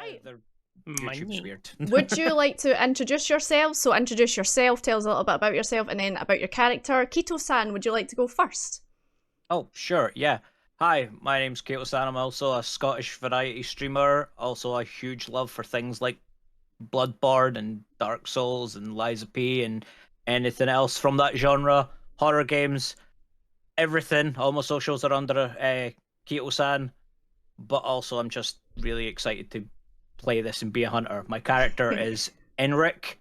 Right. The My YouTube's name. weird. Would you like to introduce yourself? So introduce yourself, tell us a little bit about yourself, and then about your character. Keto-san, would you like to go first? Oh, sure, yeah. Hi, my name's Kato-san. I'm also a Scottish variety streamer. Also a huge love for things like Bloodborne and Dark Souls and Lies of P and anything else from that genre. Horror games, everything. All my socials are under Kato-san. But also I'm just really excited to play this and be a hunter. My character is Enric.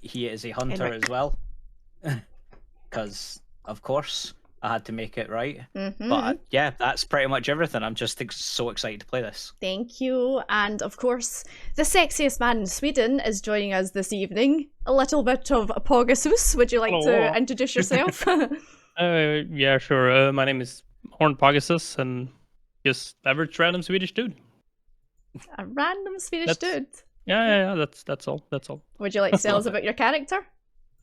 He is a hunter Enric. as well. Because, of course, I had to make it right. But yeah, that's pretty much everything. I'm just so excited to play this. Thank you. And of course, the sexiest man in Sweden is joining us this evening. A little bit of Pogasus. Would you like to introduce yourself? Yeah, sure. My name is Horn Pegasus, and just average random Swedish dude. A random Swedish dude. Yeah. That's all. That's all. Would you like to tell us about your character?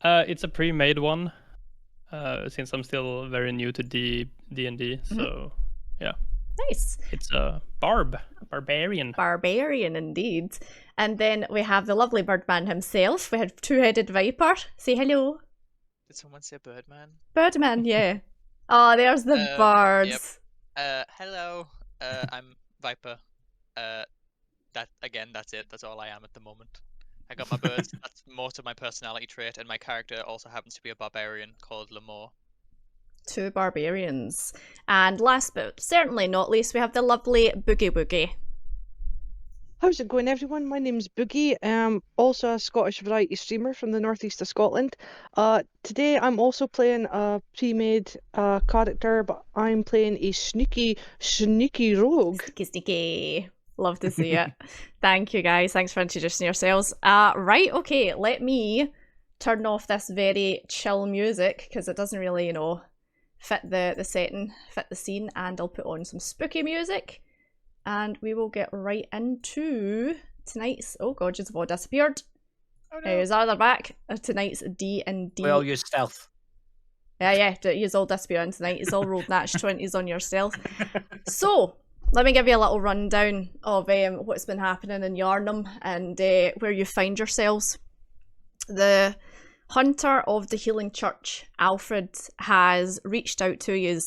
It's a pre-made one. Since I'm still very new to DnD, so yeah. Nice. It's a barbarian. Barbarian indeed. And then we have the lovely Birdman himself. We have two-headed Viper. Say hello. Did someone say Birdman? Birdman, yeah. Oh, there's the birds. Yep. Hello. I'm Viper. That's it. That's all I am at the moment. I got my birds. That's most of my personality trait, and my character also happens to be a barbarian called Lemore. Two barbarians. And last but certainly not least, we have the lovely Boogie Woogie. How's it going, everyone? My name's Boogie. Also a Scottish variety streamer from the northeast of Scotland. Today I'm also playing a pre-made character, but I'm playing a sneaky rogue. Sneaky. Love to see it. Thank you, guys. Thanks for introducing yourselves. Right, okay, let me turn off this very chill music because it doesn't really, fit the setting, fit the scene, and I'll put on some spooky music and we will get right into tonight's... Oh god, you've all disappeared. Oh no. They're back. Tonight's D&D. We all use stealth. Yeah, you's all disappearing tonight. It's all rolled natch 20s on your stealth. So, let me give you a little rundown of what's been happening in Yarnum and where you find yourselves. The Hunter of the Healing Church, Alfred, has reached out to you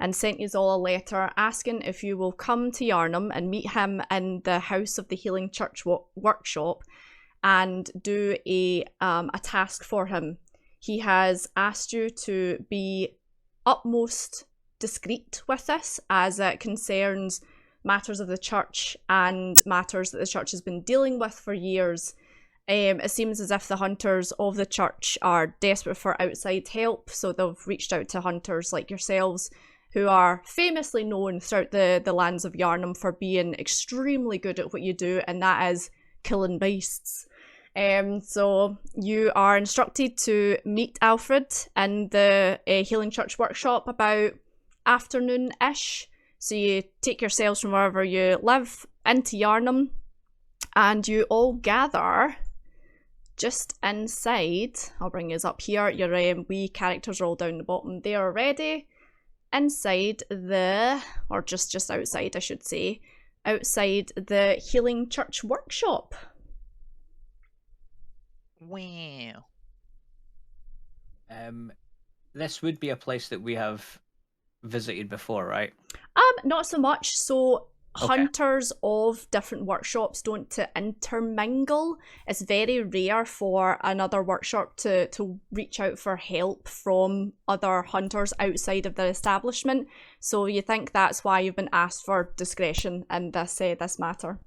and sent you all a letter asking if you will come to Yarnum and meet him in the House of the Healing Church workshop and do a task for him. He has asked you to be utmost discreet with this, as it concerns matters of the church and matters that the church has been dealing with for years. It seems as if the hunters of the church are desperate for outside help, so they've reached out to hunters like yourselves, who are famously known throughout the lands of Yarnum for being extremely good at what you do, and that is killing beasts. So you are instructed to meet Alfred in the Healing Church workshop about afternoon-ish. So you take yourselves from wherever you live into Yarnum, and you all gather just inside. I'll bring you up here. Your wee characters are all down the bottom there already. Inside or just outside, I should say, outside the Healing Church workshop. Wow. This would be a place that we have visited before, right? Not so much. So hunters of different workshops don't to intermingle. It's very rare for another workshop to reach out for help from other hunters outside of the establishment. So you think that's why you've been asked for discretion in this matter.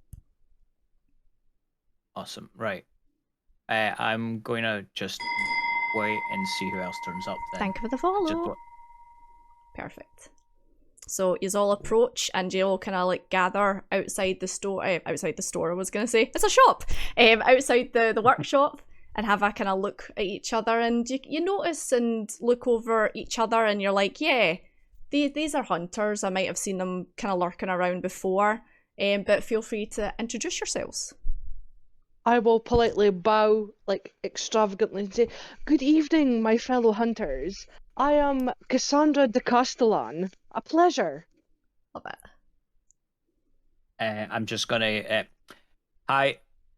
Awesome, right. I'm going to just wait and see who else turns up then. Thank you for the follow. Perfect. So you all approach and you all kind of like gather outside the store. Outside the store, I was going to say. It's a shop! Outside the workshop, and have a kind of look at each other. And you notice and look over each other and you're like, yeah, these are hunters. I might have seen them kind of lurking around before. But feel free to introduce yourselves. I will politely bow, like, extravagantly and say, "Good evening, my fellow hunters. I am Cassandra de Castellan. A pleasure." Love it. I'm just gonna. Hi,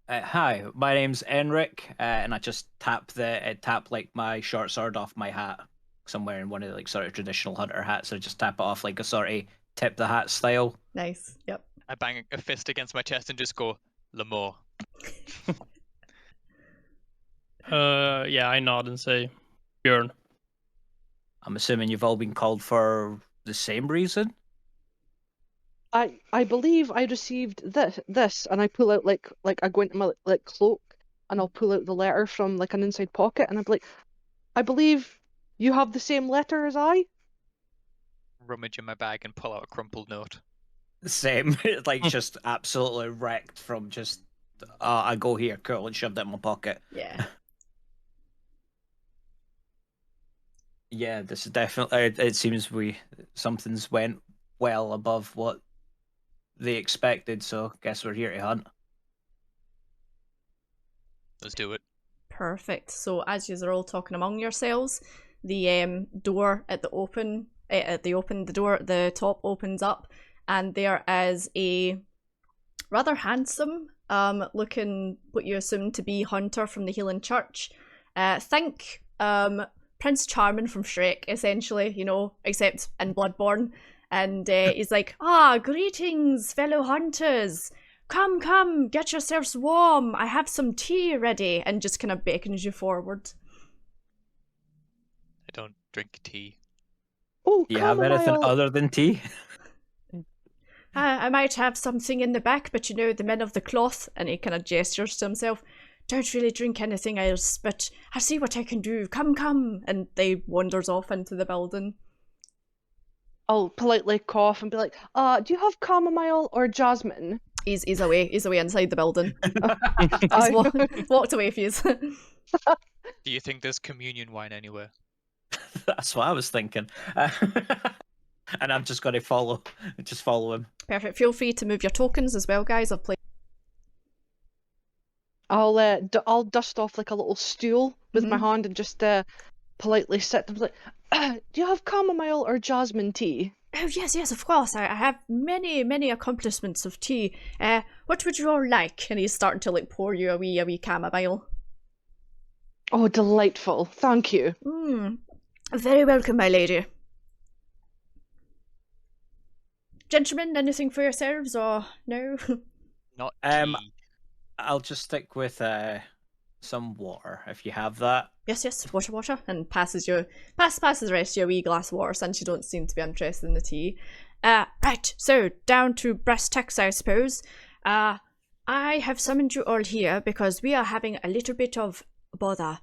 hi. My name's Enric, and I just tap like my short sword off my hat. 'Cause I'm wearing one of the, like sort of traditional hunter hats. So I just tap it off like a sort of tip the hat style. Nice. Yep. I bang a fist against my chest and just go, Lamore. Yeah, I nod and say, Bjorn. I'm assuming you've all been called for the same reason. I believe I received this, and I pull out like I go into my like cloak, and I'll pull out the letter from like an inside pocket, and I'm like, I believe you have the same letter as I. Rummage in my bag and pull out a crumpled note. Same, like just absolutely wrecked from just. I go here, cool, and shoved it in my pocket. Yeah. Yeah, this is definitely. It seems something's went well above what they expected. So guess we're here to hunt. Let's do it. Perfect. So as you are all talking among yourselves, the door at the door at the top opens up, and there is a rather handsome looking what you assume to be hunter from the Healing Church. Think Prince Charming from Shrek, essentially, you know, except in Bloodborne. And he's like, greetings, fellow hunters. Come, get yourselves warm. I have some tea ready. And just kind of beckons you forward. I don't drink tea. Oh, Do you have anything other than tea? I might have something in the back, but you know, the men of the cloth. And he kind of gestures to himself. Don't really drink anything else, but I see what I can do. Come. And they wanders off into the building. I'll politely cough and be like, do you have chamomile or jasmine? He's away inside the building. He's walked away for you. Do you think there's communion wine anywhere? That's what I was thinking. And I'm just going to follow him. Perfect. Feel free to move your tokens as well, guys. I've played. I'll dust off like a little stool with my hand and just politely sit and be like, do you have chamomile or jasmine tea? Oh, yes, of course. I have many accomplishments of tea. What would you all like? And he's starting to like pour you a wee chamomile. Oh, delightful. Thank you. Very welcome, my lady. Gentlemen, anything for yourselves or no? Not tea. I'll just stick with some water if you have that. Yes, water, and passes the rest of you a wee glass of water since you don't seem to be interested in the tea. Right, so down to brass tacks, I suppose. I have summoned you all here because we are having a little bit of bother.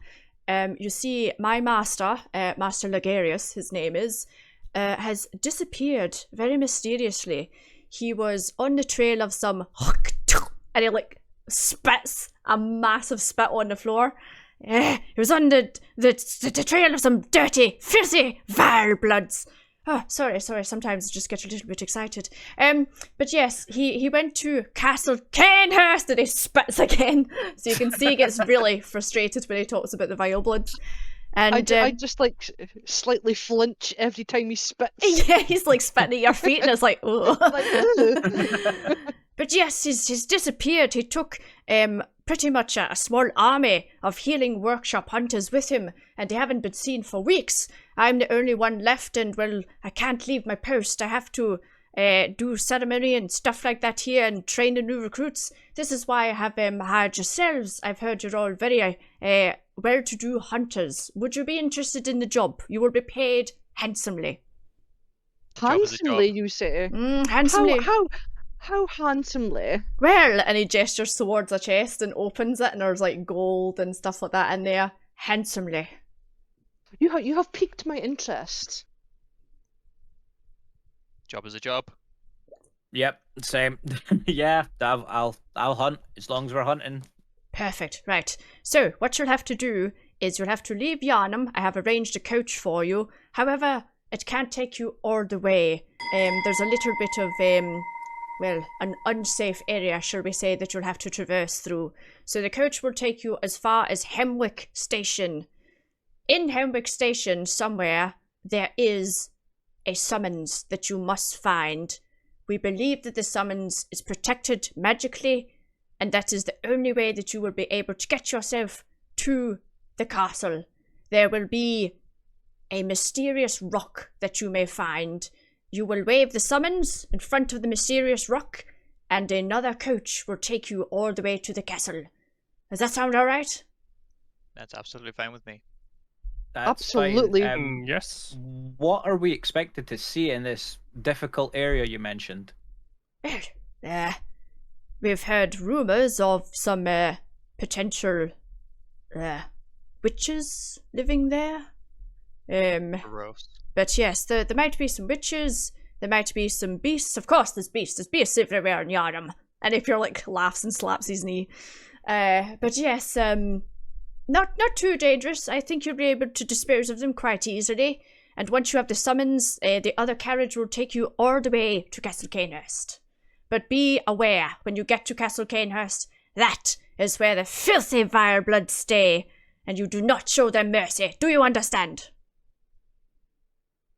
You see, my master, Master Lagarius, his name is, has disappeared very mysteriously. He was on the trail of some, and he like spits a massive spit on the floor. He was on the trail of some dirty, filthy Vilebloods. Oh, sorry, sometimes I just get a little bit excited. But yes, he went to Castle Kenhurst and he spits again. So you can see he gets really frustrated when he talks about the Vilebloods. And I just like slightly flinch every time he spits. Yeah, he's like spitting at your feet and it's like, oh. Like, but yes, he's disappeared. He took pretty much a small army of healing workshop hunters with him, and they haven't been seen for weeks. I'm the only one left, and well, I can't leave my post. I have to do ceremony and stuff like that here and train the new recruits. This is why I have hired yourselves. I've heard you're all very well-to-do hunters. Would you be interested in the job? You will be paid handsomely. handsomely, you say? Handsomely. How handsomely? Well, and he gestures towards a chest and opens it, and there's like gold and stuff like that in there. Handsomely. You have piqued my interest. Job is a job. Yep, same. Yeah, I'll hunt as long as we're hunting. Perfect. Right. So what you'll have to do is you'll have to leave Yarnum. I have arranged a coach for you. However, it can't take you all the way. There's a little bit of well, an unsafe area, shall we say, that you'll have to traverse through. So the coach will take you as far as Hemwick Station. In Hemwick Station, somewhere, there is a summons that you must find. we believe that the summons is protected magically, and that is the only way that you will be able to get yourself to the castle. There will be a mysterious rock that you may find. You will wave the summons in front of the mysterious rock, and another coach will take you all the way to the castle. Does that sound alright? That's absolutely fine with me. That's Absolutely. fine. Yes. What are we expected to see in this difficult area you mentioned? We've heard rumours of some potential witches living there. Gross. But yes, there might be some witches, there might be some beasts. Of course, there's beasts everywhere in Yharnam. And if you're like laughs and slaps his knee. But yes, not too dangerous. I think you'll be able to dispose of them quite easily. And once you have the summons, the other carriage will take you all the way to Castle Canehurst. But be aware, when you get to Castle Canehurst, that is where the filthy Vilebloods stay, and you do not show them mercy. Do you understand?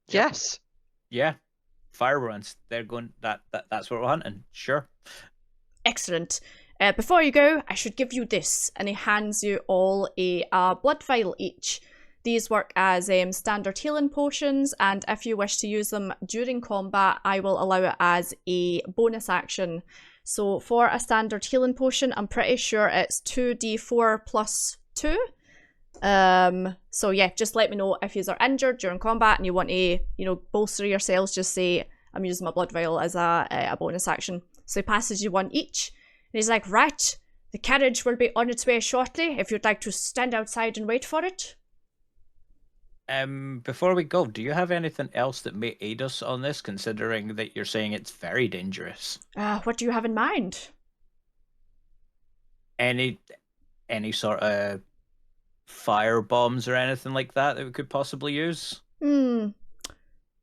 Yes. Yeah, fire runs. They're going. That's what we're hunting. Sure. Excellent. Before you go, I should give you this, and he hands you all a blood vial each. These work as standard healing potions, and if you wish to use them during combat, I will allow it as a bonus action. So for a standard healing potion, I'm pretty sure it's 2d4 plus 2. So yeah, just let me know if you are injured during combat and you want to, bolster yourselves. Just say, I'm using my blood vial as a bonus action. So he passes you one each. And he's like, right, the carriage will be on its way shortly if you'd like to stand outside and wait for it. Before we go, do you have anything else that may aid us on this, considering that you're saying it's very dangerous? What do you have in mind? Any sort of fire bombs or anything like that we could possibly use?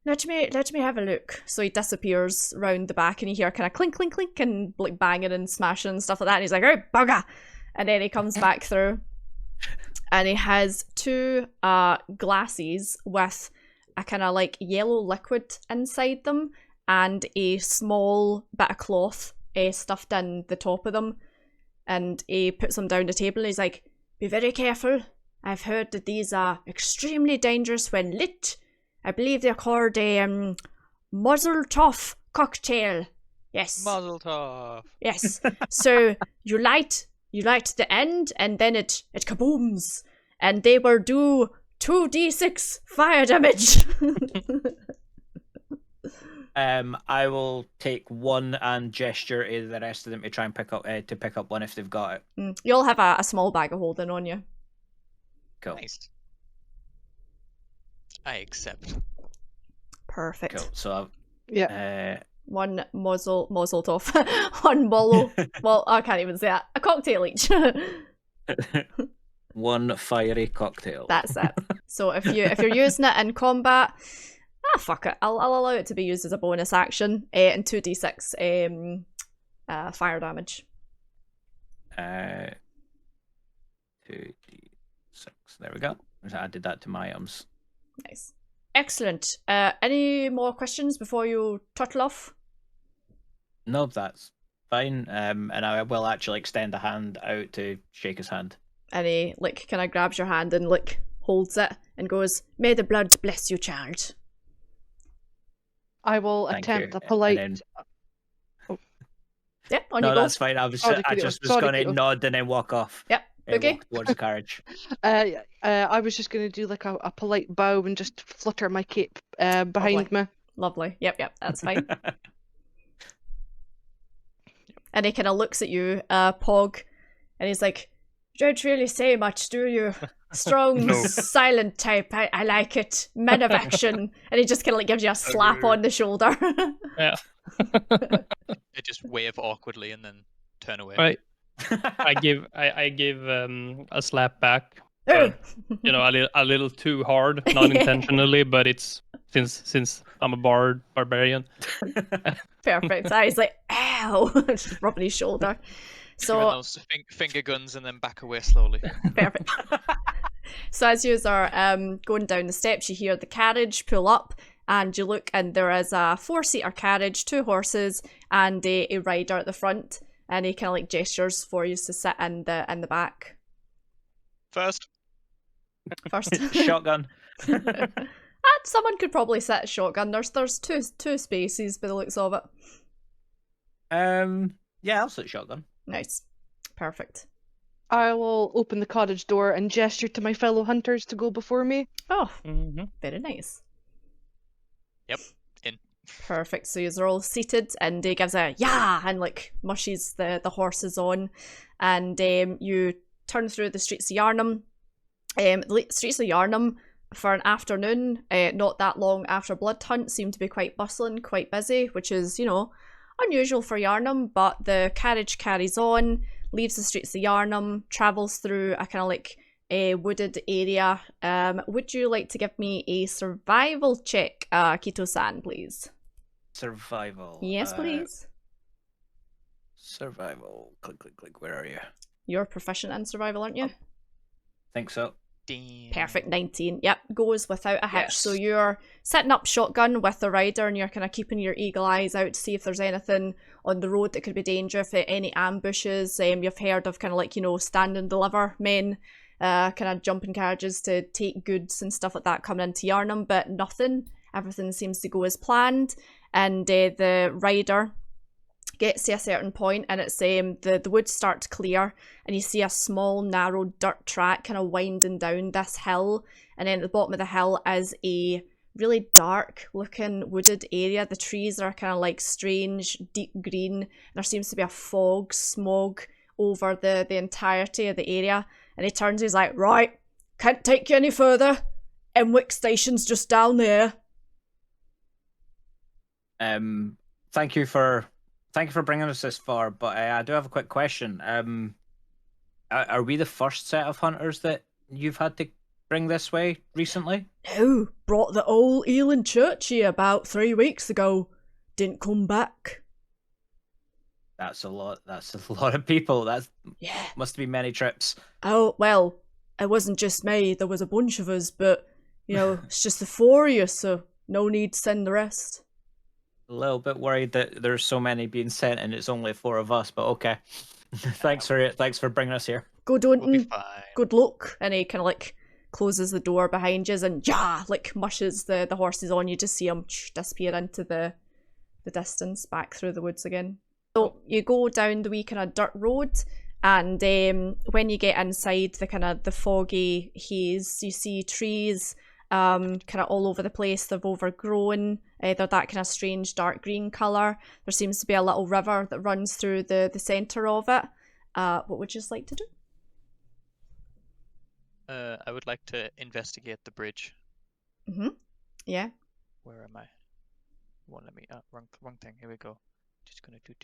Let me have a look. So he disappears round the back, and you hear kind of clink, clink, clink, and like banging and smashing and stuff like that. And he's like, "Oh, bugger!" And then he comes back through, and he has 2 glasses with a kind of like yellow liquid inside them, and a small bit of cloth stuffed in the top of them. And he puts them down the table. And he's like, "Be very careful. I've heard that these are extremely dangerous when lit. I believe they're called a Muzzle-Toff cocktail. Yes. Muzzle tov. Yes. So you light the end, and then it kabooms, and they will do 2d6 fire damage." I will take one and gesture to the rest of them to try and pick up one if they've got it. You'll have a small bag of holding on you. Cool. Nice. I accept. Perfect. Cool. So Yeah. One muzzle toff, one bolo. Well, I can't even say that. A cocktail each. one fiery cocktail. That's it. So if you're using it in combat, fuck it. I'll allow it to be used as a bonus action. And 2d6 fire damage. 2d6. There we go. I did that to my items. Nice. Excellent. Any more questions before you tuttle off? No, that's fine. And I will actually extend a hand out to shake his hand. And he kind of grabs your hand and holds it and goes, "May the blood bless you, child." I will Thank attempt you. a polite. And Yeah, on no, you go. that's fine. I just was going to nod and then walk off. Yep. Okay. Walk towards the carriage. I was just going to do like a polite bow and just flutter my cape behind me. Lovely. Yep, that's fine. And he kind of looks at you, Pog, and he's like, "You don't really say much, do you? Strong, silent type. I like it. Men of action." And he just kind of gives you a slap on the shoulder. Yeah. They just wave awkwardly and then turn away. Right. I give a slap back. Oh. A little too hard, not intentionally, but it's since I'm a barbarian. Perfect. He's like, "Ow!" Just rubbing his shoulder. Giving So those finger guns and then back away slowly. perfect. So as you are going down the steps, you hear the carriage pull up, and you look and there is a 4-seater carriage, 2 horses, and a rider at the front, and he kind of like gestures for you to sit in the back. First. Shotgun. Someone could probably sit shotgun. There's two spaces by the looks of it. Yeah, I'll sit shotgun. Nice. Perfect. I will open the cottage door and gesture to my fellow hunters to go before me. Oh, Mm-hmm. very nice. Yep, in. Perfect. So you're all seated, and he gives a yeah and like mushes the horses on, and you turn through the streets of Yarnum. The streets of Yarnum for an afternoon, not that long after Blood Hunt, seem to be quite bustling, quite busy, which is, you know, unusual for Yarnum. But the carriage carries on, leaves the streets of Yarnum, travels through a kind of like a wooded area. Would you like to give me a survival check, Kito-san, please? Survival. Yes, please. Survival. Click, click, click. Where are you? You're proficient in survival, aren't you? Think so. Damn. Perfect, 19. Yep, goes without a hitch. Yes. So you're setting up shotgun with the rider, and you're kind of keeping your eagle eyes out to see if there's anything on the road that could be dangerous, any ambushes. You've heard of kind of like, you know, stand and deliver men, kind of jumping carriages to take goods and stuff like that coming into Yarnum, but nothing. Everything seems to go as planned, and the rider gets to a certain point, and it's the woods start to clear, and you see a small narrow dirt track kind of winding down this hill, and then at the bottom of the hill is a really dark looking wooded area. The trees are kind of like strange deep green. There seems to be a smog over the entirety of the area, and he turns, he's like, right, can't take you any further, Enwick station's just down there. Thank you for bringing us this far, but I do have a quick question. Are we the first set of hunters that you've had to bring this way recently? No, brought the old Elan Church here about 3 weeks ago. Didn't come back. That's a lot of people. Yeah. Must be many trips. Oh, well, it wasn't just me. There was a bunch of us, but, you know, it's just the 4 of you, so no need to send the rest. A little bit worried that there's so many being sent and it's only 4 of us, but okay. Thanks for bringing us here. Good We'll be hunting. fine. Good luck. And he kind of like closes the door behind you and like mushes the horses on. You just see them disappear into the distance back through the woods again. So you go down the wee kind of dirt road, and when you get inside the kind of the foggy haze, you see trees kind of all over the place. They've overgrown. They're that kind of strange dark green colour. There seems to be a little river that runs through the centre of it. What would you just like to do? I would like to investigate the bridge. Mm-hmm. Yeah. Where am I? Won't let me. Wrong thing. Here we go. Just gonna do.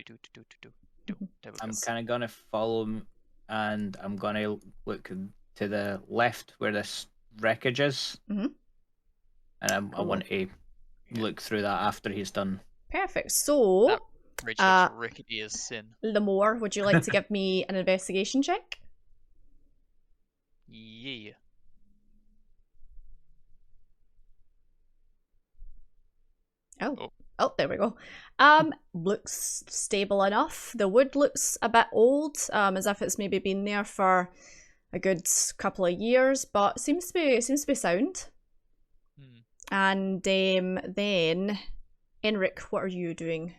There we I'm go. kind of gonna follow him, and I'm gonna look to the left where this wreckage is, Mhm. and I want to look through that after he's done. Perfect. So, That bridge looks rickety as sin. Lamore, would you like to give me an investigation check? Yeah. Oh, there we go. Looks stable enough. The wood looks a bit old, as if it's maybe been there for a good couple of years, but seems to be sound. And then, Enric, what are you doing?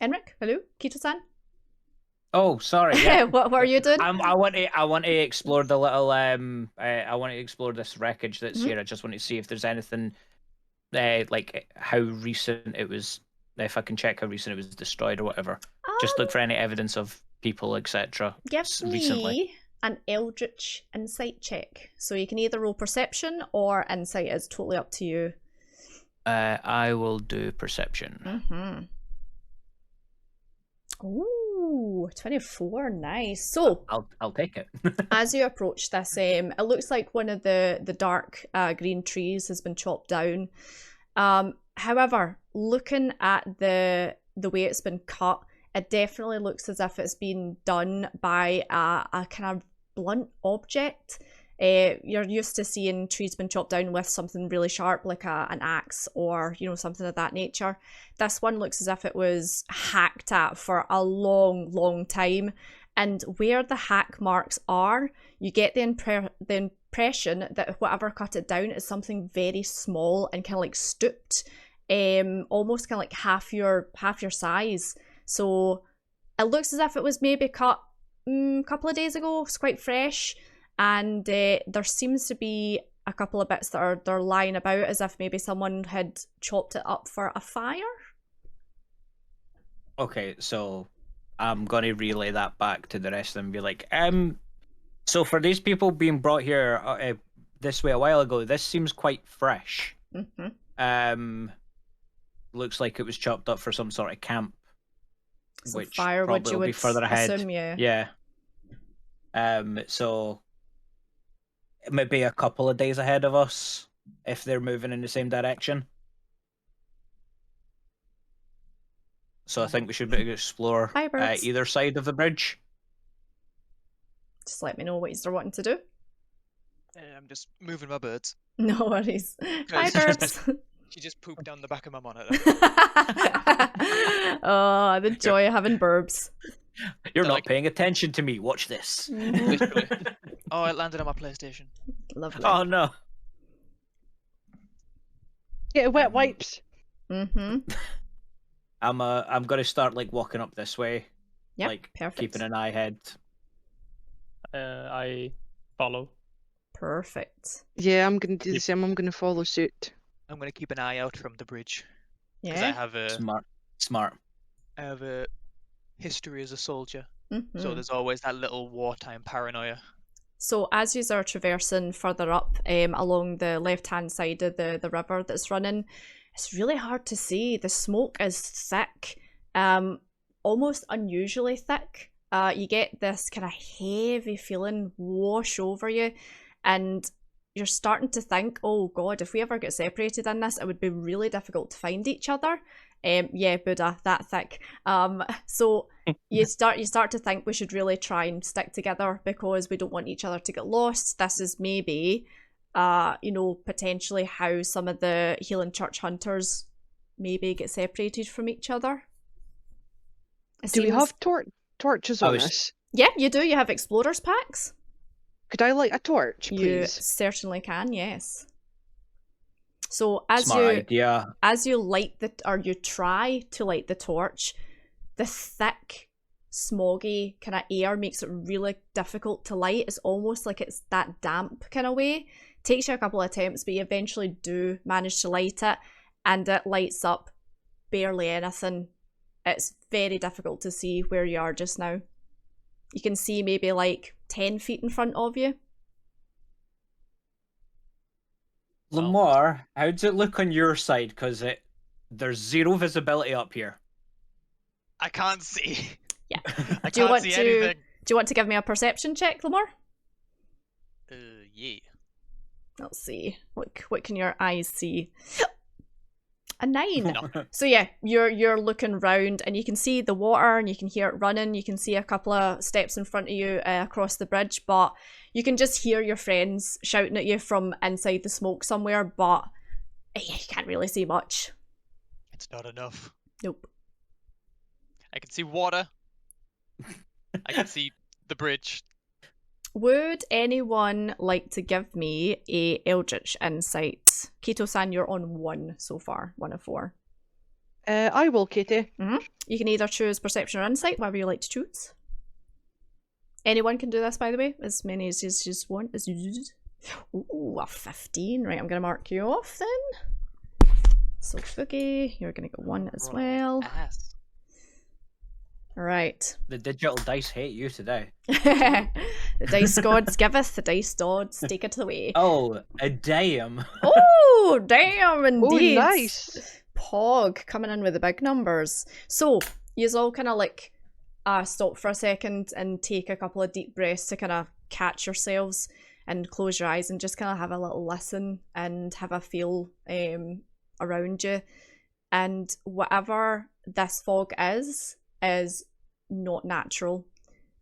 Enric, hello, Kito-san. Oh, sorry. Yeah. What are you doing? I want to explore the little I want to explore this wreckage that's here. I just want to see if there's anything like how recent it was, if I can check how recent it was destroyed or whatever. Just look for any evidence of people, etc. Give recently. me an Eldritch insight check. So you can either roll perception or insight. It's totally up to you. I will do perception. Mm-hmm. Ooh, 24, nice. So I'll take it. as you approach this, it looks like one of the dark green trees has been chopped down. However, looking at the way it's been cut, it definitely looks as if it's been done by a kind of blunt object. You're used to seeing trees been chopped down with something really sharp, like an axe or, you know, something of that nature. This one looks as if it was hacked at for a long, long time. And where the hack marks are, you get the impression that whatever cut it down is something very small and kind of like stooped, almost kind of like half your size. So it looks as if it was maybe cut a couple of days ago. It's quite fresh. And there seems to be a couple of bits that they're lying about as if maybe someone had chopped it up for a fire. Okay, so I'm going to relay that back to the rest of them and be like, so for these people being brought here this way a while ago, this seems quite fresh. Mm-hmm. Looks like it was chopped up for some sort of camp, So which firewood, probably you will would be further ahead. assume, yeah. Yeah. So maybe a couple of days ahead of us if they're moving in the same direction. So I think we should explore Hi, birds. either side of the bridge. Just let me know what you're wanting to do. I'm just moving my birds. No worries. Hi, Guys. birds. She just pooped down the back of my monitor. Oh, the joy of having burbs. You're They're not like- paying attention to me. Watch this. Literally. Oh, it landed on my PlayStation. Lovely. Oh no. Get wet wipes. Mm-hmm. I'm gonna start like walking up this way, Yep, like perfect. keeping an eye ahead. I follow. Perfect. Yeah, I'm gonna do the same. I'm gonna follow suit. I'm going to keep an eye out from the bridge. Because I Yeah. have Smart. a history as a soldier. Mm-hmm. So there's always that little wartime paranoia. So as you are traversing further up along the left-hand side of the river that's running, it's really hard to see. The smoke is thick, almost unusually thick. You get this kind of heavy feeling wash over you, and you're starting to think, oh god, if we ever get separated in this, it would be really difficult to find each other. Yeah, Buddha, that thick. So you start to think we should really try and stick together because we don't want each other to get lost. This is maybe, potentially how some of the Healing Church hunters maybe get separated from each other. Do we have torches on us? Yeah, you do. You have explorers packs. Could I light a torch, You please? certainly can. Yes. So as Smart idea. you try to light the torch, the thick, smoggy kind of air makes it really difficult to light. It's almost like it's that damp kind of way. Takes you a couple of attempts, but you eventually do manage to light it, and it lights up barely anything. It's very difficult to see where you are just now. You can see maybe like 10 feet in front of you. Lamar, how does it look on your side? Because there's zero visibility up here. I can't see. Yeah. I Do you can't want see to- anything. Do you want to give me a perception check, Lamar? Yeah. Let's see. What can your eyes see? A 9. No. So yeah, you're looking round and you can see the water and you can hear it running. You can see a couple of steps in front of you across the bridge, but you can just hear your friends shouting at you from inside the smoke somewhere, but you can't really see much. It's not enough. Nope. I can see water. I can see the bridge. Would anyone like to give me a Eldritch Insight? Keto-san, you're on 1 so far, 1 of 4. I will, Katie. You can either choose Perception or Insight, whatever you like to choose. Anyone can do this, by the way, as many as you just want. Ooh, a 15. Right, I'm going to mark you off then. So, Boogie, you're going to get 1 as well. Ass. Right. The digital dice hate you today. The dice gods giveth, the dice gods taketh away. Oh, a damn. Oh, damn, indeed. Oh, nice. Pog coming in with the big numbers. So, yous all kind of like stop for a second and take a couple of deep breaths to kind of catch yourselves and close your eyes and just kind of have a little listen and have a feel around you. And whatever this fog is not natural.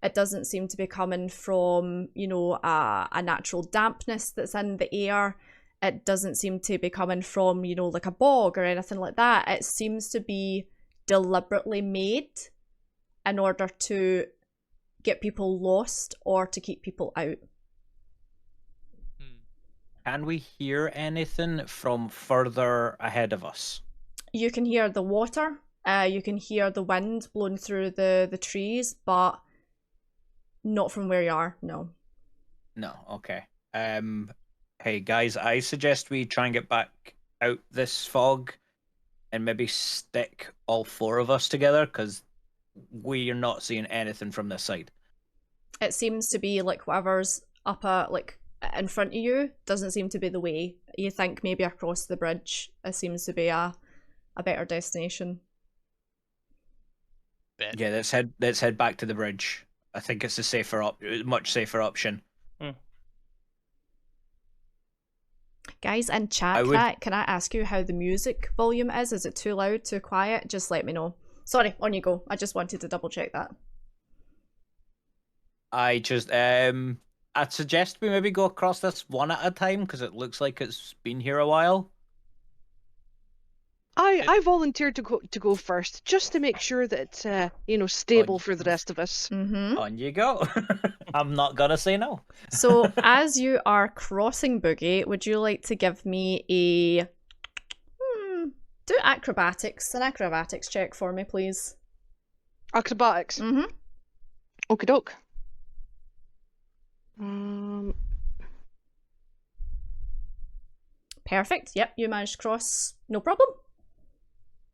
It doesn't seem to be coming from, you know, a natural dampness that's in the air. It doesn't seem to be coming from, you know, like a bog or anything like that. It seems to be deliberately made in order to get people lost or to keep people out. Can we hear anything from further ahead of us? You can hear the water, you can hear the wind blowing through the trees, but not from where you are, no. No, okay. Hey guys, I suggest we try and get back out this fog and maybe stick all 4 of us together, because we are not seeing anything from this side. It seems to be like whatever's up like in front of you doesn't seem to be the way. You think maybe across the bridge it seems to be a better destination. Bet. Yeah, let's head back to the bridge. I think it's a much safer option. Guys in chat, can I ask you how the music volume is? Is it too loud, too quiet? Just let me know. Sorry, on you go. I just wanted to double check that. I just I'd suggest we maybe go across this one at a time, because it looks like it's been here a while. I volunteered to go first, just to make sure that it's you know, stable for the rest of us. On you go. I'm not gonna say no. So as you are crossing Boogie, would you like to give me a do an acrobatics check for me, please? Acrobatics. Okie doke. Perfect. Yep, you managed to cross, no problem.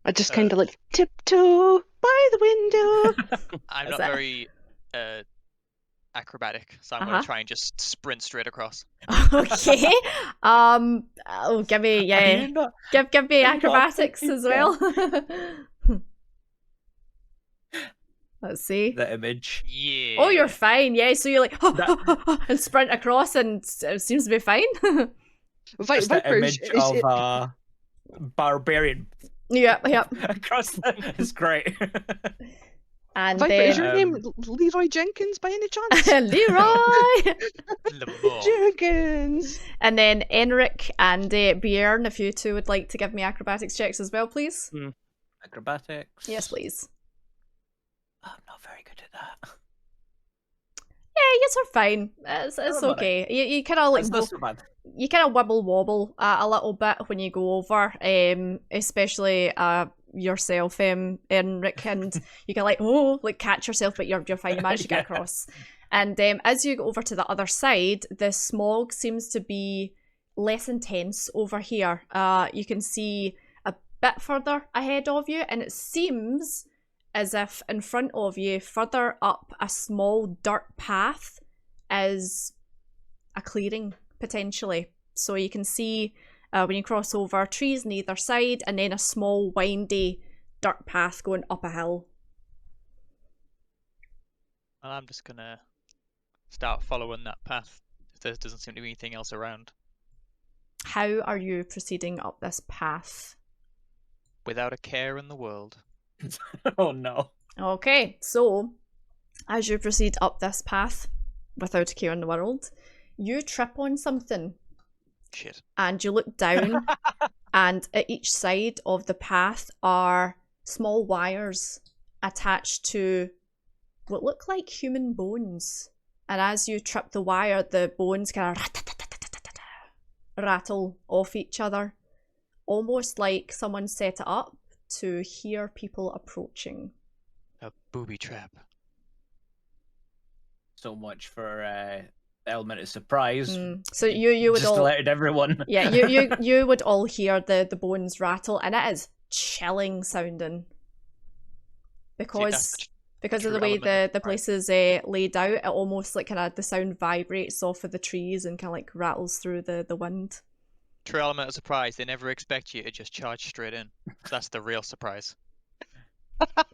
I just kind of like tiptoe by the window. I'm not very acrobatic, so I'm going to try and just sprint straight across. Okay. Give me give me acrobatics as well. Let's see. The image. Yeah. Oh, you're fine. Yeah, so you're like and sprint across, and it seems to be fine. That's the image of a barbarian. Yep. Across it's great. And Viper, then is your name Leroy Jenkins by any chance? Leroy Jenkins. And then Enric and Bjorn, if you two would like to give me acrobatics checks as well, please. Acrobatics. Yes, please. I'm not very good at that. Yeah, yes, are fine. It's okay. You kind of like not so bad. You kind of wibble wobble a little bit when you go over, especially yourself, Enric, and you can like catch yourself, but you're fine. You manage to get across. And as you go over to the other side, the smog seems to be less intense over here. You can see a bit further ahead of you, and it seems as if in front of you, further up a small dirt path, is a clearing, potentially. So you can see when you cross over, trees on either side, and then a small windy dirt path going up a hill. Well, I'm just going to start following that path. There doesn't seem to be anything else around. How are you proceeding up this path? Without a care in the world. Oh no. Okay, so as you proceed up this path, without a care in the world, you trip on something. Shit. And you look down, and at each side of the path are small wires attached to what look like human bones. And as you trip the wire, the bones kind of rattle off each other, almost like someone set it up to hear people approaching. A booby trap. So much for element of surprise. So you would just all alerted everyone. Yeah, you would all hear the bones rattle, and it is chilling sounding. Because of the way the place is laid out, it almost like kind of the sound vibrates off of the trees and kind of like rattles through the wind. True element of surprise. They never expect you to just charge straight in. That's the real surprise.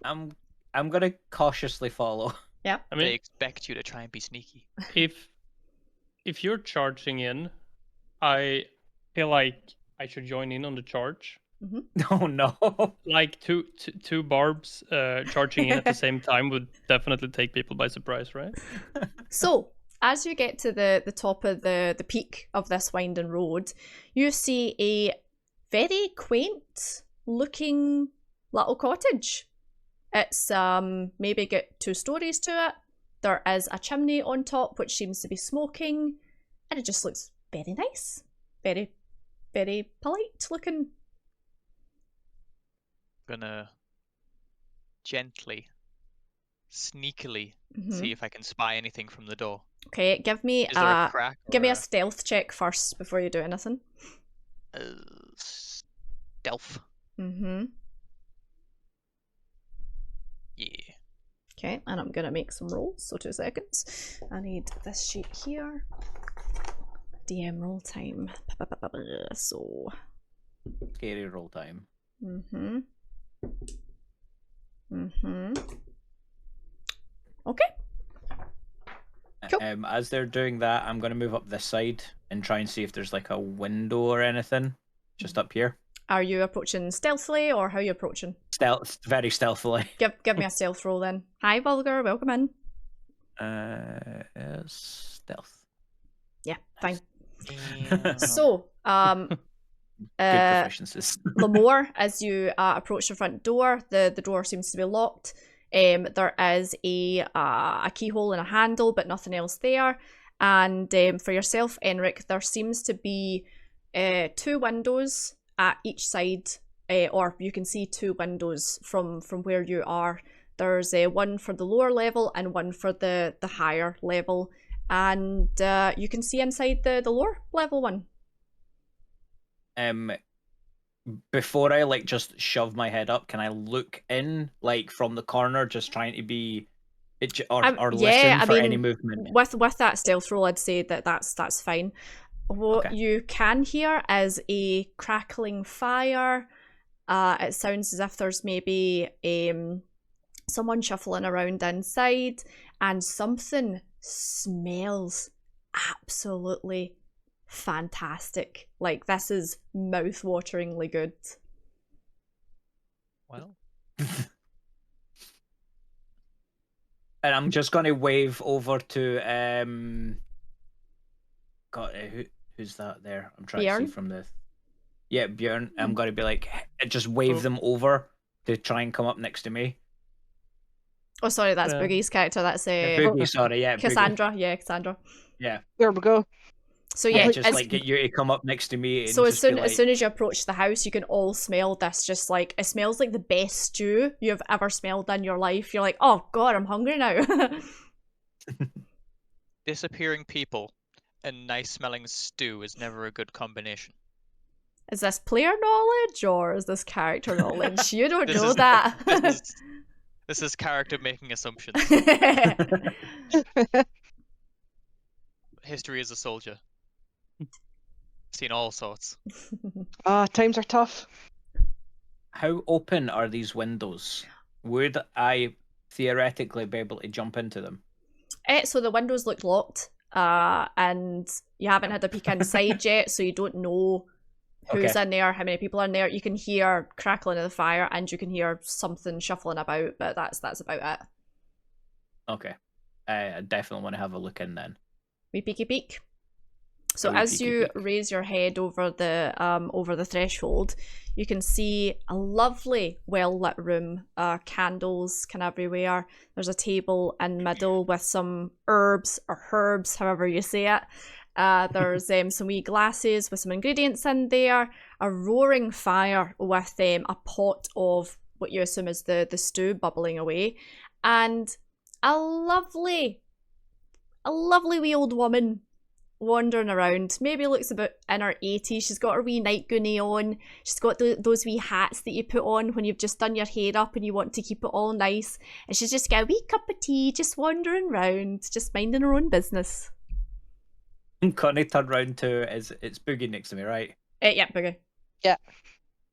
I'm gonna cautiously follow. Yeah. I mean, They expect you to try and be sneaky. If you're charging in, I feel like I should join in on the charge. Oh no. Like two barbs charging in at the same time would definitely take people by surprise, right? So, as you get to the top of the peak of this winding road, you see a very quaint looking little cottage. It's maybe got 2 stories to it. There is a chimney on top which seems to be smoking, and it just looks very nice. Very, very polite looking. Gonna gently, sneakily see if I can spy anything from the door. Okay, give me Is there a crack? give me or a stealth check first before you do anything. Stealth. Mm-hmm. Yeah. Okay, and I'm gonna make some rolls, so 2 seconds. I need this sheet here. DM roll time. So. Scary roll time. Okay. Cool. As they're doing that, I'm gonna move up this side and try and see if there's like a window or anything just up here. Are you approaching stealthily, or how are you approaching? Stealth, very stealthily. Give me a stealth roll then. Hi, Vulgar. Welcome in. Stealth. Yeah, fine. Yeah. So, Good proficiencies. Lamore, as you approach the front door, the door seems to be locked. There is a keyhole and a handle, but nothing else there. And for yourself, Enric, there seems to be 2 windows at each side, or you can see 2 windows from where you are. There's one for the lower level and one for the higher level. And you can see inside the lower level one. Before I like just shove my head up, can I look in like from the corner, just trying to be, or listen for any movement? With that stealth roll, I'd say that's fine. What you can hear is a crackling fire. It sounds as if there's maybe someone shuffling around inside, and something smells absolutely fantastic. Like, this is mouth-wateringly good. Well. And I'm just gonna wave over to God, who's that there? I'm trying Bjorn? to see from the. Yeah, Bjorn. I'm gonna be like, just wave them over to try and come up next to me. Oh, sorry, that's Boogie's character. That's Boogie, sorry, yeah, Cassandra. Boogie. Yeah, Cassandra. Yeah. There we go. So yeah, just like get you to come up next to me. And so just as soon as you approach the house, you can all smell this. Just like, it smells like the best stew you've ever smelled in your life. You're like, oh god, I'm hungry now. Disappearing people and nice smelling stew is never a good combination. Is this player knowledge or is this character knowledge? You don't know that. This is character making assumptions. History as a soldier. Seen all sorts. Times are tough. How open are these windows? Would I theoretically be able to jump into them? So the windows look locked, and you haven't had a peek inside yet, so you don't know who's in there, how many people are in there. You can hear crackling of the fire, and you can hear something shuffling about, but that's about it. Okay. I definitely want to have a look in then. Wee peeky peek. So as you raise your head over the threshold, you can see a lovely, well-lit room. Candles kind of everywhere. There's a table in the middle with some herbs or herbs, however you say it. There's some wee glasses with some ingredients in there. A roaring fire with a pot of what you assume is the stew bubbling away, and a lovely wee old woman wandering around. Maybe looks about in her 80s. She's got her wee night goonie on. She's got those wee hats that you put on when you've just done your hair up and you want to keep it all nice. And she's just got a wee cup of tea, just wandering around, just minding her own business. Connie turned round to it's Boogie next to me, right? Yeah, Boogie. Yeah.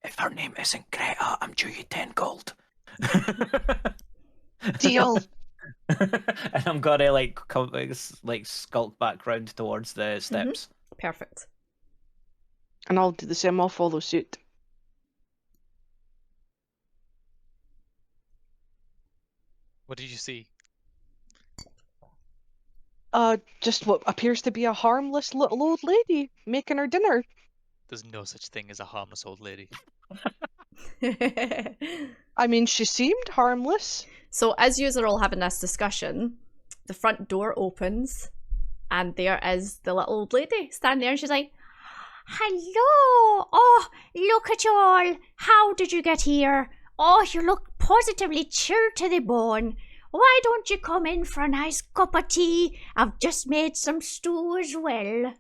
If her name isn't Greta, I'm due you 10 gold. Deal. And I'm gonna like skulk back round towards the steps. Perfect. And I'll do the same. I'll follow suit. What did you see? Just what appears to be a harmless little old lady making her dinner. There's no such thing as a harmless old lady. I mean, she seemed harmless. So as you are all having this discussion, the front door opens and there is the little old lady standing there and she's like, "Hello! Oh, look at you all! How did you get here? Oh, you look positively chilled to the bone. Why don't you come in for a nice cup of tea? I've just made some stew as well.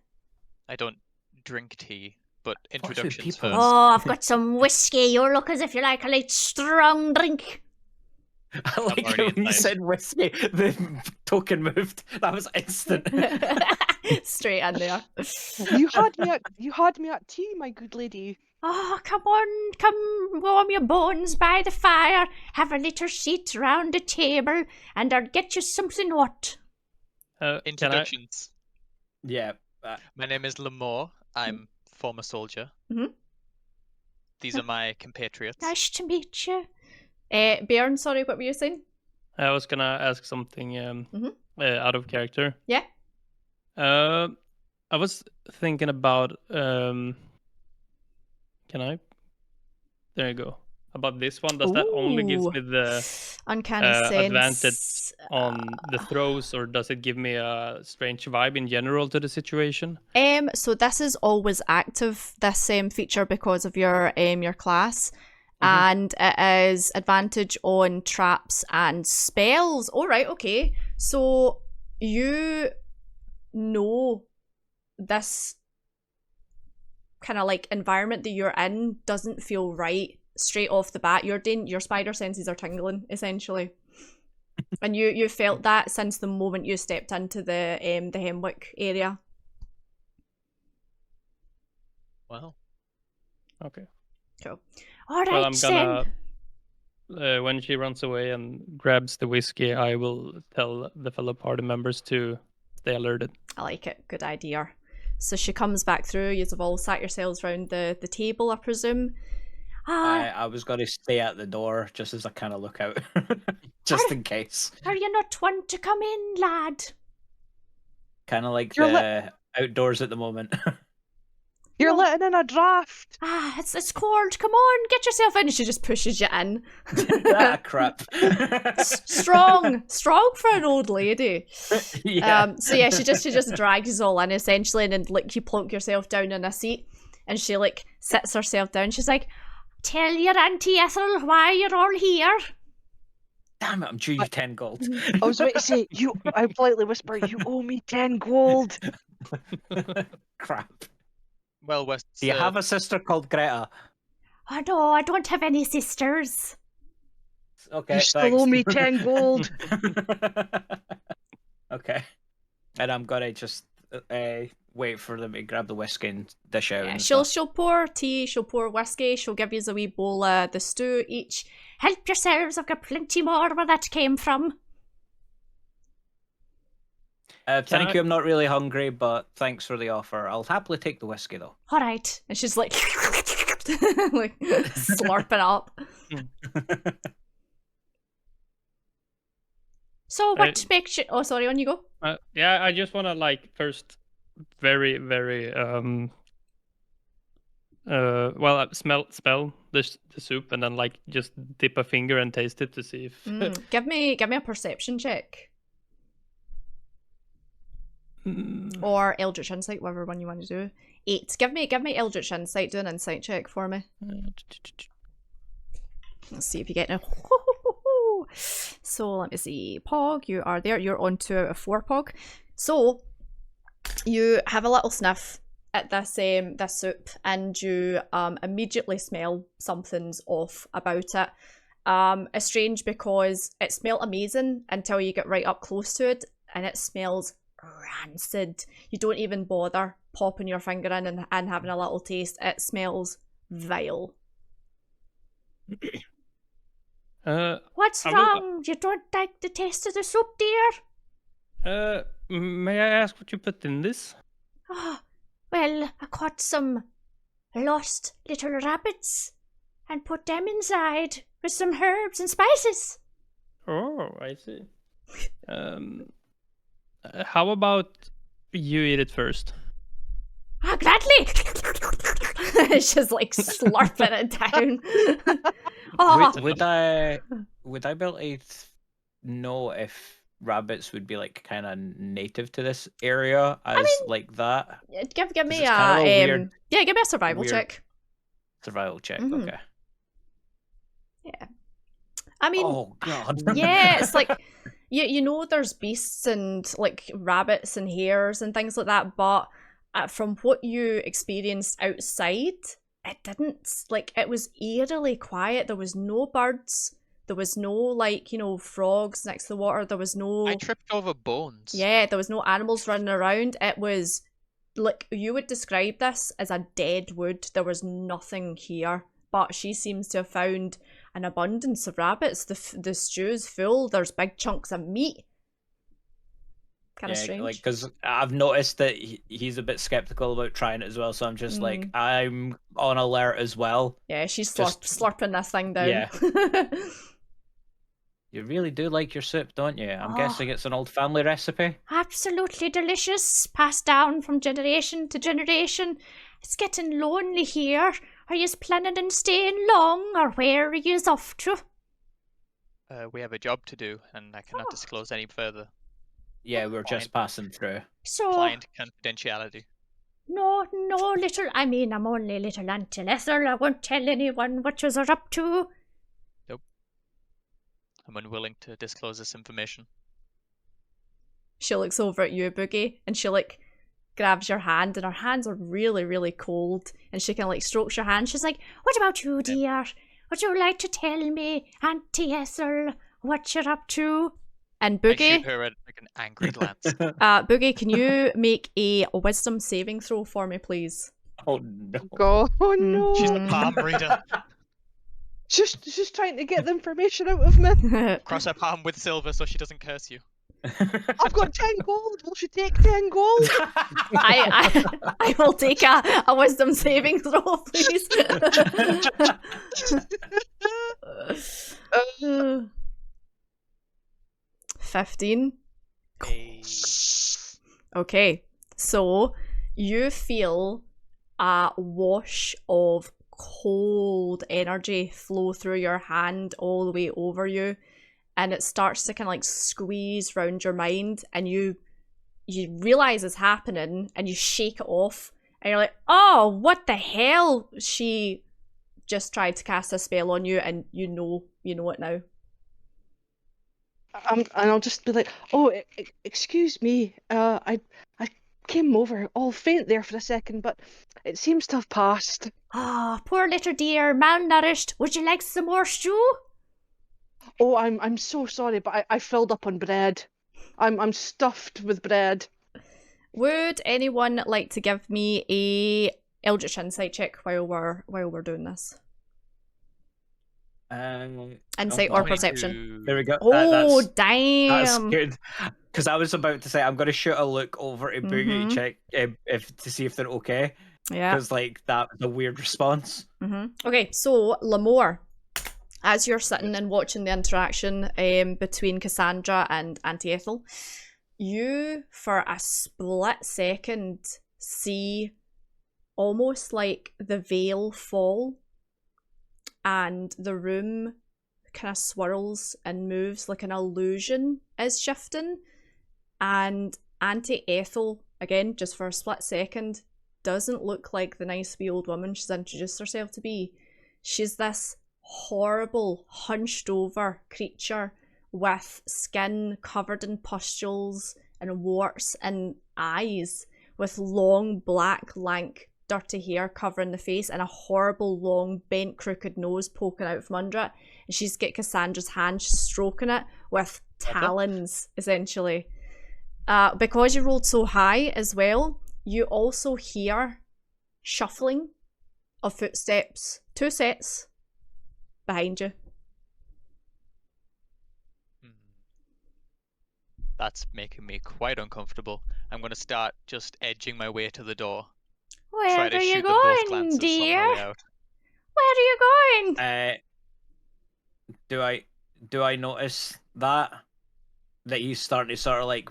I don't drink tea, but Fuck you introductions people. first. Oh, I've got some whiskey. You look as if you like a light strong drink." I like already it when you inside. said whiskey, the token moved. That was instant. Straight in there. You had me at tea, my good lady. Oh, come on, come warm your bones by the fire, have a little seat round the table, and I'll get you something hot. Can I? Introductions. Yeah. My name is Lamore. I'm former soldier. Mhm. These are my compatriots. Nice to meet you. Bjorn, sorry, what were you saying? I was gonna ask something out of character. Yeah? I was thinking about can I? There you go. About this one, does that only gives Ooh. me the Uncanny sense. advantage on the throws, or does it give me a strange vibe in general to the situation? So this is always active, this feature, because of your class. And it is advantage on traps and spells. All right, okay. So you know this kind of like environment that you're in doesn't feel right straight off the bat. Your spider senses are tingling, essentially. And you felt that since the moment you stepped into the Hemwick area. Well, Okay. Cool. All right, Well, I'm then. gonna when she runs away and grabs the whiskey, I will tell the fellow party members to stay alerted. I like it. Good idea. So she comes back through. You've all sat yourselves round the table, I presume. I was going to stay at the door just as I kind of look out, just in case. Are you not one to come in, lad? Kind of like You're the outdoors at the moment. You're No. letting in a draft. It's cold. Come on, get yourself in. And she just pushes you in. Ah, crap. strong for an old lady. Yeah. So yeah, she just drags you all in essentially, and then like you plonk yourself down in a seat, and she like sits herself down. She's like, "Tell your Auntie Ethel why you're all here." Damn it, I'm due you 10 gold. I was about to say, I politely whisper, you owe me 10 gold. Crap. well, we're Do you have a sister called Greta? Oh no, I don't have any sisters. Okay, You still thanks. owe me 10 gold. Okay. And I'm gonna just wait for them to grab the whiskey and dish out. Yeah, and she'll stuff. pour tea, she'll pour whiskey, she'll give you a wee bowl of the stew each. Help yourselves, I've got plenty more where that came from. Thank you, I'm not really hungry, but thanks for the offer. I'll happily take the whiskey, though. All right. And she's like, like slurping up. So what makes you... Oh, sorry, on you go. Yeah, I just want to like first very, very smell the soup, and then like just dip a finger and taste it to see if Give me a perception check. Or Eldritch Insight, whatever one you want to do. 8. Give me Eldritch Insight. Do an insight check for me. Let's see if you get it. So let me see. Pog, you are there. You're on 2 out of 4, Pog. So you have a little sniff at this soup, and you immediately smell something's off about it. It's strange because it smelled amazing until you get right up close to it, and it smells rancid. You don't even bother popping your finger in and having a little taste. It smells vile. What's wrong? You don't like the taste of the soup, dear? May I ask what you put in this? Oh, well, I caught some lost little rabbits and put them inside with some herbs and spices. Oh, I see. How about you eat it first? Ah, gladly! She's like slurping it down. Oh, Would I be able to know if rabbits would be like kind of native to this area as like that? give 'Cause me it's kind of a weird yeah, give me a survival weird- check. survival check. Mhm. Okay. I mean, Oh god. yeah, it's like you know there's beasts and like rabbits and hares and things like that, but from what you experienced outside, it didn't, like, it was eerily quiet. There was no birds, there was no, like, you know, frogs next to the water, there was no I tripped over bones. yeah, there was no animals running around. It was like, you would describe this as a dead wood. There was nothing here, but she seems to have found an abundance of rabbits. The stew's full. There's big chunks of meat. Kind of strange. Like, because I've noticed that he's a bit skeptical about trying it as well, so I'm just like, I'm on alert as well. Yeah, she's just- slurping this thing down. Yeah. You really do like your soup, don't you? I'm guessing it's an old family recipe. Absolutely delicious, passed down from generation to generation. It's getting lonely here. Are you planning on staying long, or where are you off to? We have a job to do, and I cannot disclose any further. Yeah, we're just passing through. So, Client confidentiality. no, I'm only little Auntie Ethel. I won't tell anyone what you're up to. I'm unwilling to disclose this information. She looks over at you, Boogie, and she, like, grabs your hand, and her hands are really, really cold, and she kind of, like, strokes your hand. She's like, what about you, dear? Would you like to tell me, Auntie Ethel, what you're up to? And I Boogie, shoot her an angry glance. Boogie, can you make a wisdom saving throw for me, please? Oh no. God, oh no! She's the palm reader. Just trying to get the information out of me. Cross her palm with silver so she doesn't curse you. I've got 10 gold. Will she take 10 gold? I will take a wisdom saving throw, please. 15. Hey. Okay, so you feel a wash of cold energy flow through your hand all the way over you, and it starts to kind of like squeeze round your mind, and you realize it's happening, and you shake it off, and you're like, oh, what the hell? She just tried to cast a spell on you, and you know it now. And I'll just be like, oh, excuse me. I came over all faint there for a second, but it seems to have passed. Ah, poor little dear, malnourished. Would you like some more stew? Oh, I'm so sorry, but I filled up on bread. I'm stuffed with bread. Would anyone like to give me a Eldritch Insight check while we're doing this? Insight or perception. There we go. Oh, That's damn! good. Because I was about to say I'm going to shoot a look over to Boogie to check if to see if they're okay. Yeah. Because like that was a weird response. Okay, so Lamore, as you're sitting and watching the interaction between Cassandra and Auntie Ethel, you for a split second see almost like the veil fall, and the room kind of swirls and moves like an illusion is shifting, and Auntie Ethel, again, just for a split second, doesn't look like the nice wee old woman she's introduced herself to be. She's this horrible, hunched over creature with skin covered in pustules and warts and eyes, with long, black, lank, dirty hair covering the face, and a horrible, long, bent, crooked nose poking out from under it. And she's got Cassandra's hand stroking it with talons, essentially. Because you rolled so high as well, you also hear shuffling of footsteps, 2 sets behind you. That's making me quite uncomfortable. I'm going to start just edging my way to the door. Where Try to are you shoot them both going, glances on dear? my way out. Where are you going? Do I notice that he's starting to sort of like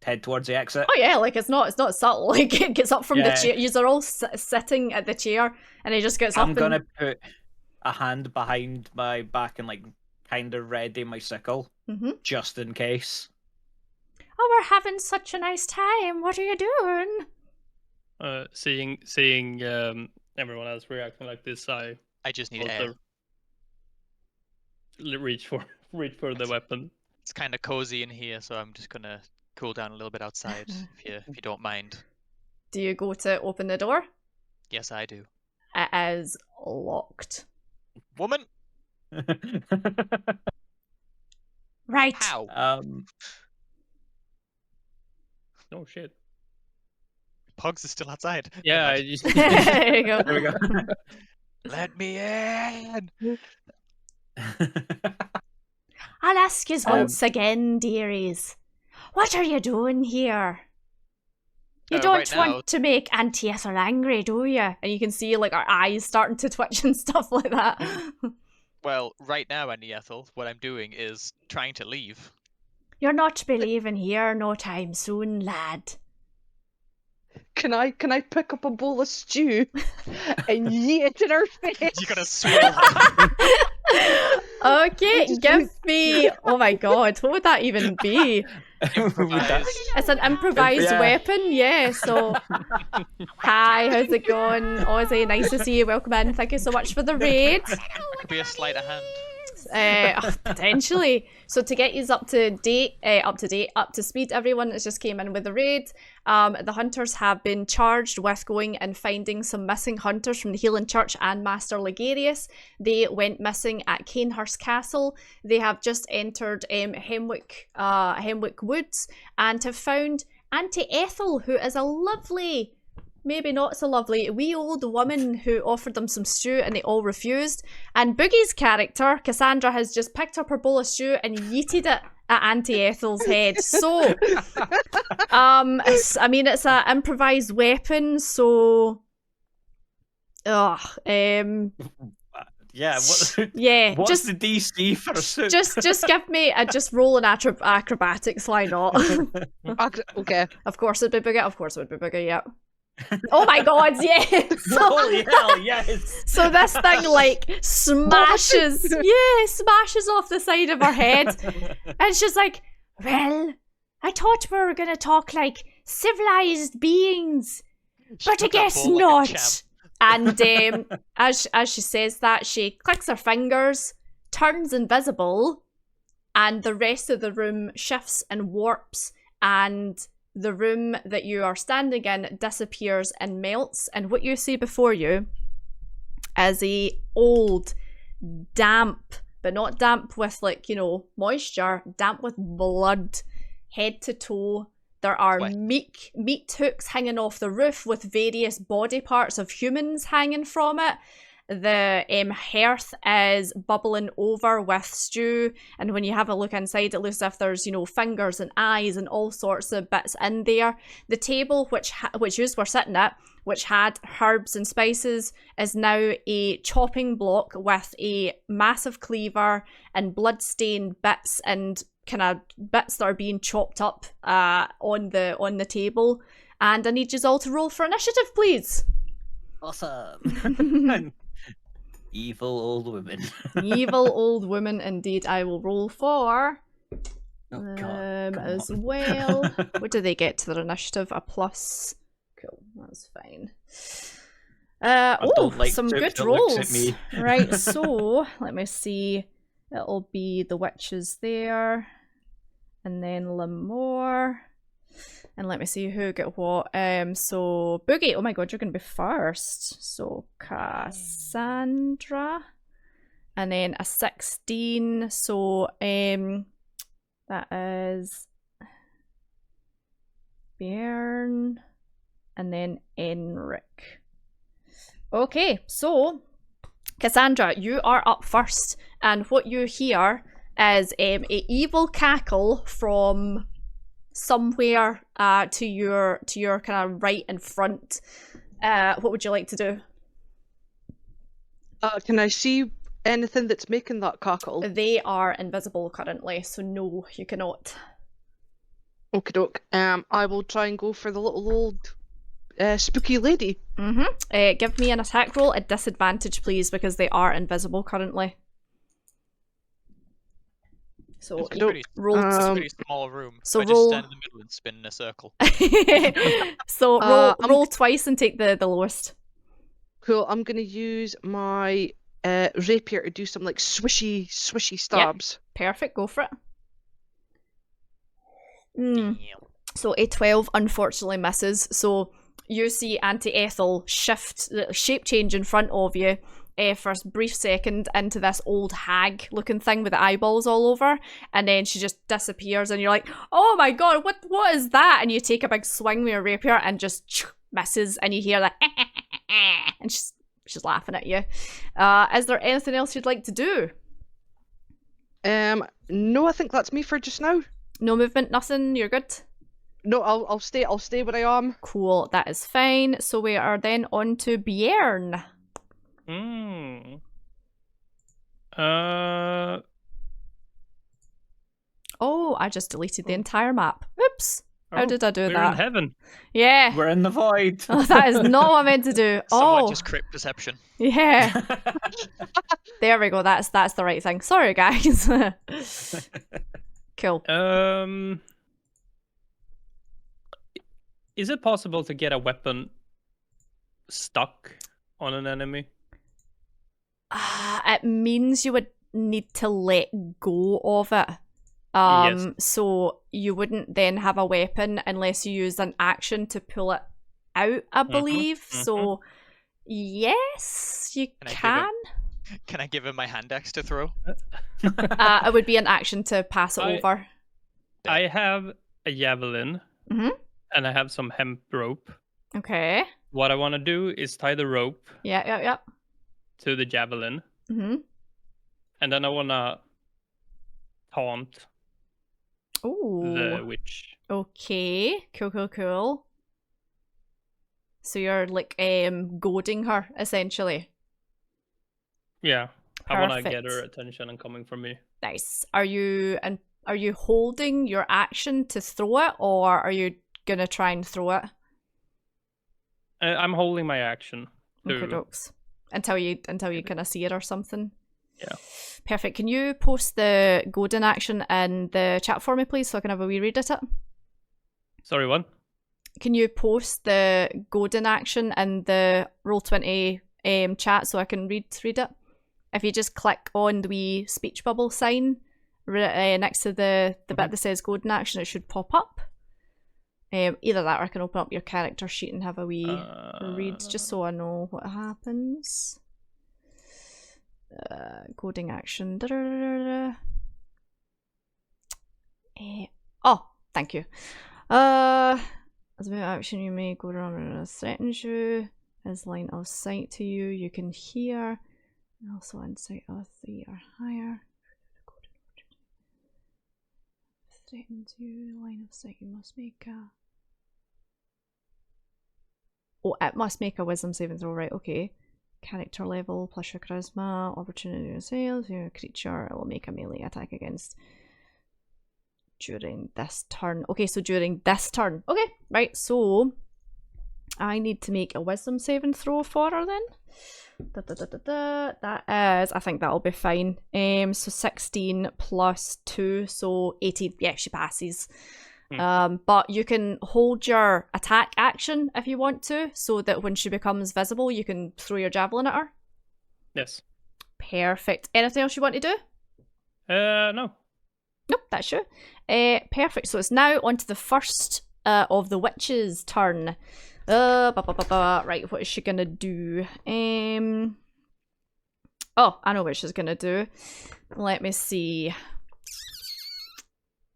head towards the exit? Oh yeah, like it's not subtle. Like it gets up from the Yeah. chair. You're all sitting at the chair, and he just gets I'm up. gonna put a hand behind my back and like kind of ready my sickle, just in case. Oh, we're having such a nice time. What are you doing? Seeing everyone else reacting like this, I just need air. also reach for the weapon. It's kind of cozy in here, so I'm just gonna cool down a little bit outside, if you don't mind. Do you go to open the door? Yes, I do. It is locked. Woman, Right. how? Oh shit. Pugs is still outside. Yeah, Never I mind. just There you go. There we go. Let me in. I'll ask you once again, dearies. What are you doing here? You don't right now- want to make Auntie Ethel angry, do you? And you can see like our eyes starting to twitch and stuff like that. Well, right now, Annie Ethel, what I'm doing is trying to leave. You're not to be leaving here no time soon, lad. Can I pick up a bowl of stew and yeet it in her face? You gotta swirl her. Okay, give me. Oh my god, what would that even be? Improvise. It's an improvised Yeah. weapon, yeah. So, hi, how's it going? Ozzy, nice to see you. Welcome in. Thank you so much for the raid. Could be a sleight of hand. Potentially. So to get you up to speed, everyone that's just came in with the raid. The hunters have been charged with going and finding some missing hunters from the Healing Church and Master Legarius. They went missing at Canehurst Castle. They have just entered Hemwick Woods and have found Auntie Ethel, who is a lovely, maybe not so lovely, wee old woman who offered them some stew and they all refused. And Boogie's character, Cassandra, has just picked up her bowl of stew and yeeted it at Auntie Ethel's head. So, it's an improvised weapon, so... Yeah, yeah, what's the DC for a suit? just give me just roll an acrobatics, why not? Okay. Of course it'd be bigger, yeah. Oh my god, yes! Holy hell, yes! So this thing like smashes off the side of her head. And she's like, well, I thought we were gonna talk like civilized beings, but I took that guess bowl like a not. champ. And as she says that, she clicks her fingers, turns invisible, and the rest of the room shifts and warps, and the room that you are standing in disappears and melts, and what you see before you is a old, damp, but not damp with moisture, damp with blood, head to toe. There are What? meat hooks hanging off the roof with various body parts of humans hanging from it. The hearth is bubbling over with stew, and when you have a look inside, it looks as if there's fingers and eyes and all sorts of bits in there. The table which you were sitting at, which had herbs and spices, is now a chopping block with a massive cleaver and blood-stained bits and kind of bits that are being chopped up on the table. And I need you all to roll for initiative, please. Awesome. Evil old women. Evil old woman, indeed. I will roll for Oh god. come as on. well. What do they get to their initiative? A plus. Cool, that's fine. don't like some soup good that looks at rolls. me. Right, so let me see. It'll be the witches there, and then Lamore. And let me see who get what. So Boogie, oh my god, you're gonna be first. So Cassandra. And then a 16. So that is Bjorn. And then Enric. Okay, so Cassandra, you are up first. And what you hear is a evil cackle from somewhere to your kind of right in front. What would you like to do? Can I see anything that's making that cackle? They are invisible currently, so no, you cannot. Okie doke. I will try and go for the little old spooky lady. Give me an attack roll at disadvantage, please, because they are invisible currently. So Okie It's doke. pretty, roll. it's a pretty small room. so I just roll- stand in the middle and spin in a circle. So I'm- roll twice and take the lowest. Cool. I'm gonna use my rapier to do some like swishy stabs. Perfect, go for it. Damn. So a 12 unfortunately misses. So you see Auntie Ethel shape change in front of you for a brief second into this old hag looking thing with the eyeballs all over, and then she just disappears and you're like, oh my god, what is that? And you take a big swing with your rapier and just misses, and you hear that and she's laughing at you. Is there anything else you'd like to do? No, I think that's me for just now. No movement, nothing, you're good? No, I'll stay where I am. Cool, that is fine. So we are then on to Bjorn. Oh, I just deleted the entire map. Oops. How did I do we're that? in heaven. Yeah. We're in the void. Oh, that is not what I meant to do. Someone Oh, just crit perception. yeah. There we go. That's the right thing. Sorry, guys. Cool. Is it possible to get a weapon stuck on an enemy? It means you would need to let go of it. Yes. So you wouldn't then have a weapon unless you used an action to pull it out, I believe. So yes, you can. Can I give him my hand axe to throw? It would be an action to pass it over. I have a javelin, and I have some hemp rope. Okay. What I want to do is tie the rope Yeah. to the javelin, And then I want to taunt ooh. the witch. Okay. Cool. So you're like goading her essentially. Yeah, I want to get Perfect. her attention and coming from me. Nice. Are you holding your action to throw it, or are you gonna try and throw it? I'm holding my action. Okey-dokes. Until you kind of see it or something. Yeah. Perfect. Can you post the goading action in the chat for me, please, so I can have a wee read at it? Sorry, what? Can you post the goading action in the Roll20 chat so I can read it? If you just click on the wee speech bubble sign next to the bit that says goading action, it should pop up. Either that or I can open up your character sheet and have a wee read just so I know what happens. Goading action. Oh, thank you. As a bit of action you may go around and threatens you. His line of sight to you, you can hear. And also insight of 3 or higher. Threatens you, line of sight, you must make a... Oh, it must make a wisdom saving throw, right, okay. Character level, plus your charisma, opportunity to sales, your creature, it will make a melee attack against during this turn. Okay, so during this turn. Okay, right, so I need to make a wisdom saving throw for her then. That is, I think that'll be fine. So 16 plus 2, so 18. Yeah, she passes. But you can hold your attack action if you want to, so that when she becomes visible, you can throw your javelin at her. Yes. Perfect. Anything else you want to do? No. Nope, that's you. Perfect. So it's now on to the first of the witch's turn. Right, what is she gonna do? Oh, I know what she's gonna do. Let me see.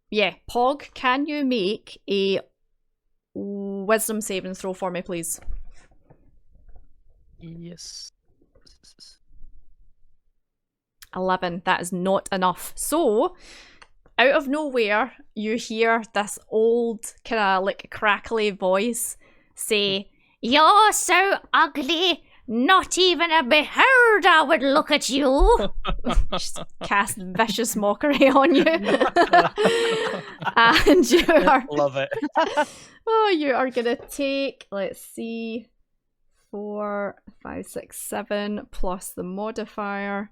Yeah, Pog, can you make a wisdom saving throw for me, please? Yes. 11. That is not enough. So, out of nowhere, you hear this old, kind of like crackly voice say, "You're so ugly, Not even a beholder would look at you. Just cast vicious mockery on you. And you are... Love it. Oh, you are going to take, let's see, 4, 5, 6, 7 plus the modifier,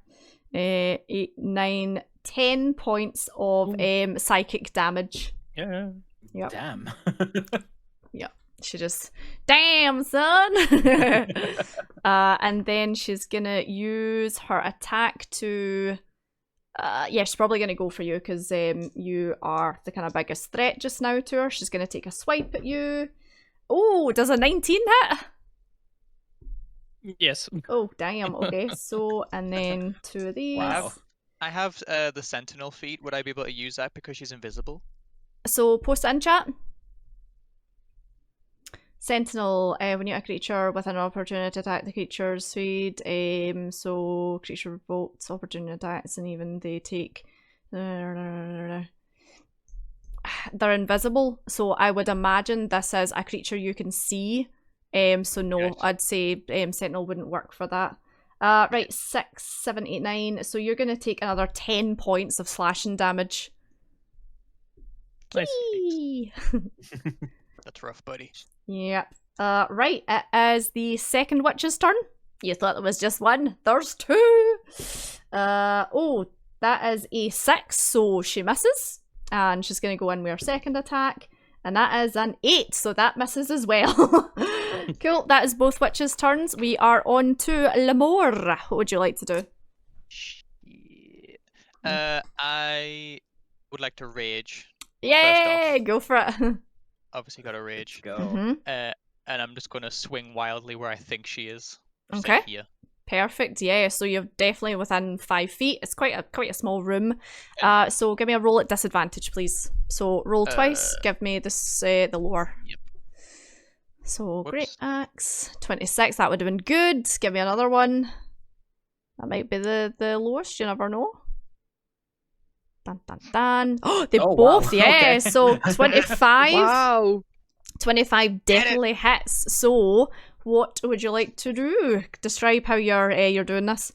8, 9, 10 points of psychic damage. Yeah. Yep. Damn. Yep. She just, damn, son! And then she's gonna use her attack to... yeah, she's probably gonna go for you because you are the kind of biggest threat just now to her. She's gonna take a swipe at you. Oh, does a 19 hit? Yes. Oh, damn, okay. So, and then 2 of these. Wow. I have the Sentinel feat. Would I be able to use that because she's invisible? So, post it in chat. Sentinel, when you hit a creature with an opportunity to attack the creature's feed, so creature revolts, opportunity attacks, and even they take... They're invisible, so I would imagine this is a creature you can see. So no, Right. I'd say Sentinel wouldn't work for that. Right, 6, 7, 8, 9. So you're going to take another 10 points of slashing damage. Nice. Yee! That's rough, buddy. Yep. Right, it is the second witch's turn. You thought there was just one. There's 2. Oh, that is a 6, so she misses. And she's going to go in with her second attack. And that is an 8, so that misses as well. Cool, that is both witches' turns. We are on to Lemore. What would you like to do? Shit. I would like to rage. Yay, go for it. Obviously got a rage. Go. Mhm. And I'm just gonna swing wildly where I think she is. Say Okay. Here. Perfect, yeah, so you're definitely within 5 feet. It's quite a small room. Yeah. So give me a roll at disadvantage, please. So roll twice, give me this the lower. Yep. So Whoops. great axe. 26, that would have been good. Give me another one. That might be the lowest, you never know. Dun dun dun. Oh, they Oh, both, wow. yeah. Okay. So 25. Wow. 25 definitely hits. So what would you like to do? Describe how you're doing this.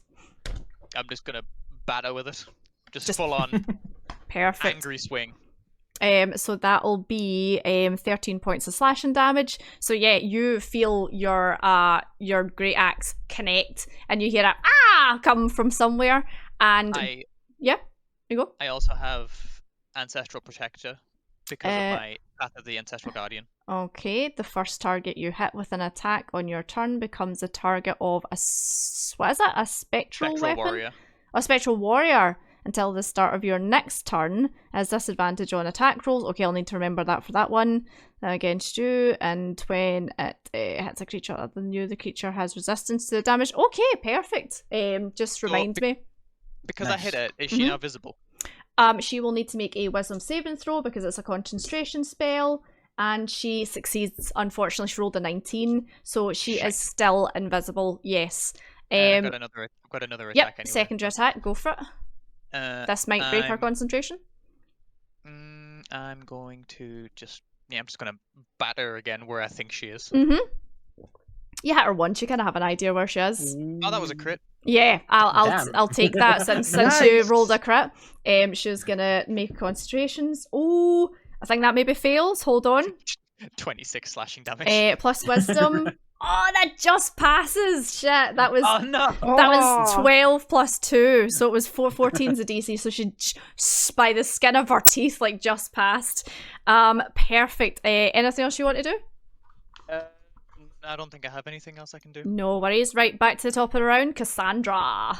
I'm just gonna batter with it. Just Just- full on Perfect. angry swing. So that'll be 13 points of slashing damage. So yeah, you feel your great axe connect, and you hear a come from somewhere, and yeah, you go. I also have Ancestral Protector because of my Path of the Ancestral Guardian. Okay, the first target you hit with an attack on your turn becomes a target of a what is it? A spectral weapon? Warrior. A spectral warrior. Until the start of your next turn, has disadvantage on attack rolls. Okay, I'll need to remember that for that one against you. And when it hits a creature other than you, the creature has resistance to the damage. Okay, perfect. Just remind me. Because Nice. I hit it, is she now visible? She will need to make a wisdom saving throw because it's a concentration spell. And she succeeds. Unfortunately, she rolled a 19, so she is still invisible. Yes. I've got another attack Yep, anyway. secondary attack. Go for it. This might break her I'm- concentration. I'm going to I'm just gonna batter again where I think she is. Mm-hmm. You hit her once. You kind of have an idea where she is. Oh, that was a crit. Yeah, Damn. I'll take that since you Nice. rolled a crit. She's gonna make concentrations. Oh, I think that maybe fails. Hold on. 26 slashing damage. Plus wisdom. Oh, that just passes. Shit, that was Oh no! that was Oh. 12 plus 2, so it was 14's a DC. So she by the skin of her teeth, like just passed. Perfect. Anything else you want to do? I don't think I have anything else I can do. No worries. Right, back to the top of the round, Cassandra.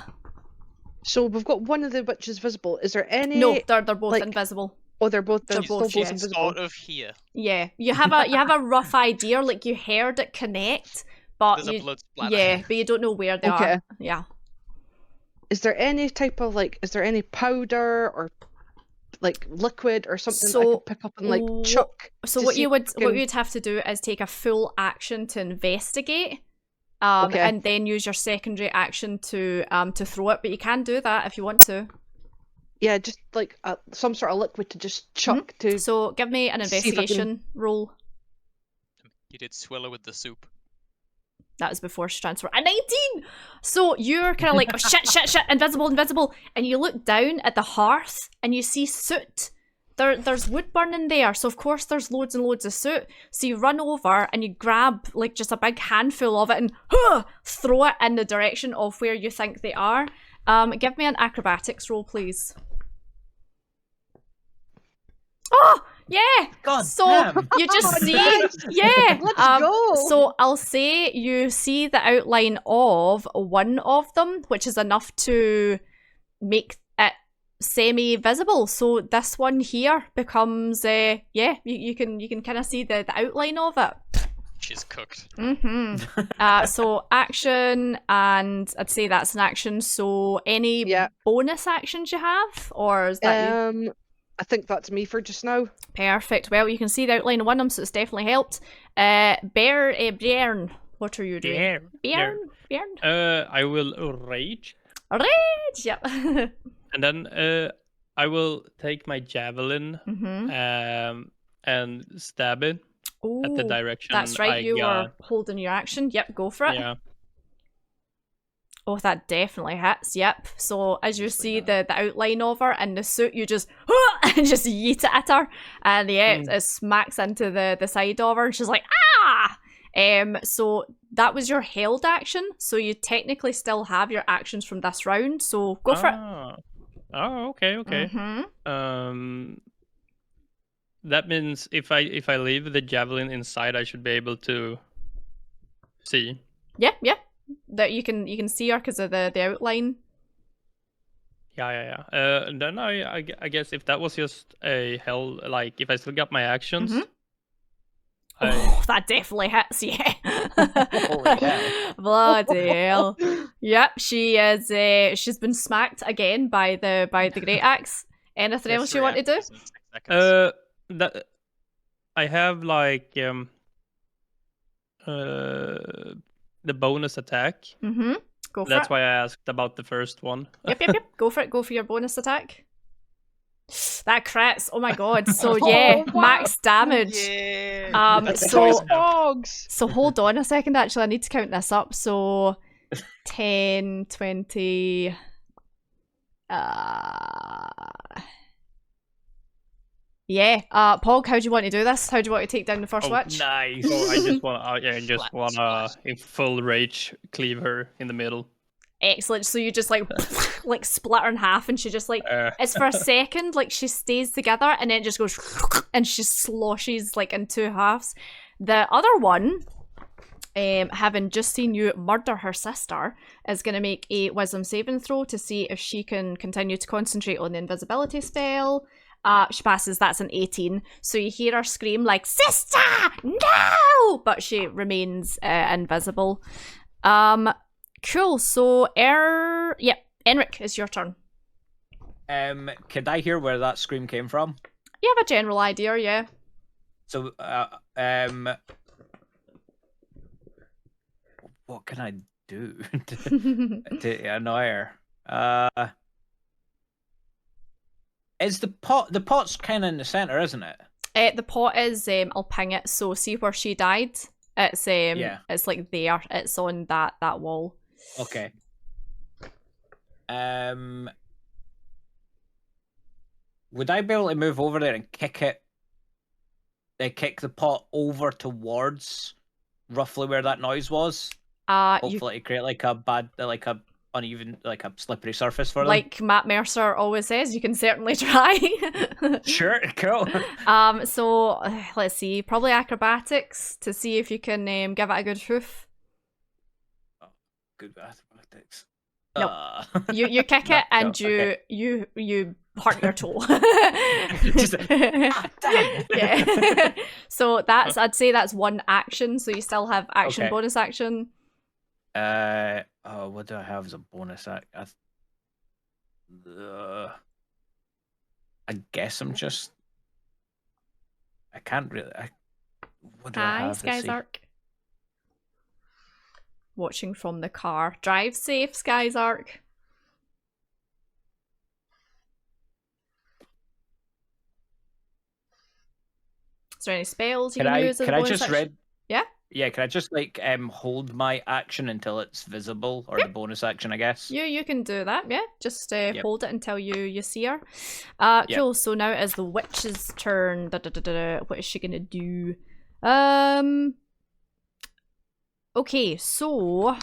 So we've got one of the witches visible. Is there any? No, they're both like- invisible. Oh, they're both. They're Still both, both yeah. invisible. Sort of here. Yeah, you have a rough idea, like you heard it connect, but There's a blood splatter. yeah, but you don't know where they Okay. are. Yeah. Is there any type of is there any powder or like liquid or something that I So, could pick up and like wh- chuck? So to what see you if would I can- you'd have to do is take a full action to investigate, Okay. and then use your secondary action to throw it. But you can do that if you want to. Yeah, just like some sort of liquid to just chuck to. So give me an See if I can- investigation roll. You did swallow with the soup. That was before she transferred. A 19! So you're kind of like, oh, shit, invisible. And you look down at the hearth and you see soot. There's wood burning there, so of course there's loads and loads of soot. So you run over and you grab like just a big handful of it and throw it in the direction of where you think they are. Give me an acrobatics roll, please. Oh! Yeah. God so damn. you just see, Let's go. So I'll say you see the outline of one of them, which is enough to make it semi-visible. So this one here becomes, you can kind of see the outline of it. She's cooked. So action, and I'd say that's an action. So any bonus actions you have, or is that you? I think that's me for just now. Perfect. Well, you can see the outline of one of them, so it's definitely helped. Bjorn, what are you doing? Bjorn? I will rage. Rage! Yep. And then I will take my javelin and stab it at the Ooh, direction. that's right, you were holding your action. Yep, go for it. Yeah. Oh, that definitely hits, yep. So as you see the outline of her in the suit, you just and just yeet it at her. And it smacks into the side of her and she's like, ah! So that was your held action. So you technically still have your actions from this round, so go for it. Oh, okay. That means if I leave the javelin inside, I should be able to see. Yeah. That you can see her because of the outline. Yeah. And then I guess if that was just a hell, like if I still got my actions. Oh, that definitely hits, yeah. Holy hell. Bloody hell. Yep, she is. She's been smacked again by the great axe. Anything else you want to do? That I have like the bonus attack. Go for That's it. why I asked about the first one. Yep. Go for it. Go for your bonus attack. That crits. Oh my god. So yeah, max damage. Yeah. So hold on a second. Actually, I need to count this up. So 10, 20. Pog, how do you want to do this? How do you want to take down the first witch? Nice. So I just wanna in full rage cleave her in the middle. Excellent. So you just like split her in half, and she just like it's for a second, like she stays together, and then it just goes and she sloshes like in two halves. The other one, having just seen you murder her sister, is going to make a wisdom saving throw to see if she can continue to concentrate on the invisibility spell. She passes. That's an 18. So you hear her scream like, "Sister, no!" But she remains invisible. Cool. So, Enric, it's your turn. Could I hear where that scream came from? You have a general idea, yeah. So, what can I do to annoy her? Is the pot's kind of in the center, isn't it? The pot is. I'll ping it. So see where she died. It's It's like there. It's on that wall. Okay. Would I be able to move over there and kick it? Kick the pot over towards roughly where that noise was. Hopefully, to create like a uneven, like a slippery surface for them. Like Matt Mercer always says, you can certainly try. Sure, cool. So let's see, probably acrobatics to see if you can give it a good hoof. Good acrobatics. Nope. You kick it and okay. you hurt your toe. Just damn. Yeah. So I'd say that's one action. So you still have action, bonus action. What do I have as a bonus act? I guess I'm just. I can't really. What do I have? Skyzark. Watching from the car. Drive safe, Skyzark. Is there any spells you can use? Can I just read? Yeah. Yeah, can I just like hold my action until it's visible, or the bonus action, I guess? You can do that, yeah. Just hold it until you see her. Yep. Cool. So now it is the witch's turn. What is she gonna do? Okay, so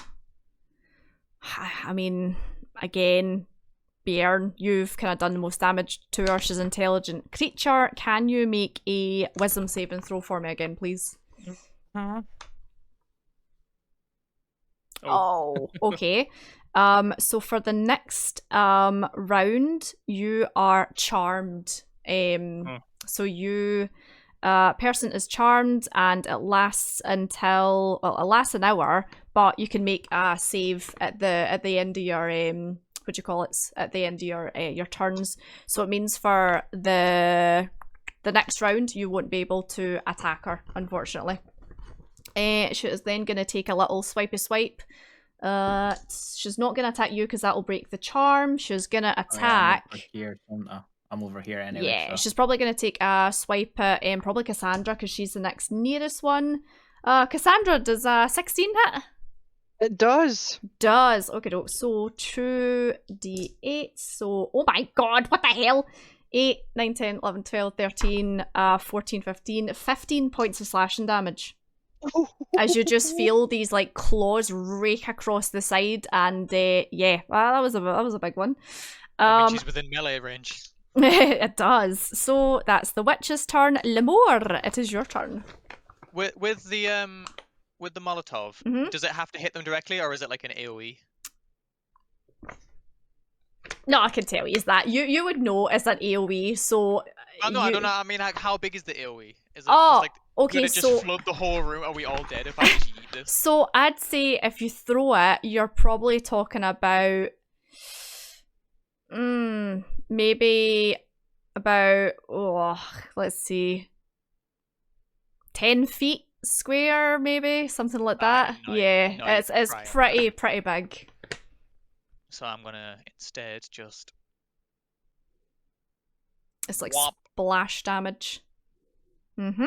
I mean, again, Bjorn, you've kind of done the most damage to her. She's an intelligent creature. Can you make a wisdom saving throw for me again, please? Oh, okay. So for the next round, you are charmed. So you person is charmed, and it lasts until, well, it lasts an hour, but you can make a save at the end of your what do you call it? At the end of your turns. So it means for the next round you won't be able to attack her, unfortunately. She is then going to take a little swipey swipe. She's not going to attack you because that will break the charm. She's going to attack. Oh, yeah, I'm over here anyway. Yeah, so. she's probably going to take a swipe at probably Cassandra because she's the next nearest one. Cassandra, does 16 hit? It does. Does. Okay, so 2d8. So, oh my god, what the hell? 8, 9, 10, 11, 12, 13, 14, 15. 15 points of slashing damage. As you just feel these like claws rake across the side, and yeah, well, that was a big one. I mean, she's within melee range. It does. So that's the witch's turn. Lemore, it is your turn. With the Molotov, does it have to hit them directly, or is it like an AoE? No, I can tell you is that you would know it's an AoE. So Oh, no, I don't know. I mean, like, how big is the AoE? Is it oh, just, like, okay, would it just flood the whole room? Are we all dead if I just eat this? So I'd say if you throw it, you're probably talking about maybe about let's see, 10 feet square, maybe something like that. Yeah, it's pretty big. So I'm gonna instead just. It's like Whop. splash damage. Is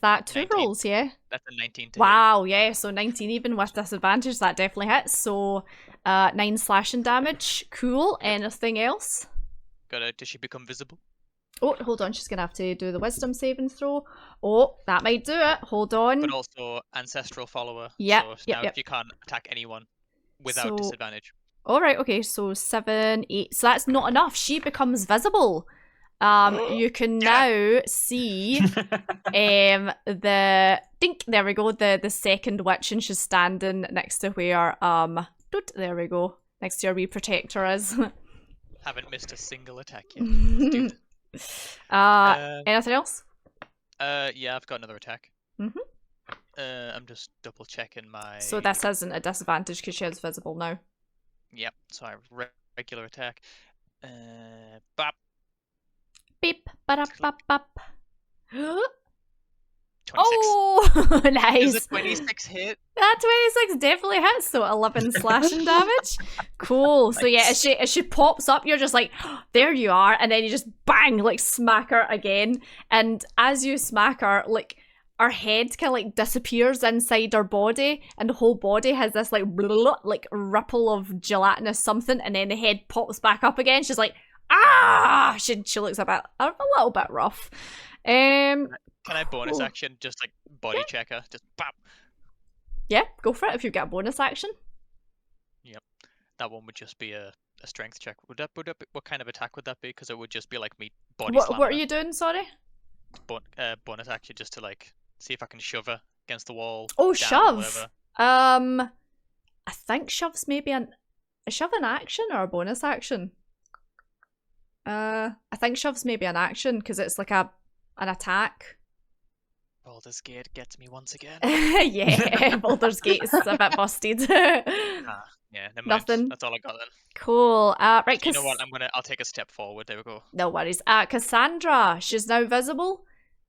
that 2 19. rolls? Yeah. That's a 19 to hit. Wow. Yeah. So 19 even with disadvantage, that definitely hits. So 9 slashing damage. Cool. Anything else? Does she become visible? Oh, hold on. She's gonna have to do the wisdom saving throw. Oh, that might do it. Hold on. But also ancestral follower. Yeah. So now if you can't attack anyone without disadvantage. All right. Okay. So 7, 8. So that's not enough. She becomes visible. You can now see the dink. There we go. The second witch, and she's standing next to where there we go. Next to your wee protector is. Haven't missed a single attack yet. Let's do it. Anything else? Yeah, I've got another attack. I'm just double checking my. So this isn't a disadvantage because she is visible now. Yep. So I have regular attack. Bop. Beep. Ba-da-bop-bop. 26. Oh, nice. Is a 26 hit? That 26 definitely hits, so 11 slashing damage. Cool. So yeah, as she pops up, you're just like, oh, there you are, and then you just bang, like smack her again. And as you smack her, like her head kind of like disappears inside her body, and the whole body has this like like ripple of gelatinous something, and then the head pops back up again. She's like, ah! She looks a little bit rough. Can I bonus action just like body check her? Just bam. Yeah, go for it if you get a bonus action. Yep, that one would just be a strength check. Would that what kind of attack would that be? Because it would just be like me body slamming. What are you doing? Sorry. Bonus action just to like see if I can shove her against the wall. Oh, down, shove. I think shove's maybe is shove an action or a bonus action? I think shove's maybe an action because it's like an attack. Baldur's Gate gets me once again. Yeah, Baldur's Gate's a bit busted. Yeah, never Nothing. mind. That's all I got then. Cool. Right, You know what? I'll take a step forward. There we go. No worries. Cassandra, she's now visible,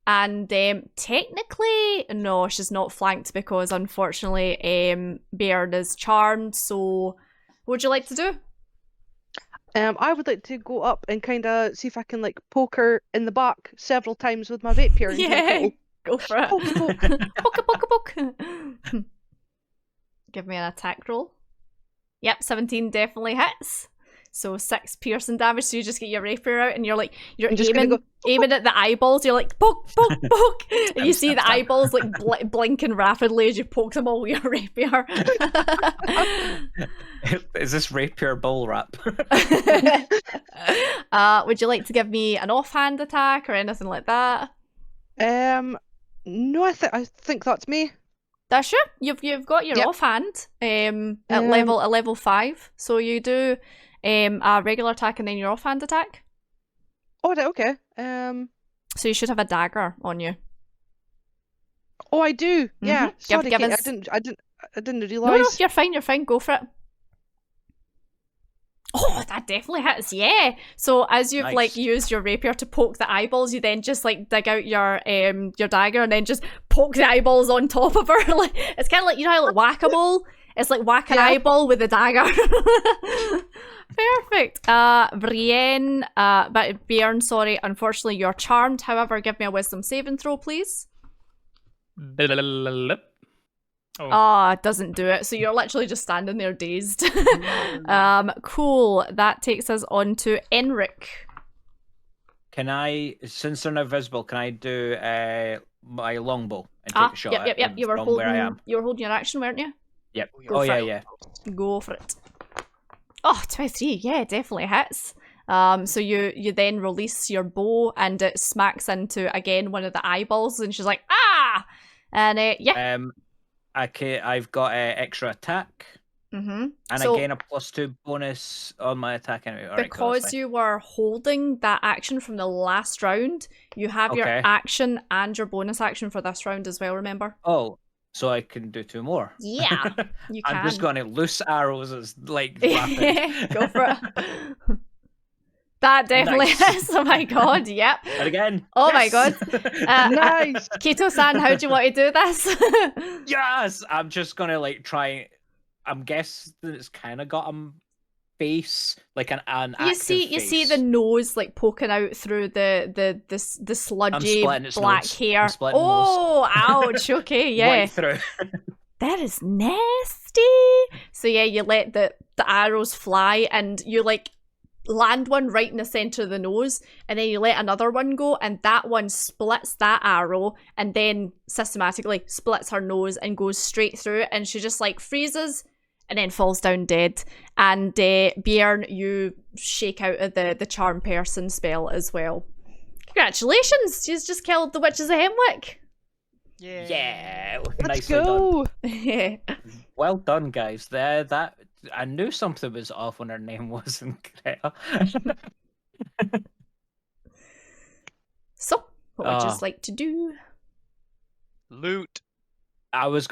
and technically, no, she's not flanked because unfortunately, Baird is charmed. So, what would you like to do? I would like to go up and kind of see if I can like poke her in the back several times with my rapier. Yeah, Go for it. Poke, poke. Poke. Give me an attack roll. Yep, 17 definitely hits. So 6 piercing damage. So you just get your rapier out and you're I'm just gonna go, aiming at the eyeballs. You're like poke, poke, poke, and you see the eyeballs like blinking rapidly as you poke them all with your rapier. Is this rapier bull rap? Would you like to give me an offhand attack or anything like that? No, I think that's me. That's sure. You've got your Yep. offhand at level 5. So you do a regular attack and then your offhand attack. Oh, right, okay. So you should have a dagger on you. Oh, I do. Yeah. Give- Sorry, give Kate, us- I didn't No, realise. you're fine. You're fine. Go for it. Oh, that definitely hits. Yeah. So as you've like Nice. used your rapier to poke the eyeballs, you then just like dig out your dagger and then just poke the eyeballs on top of her. Like it's kind of like, you know how like whack-a-mole. It's like whack an Yeah. eyeball with a dagger. Perfect. Brienne, but Bjorn, sorry, unfortunately you're charmed. However, give me a wisdom saving throw, please. Oh, It doesn't do it. So you're literally just standing there dazed. Cool. That takes us on to Enric. Can I, since they're now visible, can I do my longbow and take a shot Yep. at them You were from holding. where I am? You were holding your action, weren't you? Yep. Go Oh for yeah, it. yeah. Go for it. Oh, 23. Yeah, definitely hits. So you then release your bow and it smacks into again one of the eyeballs, and she's like, ah, and yeah. I've got extra attack, Mm-hmm. and So- I gain a +2 bonus on my attack anyway. All right, cool, that's Because fine. you were holding that action from the last round, you have your Okay. action and your bonus action for this round as well, remember? Oh, so I can do 2 more. Yeah, you can. I'm just going to loose arrows as like rapid. Go for it. That definitely Nice. is. Oh my god, yep. And again. Oh my yes! god. Nice. Keto-san, how do you want to do this? Yes, I'm just gonna like try. I'm guessing it's kind of got a face, like an you active see face. the nose like poking out through the sludgy splitting its black nose. hair. I'm splitting Oh, ouch. Okay, yeah. Right through. That is nasty. So yeah, you let the arrows fly and you like land one right in the center of the nose, and then you let another one go, and that one splits that arrow and then systematically splits her nose and goes straight through it, and she just like freezes and then falls down dead. And Bjorn, you shake out of the charm person spell as well. Congratulations, she's just killed the witches of Hemwick. Yeah, Let's nicely done. go. Yeah. Well done, guys. That I knew something was off when her name wasn't Greta. So, what would you Ah. just like to do? Loot.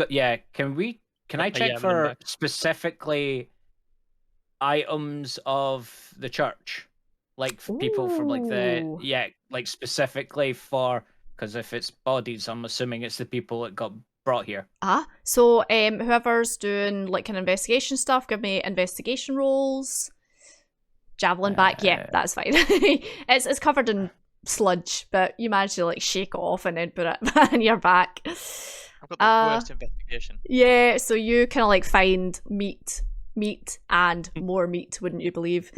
Yeah. Can I check yeah, for back. specifically items of the church, like people from like Ooh. like specifically for, because if it's bodies, I'm assuming it's the people that got brought here. So whoever's doing like an investigation stuff, give me investigation rolls. Javelin back, yeah, that's fine. It's covered in sludge, but you managed to like shake it off and then put it in your back. I've got the worst investigation. Yeah, so you kind of like find meat, and more meat, wouldn't you believe?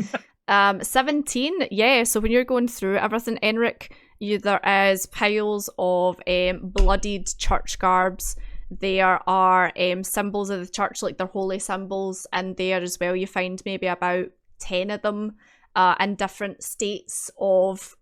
17, yeah, so when you're going through everything, Enric, there is piles of bloodied church garbs. There are symbols of the church, like their holy symbols, and there as well you find maybe about 10 of them in different states of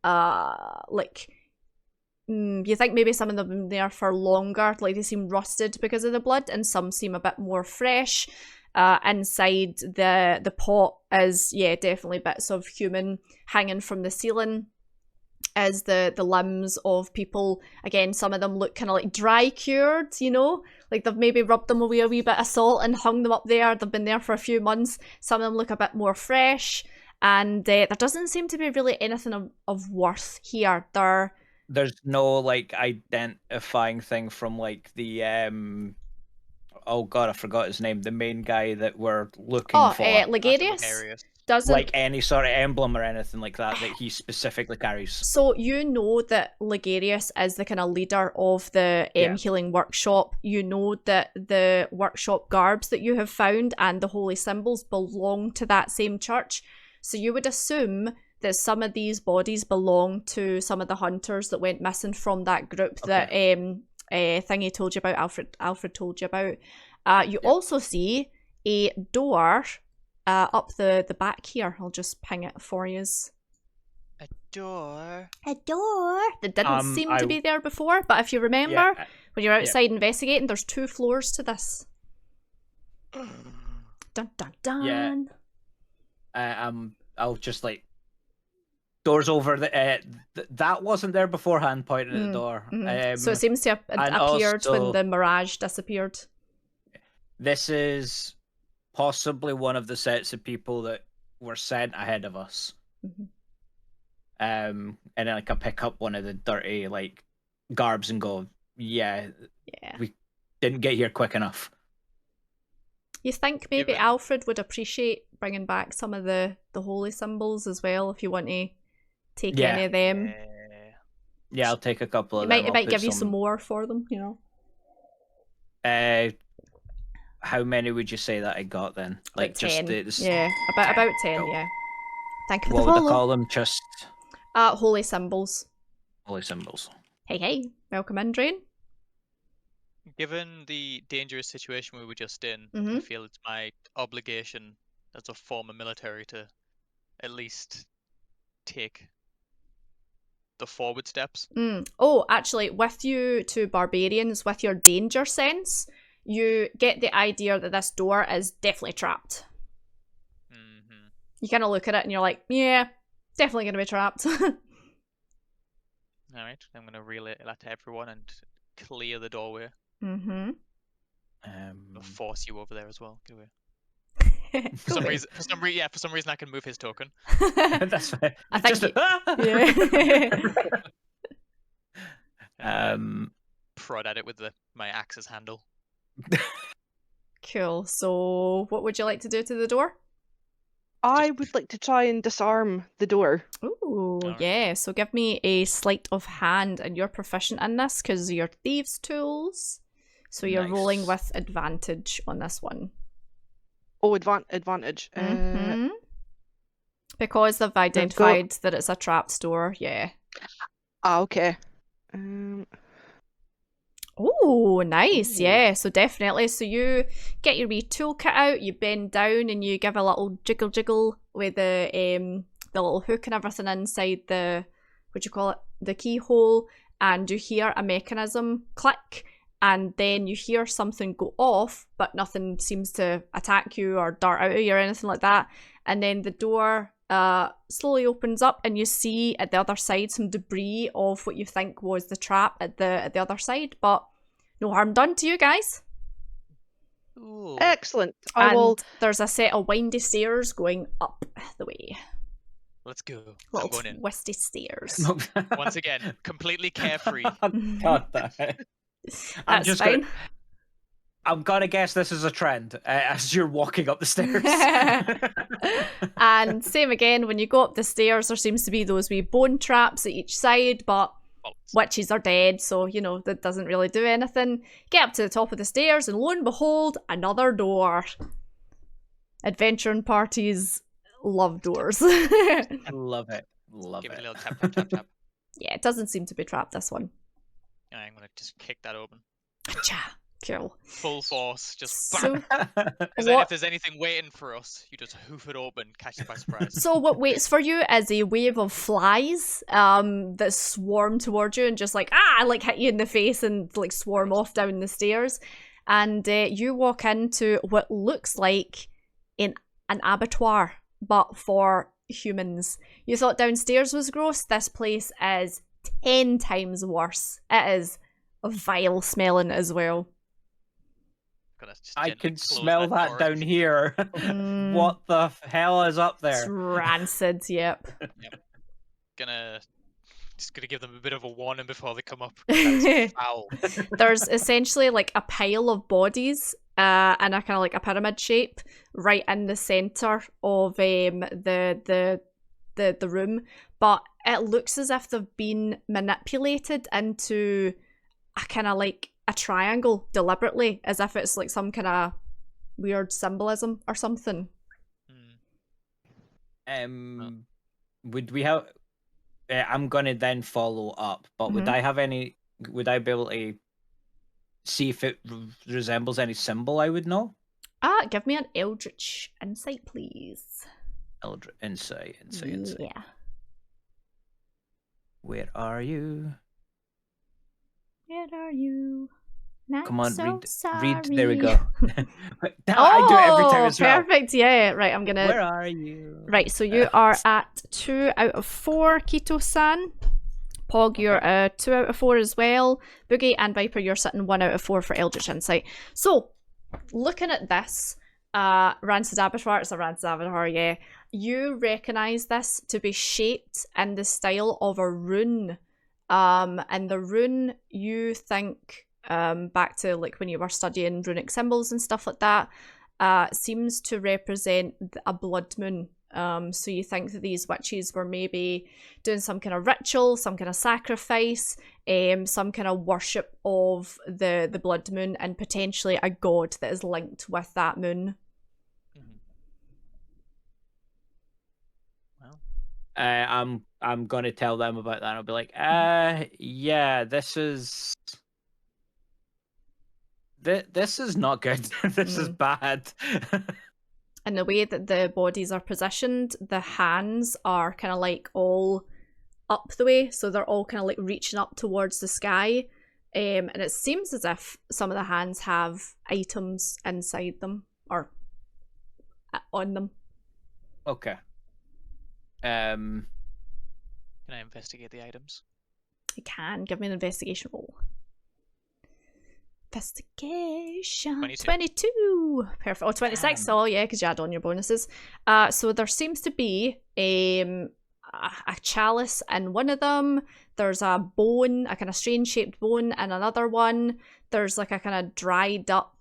you think maybe some of them have been there for longer, like they seem rusted because of the blood, and some seem a bit more fresh. Inside the pot is, yeah, definitely bits of human hanging from the ceiling, as the limbs of people. Again, some of them look kind of like dry cured, you know, like they've maybe rubbed them away a wee bit of salt and hung them up there. They've been there for a few months. Some of them look a bit more fresh, and there doesn't seem to be really anything of worth here. There's no like identifying thing from like the oh god, I forgot his name. The main guy that we're looking for. Legarius? Hilarious. doesn't like any sort of emblem or anything like that he specifically carries. So you know that Ligarius is the kind of leader of the Yeah. healing workshop. You know that the workshop garbs that you have found and the holy symbols belong to that same church. So you would assume that some of these bodies belong to some of the hunters that went missing from that group that Thingy told you about, Alfred told you about. You also see a door up the back here. I'll just ping it for you. A door. A door that didn't seem to be there before, but if you remember, when you're outside investigating, there's 2 floors to this. Dun dun dun. Yeah. I'll just like doors over the that wasn't there beforehand, pointing at the door. So it seems to have appeared when the mirage disappeared. This is possibly one of the sets of people that were sent ahead of us. And then like I pick up one of the dirty like garbs and go, yeah, we didn't get here quick enough. You think maybe Alfred would appreciate bringing back some of the holy symbols as well if you want to take any of them. Yeah, I'll take a couple of them. It might give you some more for them, you know. How many would you say that I got then? Like just 10. Yeah, about 10. Oh. Yeah. Thank you for what the would follow. I call them? Just holy symbols. Holy symbols. Hey, welcome in, Drain. Given the dangerous situation we were just in, I feel it's my obligation as a former military to at least take the forward steps. Oh, actually, with you 2 barbarians, with your danger sense, you get the idea that this door is definitely trapped. You kind of look at it and you're like, yeah, definitely going to be trapped. Alright, I'm going to relay that to everyone and clear the doorway. I'll force you over there as well. Go away. For some reason, I can move his token. That's fine. I think Prod at it with my axe's handle. Cool. So, what would you like to do to the door? I would like to try and disarm the door. Ooh, Alright. yeah. So give me a sleight of hand, and you're proficient in this because you're thieves' tools. So you're rolling Nice. with advantage on this one. Oh, advantage. Because they've identified that it's a trapped door, yeah. Okay. Oh, nice, yeah. So definitely. So you get your wee toolkit out, you bend down and you give a little jiggle with the little hook and everything inside the, what do you call it, the keyhole, and you hear a mechanism click, and then you hear something go off, but nothing seems to attack you or dart out of you or anything like that. And then the door slowly opens up and you see at the other side some debris of what you think was the trap at the other side, but no harm done to you guys. Ooh. Excellent. And there's a set of windy stairs going up the way. Let's go. I'm Little going in. twisty stairs. Once again, completely carefree. God, That's fine. I'm gonna guess this is a trend as you're walking up the stairs. And same again, when you go up the stairs, there seems to be those wee bone traps at each side, but witches are dead, so, you know, that doesn't really do anything. Get up to the top of the stairs, and lo and behold, another door. Adventuring parties love doors. Love it. Love Give it a it. little tap, tap, tap, tap. Yeah, it doesn't seem to be trapped, this one. And I'm gonna just kick that open. Cha. Cool. Full force, just So, bam. Because then if there's anything waiting for us, you just hoof it open, catch it by surprise. So what waits for you is a wave of flies that swarm towards you and just like hit you in the face and like swarm off down the stairs. And you walk into what looks like an abattoir, but for humans. You thought downstairs was gross. This place is 10 times worse. It is vile smelling as well. I can smell that down here. What the hell is up It's there? rancid, yep. Just gonna give them a bit of a warning before they come up. That's foul. There's essentially like a pile of bodies in a kind of like a pyramid shape, right in the center of the room. But it looks as if they've been manipulated into a kind of like a triangle deliberately, as if it's like some kind of weird symbolism or something. Would we have? I'm gonna then follow up, but would I have any? Would I be able to see if it resembles any symbol I would know? Give me an Eldritch insight, please. Eldritch insight. Yeah. Where are you? Where are you? Not Come on, so read. There we go. Oh, I do it every time as well. perfect. Yeah, right. I'm gonna. Where are you? Right, so you are at 2 out of 4, Keto-san. Pog, you're 2 out of 4 as well. Boogie and Viper, you're sitting 1 out of 4 for Eldritch Insight. So, looking at this, Rancid Abattoir, it's a Rancid Abattoir, yeah. You recognise this to be shaped in the style of a rune. And the rune, you think, back to like when you were studying runic symbols and stuff like that, seems to represent a blood moon. So you think that these witches were maybe doing some kind of ritual, some kind of sacrifice, some kind of worship of the blood moon, and potentially a god that is linked with that moon. I'm gonna tell them about that. I'll be like, yeah, this is not good. This is bad. And the way that the bodies are positioned, the hands are kind of like all up the way, so they're all kind of like reaching up towards the sky, and it seems as if some of the hands have items inside them or on them. Okay. Can I investigate the items? You can. Give me an investigation roll. Investigation. 22. Perfect. Oh, 26. Oh, yeah, because you add on your bonuses. So there seems to be a chalice in one of them. There's a bone, a kind of strange shaped bone in another one. There's like a kind of dried up,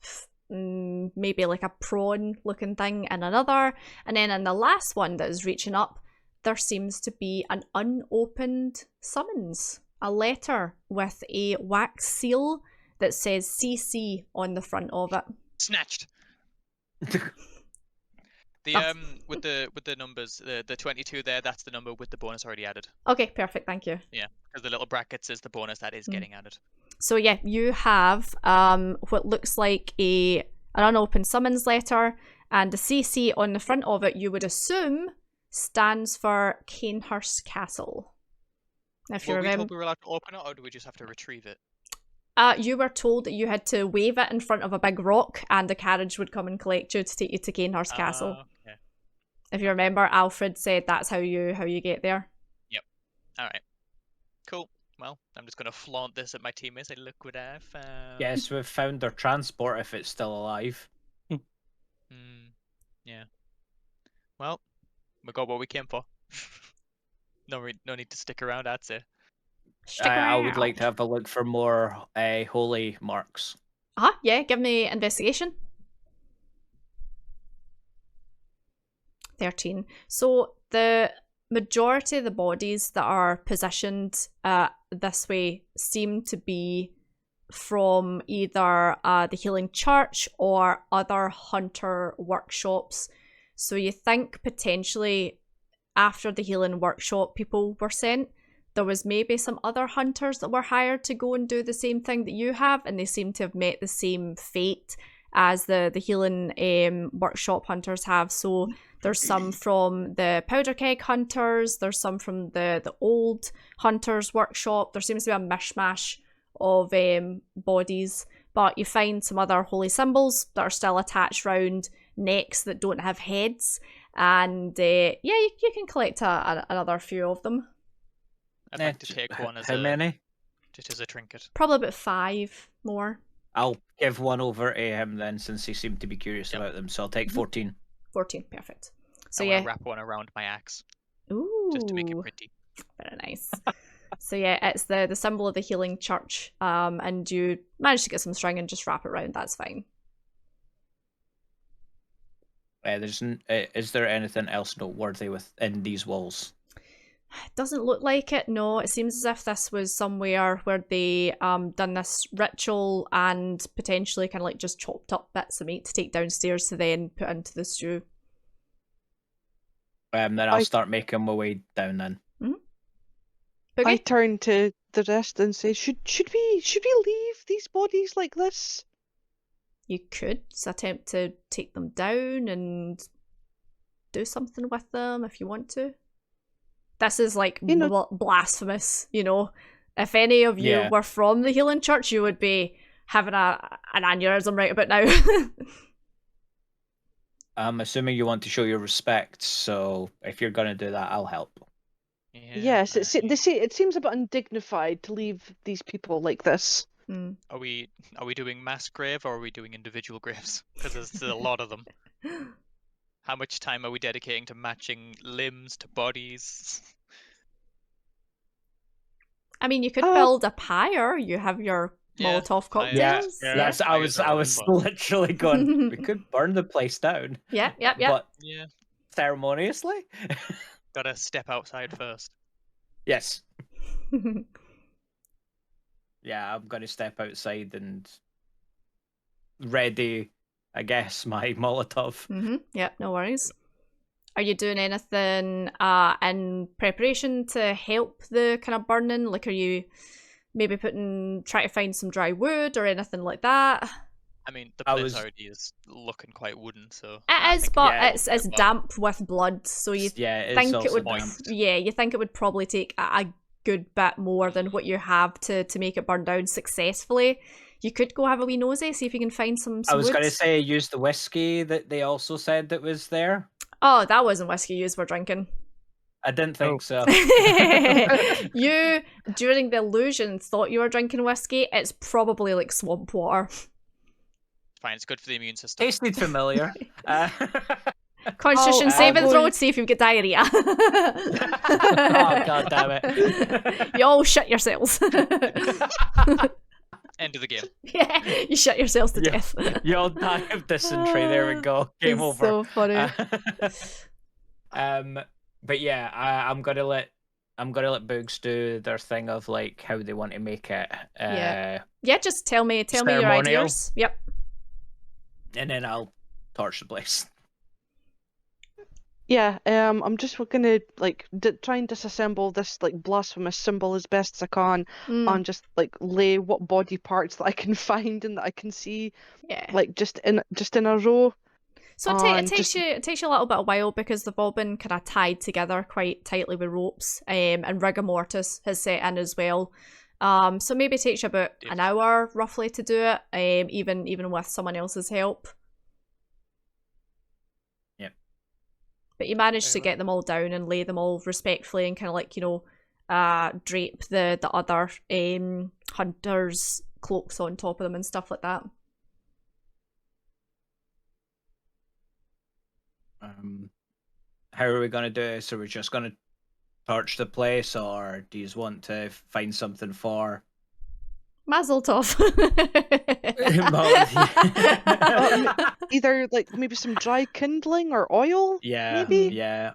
maybe like a prawn looking thing in another. And then in the last one that is reaching up, there seems to be an unopened summons, a letter with a wax seal that says CC on the front of it. Snatched. With the numbers, the 22 there, that's the number with the bonus already added. Okay, perfect, thank you. Yeah, because the little brackets is the bonus that is getting added. So yeah, you have what looks like an unopened summons letter, and the CC on the front of it, you would assume, stands for Canehurst Castle. If you remember, we told we were allowed to open it, or do we just have to retrieve it? You were told that you had to wave it in front of a big rock, and a carriage would come and collect you to take you to Canehurst Castle. Okay. If you remember, Alfred said that's how you get there. Yep. All right. Cool. Well, I'm just gonna flaunt this at my teammates. Say, look what I found. Yes, we've found their transport if it's still alive. Yeah. Well, we got what we came for. No need to stick around, I'd say. I would like to have a look for more holy marks. Yeah, give me investigation. 13. So the majority of the bodies that are positioned this way seem to be from either the Healing Church or other hunter workshops. So you think potentially after the Healing Workshop people were sent, there was maybe some other hunters that were hired to go and do the same thing that you have, and they seem to have met the same fate as the Healing Workshop hunters have. So there's some from the Powder Keg hunters, there's some from the old hunters workshop. There seems to be a mishmash of bodies, but you find some other holy symbols that are still attached round necks that don't have heads, and yeah, you can collect another few of them. I'd like to take one as how many? Just as a trinket. Probably about 5 more. I'll give one over to him then, since he seemed to be curious about them. So I'll take 14. 14, perfect. So I yeah, wrap one around my axe. Ooh, just to make it pretty. Very nice. So yeah, it's the symbol of the Healing Church, and you manage to get some string and just wrap it around. That's fine. Is there anything else noteworthy within these walls? It doesn't look like it, no. It seems as if this was somewhere where they done this ritual and potentially kind of like just chopped up bits of meat to take downstairs to then put into the stew. Then I'll start making my way down then. Okay. I turn to the rest and say, should we leave these bodies like this? You could attempt to take them down and do something with them if you want to. This is like blasphemous, you know. If any of you were from the Healing Church, you would be having an aneurysm right about now. I'm assuming you want to show your respect, so if you're going to do that, I'll help. Yes, they say it seems a bit undignified to leave these people like this. Are we doing mass grave or are we doing individual graves? Because there's a lot of them. How much time are we dedicating to matching limbs to bodies? I mean, you could build a pyre. You have your Molotov cocktails. Yes, I was literally going. We could burn the place down. Yeah. But ceremoniously. Gotta step outside first. Yes. Yeah, I'm gonna step outside and ready, I guess, my Molotov. Yeah, no worries. Are you doing anything in preparation to help the kind of burning? Like, are you maybe trying to find some dry wood or anything like that? I mean, the place already is looking quite wooden, so it is, but it's damp with blood, so you think it would. Damp. Yeah, you think it would probably take a good bit more than what you have to make it burn down successfully. You could go have a wee nosy, see if you can find some I was wood. going to say use the whiskey that they also said that was there. Oh, that wasn't whiskey you were drinking. I didn't think so. You, during the illusion, thought you were drinking whiskey. It's probably like swamp water. Fine, it's good for the immune system. Tasted familiar. Constitution saving throw to see if you get diarrhea. Oh, god damn it. You all shit yourselves. End of the game. Yeah, you shit yourselves to death. You all die of dysentery. There we go. Game over. So funny. But yeah, I'm gonna let Boogs do their thing of like how they want to make it. Yeah, just tell me your ideas. Yep. And then I'll torch the place. Yeah, I'm just gonna like try and disassemble this like blasphemous symbol as best as I can, and just like lay what body parts that I can find and that I can see, like just in a row. So it takes you a little bit of while because they've all been kind of tied together quite tightly with ropes, and rigor mortis has set in as well. So maybe it takes you about an hour roughly to do it, even with someone else's help. But you managed to get them all down and lay them all respectfully and kind of like, drape the other hunters' cloaks on top of them and stuff like that. How are we going to do it? So we're just going to torch the place, or do you want to find something for... Mazel tov. Either like maybe some dry kindling or oil. Maybe. Yeah.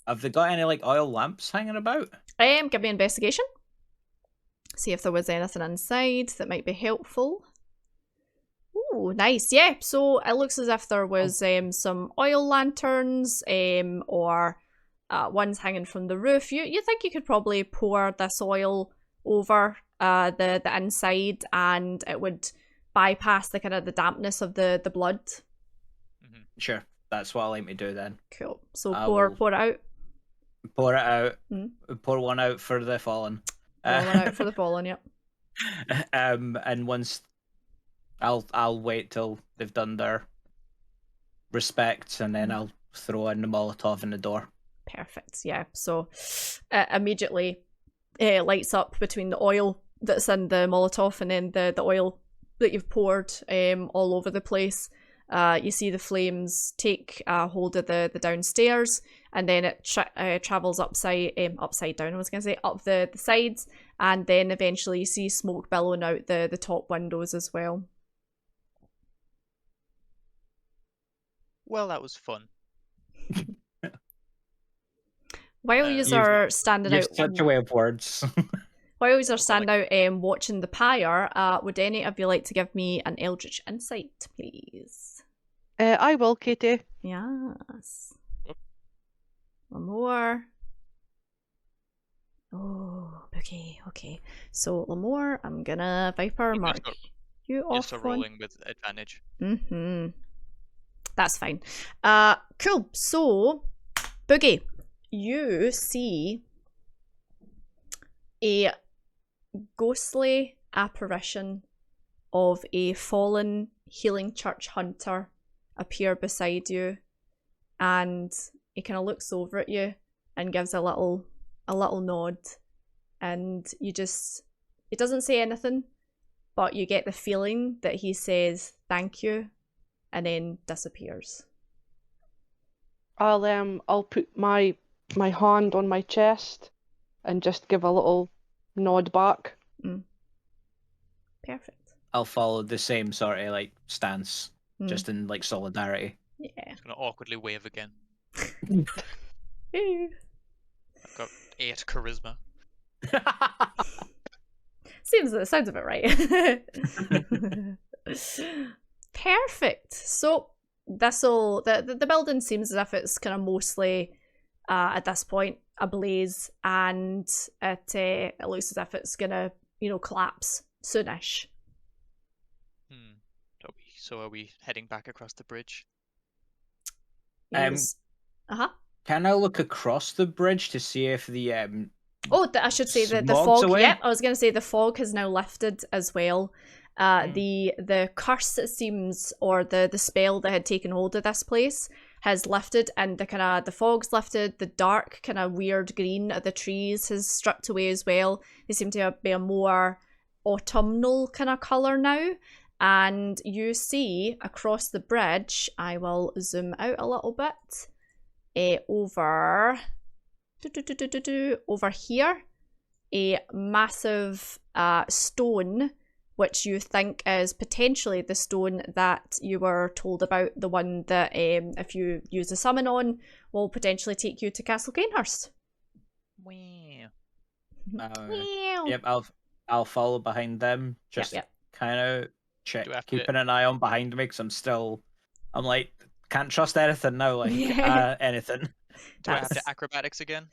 Have they got any like oil lamps hanging about? Give me investigation. See if there was anything inside that might be helpful. Ooh, nice. Yeah. So it looks as if there was some oil lanterns, or ones hanging from the roof. You think you could probably pour this oil over the inside, and it would bypass the kind of the dampness of the blood. Sure, that's what I like to do then. Cool. So pour it out. Pour it out. Pour one out for the fallen. Pour one out for the fallen. Yep. And once I'll wait till they've done their respects, and then I'll throw in the Molotov in the door. Perfect. Yeah. So immediately lights up between the oil that's in the Molotov and then the oil that you've poured all over the place. You see the flames take hold of the downstairs, and then it travels upside down, I was going to say, up the sides, and then eventually you see smoke billowing out the top windows as well. Well, that was fun. While you are standing You've out, such a way of words. while you are standing out, watching the pyre, would any of you like to give me an Eldritch Insight, please? I will, Katie. Yes. One more. Oh, okay. So, Lamore, I'm gonna Viper You mark just got- you You're off still one. rolling with advantage. That's fine. Cool. So, Boogie, you see a ghostly apparition of a fallen healing church hunter appear beside you, and he kind of looks over at you and gives a little nod, and he doesn't say anything, but you get the feeling that he says thank you and then disappears. I'll put my hand on my chest and just give a little nod back. Perfect. I'll follow the same sort of like stance, just in like solidarity. Yeah. It's gonna awkwardly wave again. Ooh. I've got 8 charisma. Sounds about right. Perfect. So the building seems as if it's kind of mostly at this point ablaze, and it looks as if it's gonna collapse soonish. So are we heading back across the bridge? Can I look across the bridge to see if the I should say that the smog's fog. away? Yep, I was going to say the fog has now lifted as well. The curse, it seems, or the spell that had taken hold of this place has lifted, and the fog's lifted. The dark kind of weird green of the trees has stripped away as well. They seem to be a more autumnal kind of colour now. And you see across the bridge, I will zoom out a little bit, over here, a massive stone, which you think is potentially the stone that you were told about, the one that if you use a summon on will potentially take you to Castle Canehurst. Wow. Yep, I'll follow behind them. Just kind of keeping an eye on behind me, because I'm like, can't trust anything now, like anything. Do I have to acrobatics again?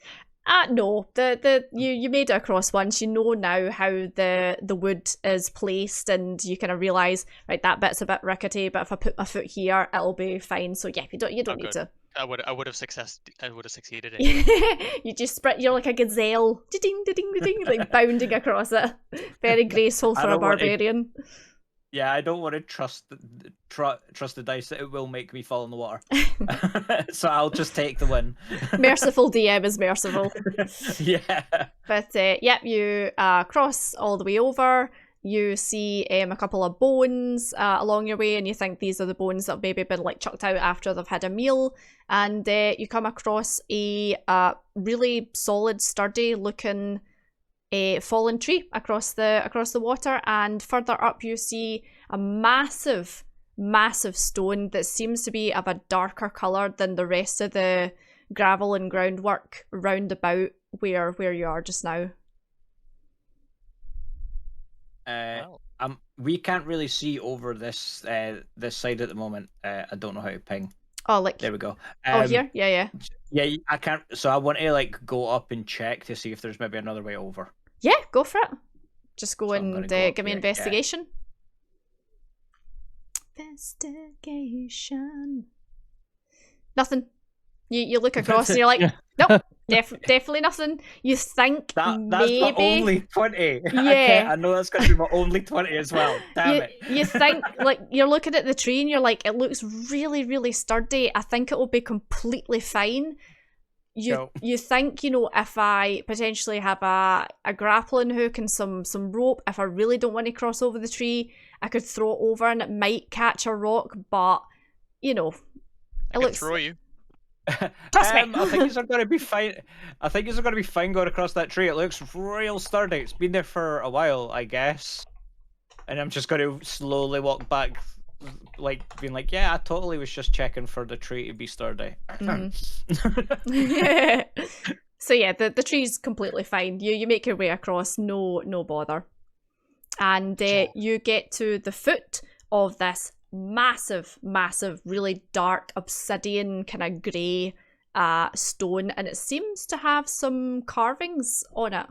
No. You made it across once. You know now how the wood is placed, and you kind of realise, right, that bit's a bit rickety, but if I put my foot here, it'll be fine. So yeah, you don't need to. I would have succeeded. You just sprint. You're like a gazelle, ding, ding, ding, like bounding across it. Very graceful for a barbarian. Yeah, I don't want to trust the dice that it will make me fall in the water. So I'll just take the win. Merciful DM is merciful. Yeah. But you cross all the way over. You see a couple of bones along your way, and you think these are the bones that have maybe been like chucked out after they've had a meal. And you come across a really solid, sturdy looking a fallen tree across the water, and further up you see a massive stone that seems to be of a darker colour than the rest of the gravel and groundwork round about where you are just now. We can't really see over this side at the moment. I don't know how to ping. Oh, like there we go. Here? Yeah, I can't. So I want to like go up and check to see if there's maybe another way over. Yeah, go for it. Just go and give me here, investigation. Investigation. Nothing. You look across and you're like, nope, definitely nothing. You think that's maybe my only 20. Yeah, I know that's going to be my only 20 as well. Damn it. You think, like, you're looking at the tree and you're like, it looks really, really sturdy. I think it will be completely fine. You think, if I potentially have a grappling hook and some rope, if I really don't want to cross over the tree, I could throw it over and it might catch a rock, but it looks. Throw you. Trust me. I think you're going to be fine. I think you're going to be fine going across that tree. It looks real sturdy. It's been there for a while, I guess. And I'm just going to slowly walk back like being like, yeah, I totally was just checking for the tree to be sturdy. So yeah, the tree's completely fine. You make your way across, no bother. And you get to the foot of this massive, really dark obsidian kind of grey stone, and it seems to have some carvings on it.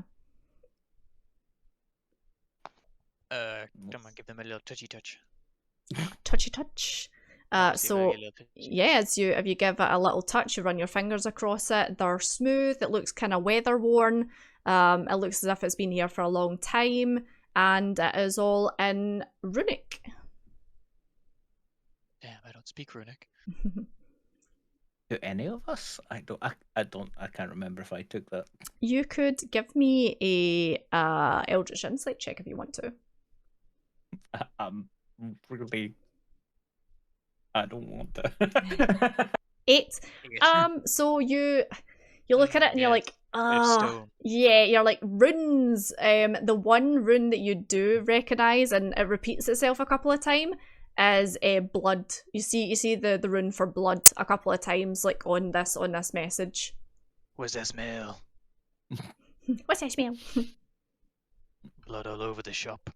Don't mind, give them a little touchy touch. Touchy touch. So yeah, if you give it a little touch, you run your fingers across it. They're smooth. It looks kind of weather worn. It looks as if it's been here for a long time, and it is all in runic. Damn, I don't speak runic. Do any of us? I can't remember if I took that. You could give me a Eldritch Insight check if you want to. Really, I don't want to. 8. So you look at it and you're like, yeah, you're like, runes. The one rune that you do recognize, and it repeats itself a couple of times, is blood. You see the rune for blood a couple of times, like on this message. What's that smell? What's that smell? Blood all over the shop.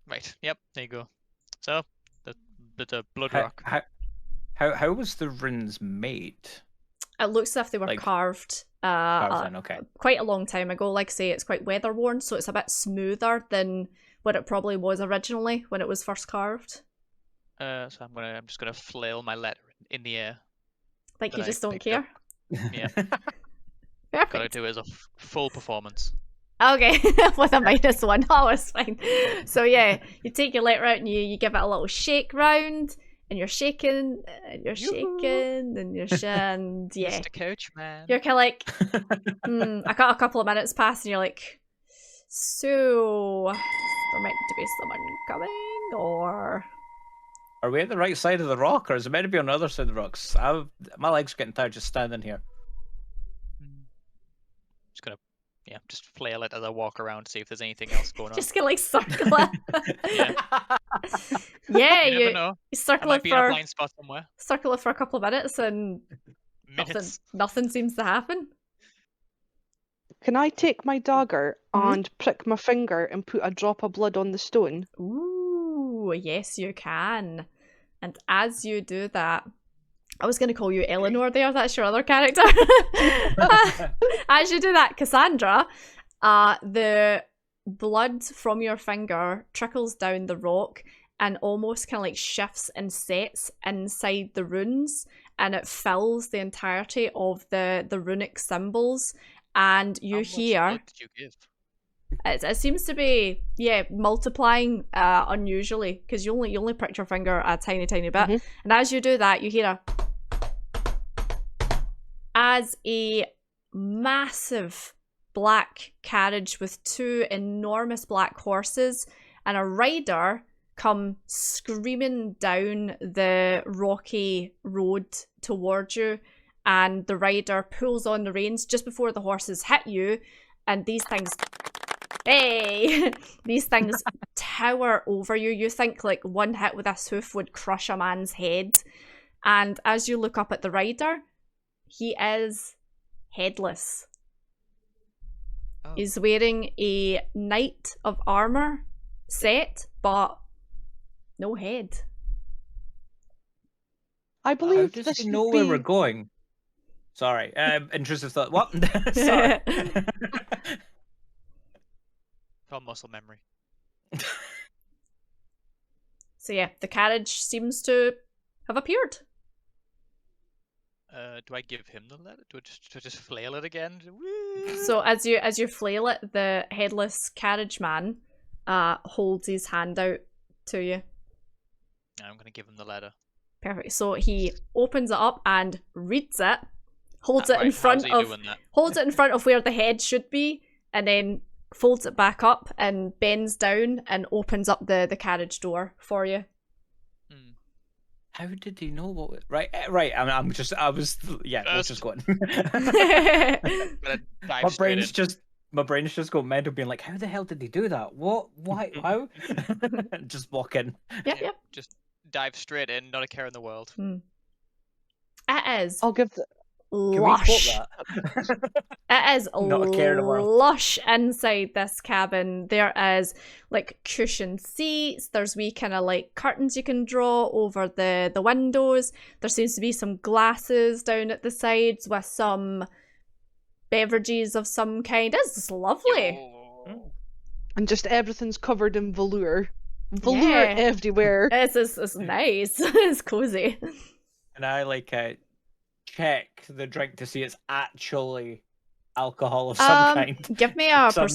Right. Yep. There you go. So the blood rock. How was the runes made? It looks as if they were carved. Okay. Quite a long time ago. Like I say, it's quite weather worn, so it's a bit smoother than what it probably was originally when it was first carved. So I'm just gonna flail my letter in the air. Like you just don't care. Yeah. Perfect. Gotta do it as a full performance. Okay, with a -1. Oh, it's fine. So yeah, you take your letter out and you give it a little shake round, and you're shaking, and you're shaking, and you're and yeah. Mr. Coachman. You're kind of like, I got a couple of minutes past, and you're like, so there meant to be someone coming, or are we at the right side of the rock, or is it meant to be on the other side of the rocks? My legs are getting tired just standing here. Just gonna. Yeah, just flail it as I walk around to see if there's anything else going on. Just gonna like circle it. Yeah, you never know. Circle it in a blind spot somewhere. Circle it for a couple of minutes and nothing seems to happen. Can I take my dagger and prick my finger and put a drop of blood on the stone? Ooh, yes you can. And as you do that, I was going to call you Eleanor there, that's your other character. As you do that, Cassandra, the blood from your finger trickles down the rock and almost kind of like shifts and sets inside the runes, and it fills the entirety of the runic symbols, and you hear... How much blood did you give? It seems to be, multiplying unusually, because you only pricked your finger a tiny bit, and as you do that, you hear as a massive black carriage with 2 enormous black horses and a rider come screaming down the rocky road towards you, and the rider pulls on the reins just before the horses hit you, and these things tower over you. You think like one hit with this hoof would crush a man's head, and as you look up at the rider, he is headless. Oh. He's wearing a knight of armor set, but no head. I believe How does he know where we're going? Sorry, intrusive thought. What? Sorry. Called muscle memory. So yeah, the carriage seems to have appeared. Do I give him the letter? Do I just flail it again? So as you flail it, the headless carriage man holds his hand out to you. I'm gonna give him the letter. Perfect. So he opens it up and reads it, holds it in front of where the head should be, and then folds it back up and bends down and opens up the carriage door for you. How did he know what? Right. Let's just go on. My brain's just my brain's just going mental, being like, how the hell did they do that? What? Why? How? Just walk in. Yep. Just dive straight in, not a care in the world. It is I'll give the Can we quote lush. that? It is Not a care in the world. lush inside this cabin. There is like cushioned seats. There's wee kind of like curtains you can draw over the windows. There seems to be some glasses down at the sides with some beverages of some kind. It's just lovely. and just everything's covered in velour. Velour Yeah. everywhere. It's nice. It's cozy. And I check the drink to see it's actually alcohol of some kind. Give me a So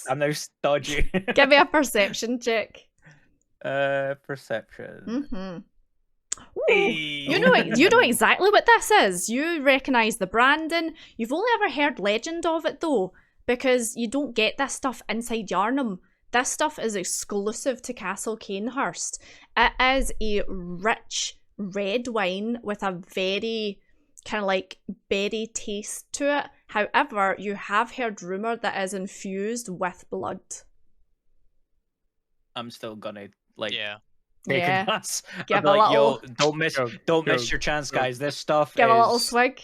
I'm now stodgy. give me a perception check. Perception. Ooh, you know exactly what this is. You recognise the branding. You've only ever heard legend of it though, because you don't get this stuff inside Yarnum. This stuff is exclusive to Castle Canehurst. It is a rich red wine with a very kind of like berry taste to it. However, you have heard rumour that it is infused with blood. I'm still gonna Yeah. take Yeah. a glass. Give I'm a like, little- yo, don't miss your chance, guys. This stuff Give is... a little swig.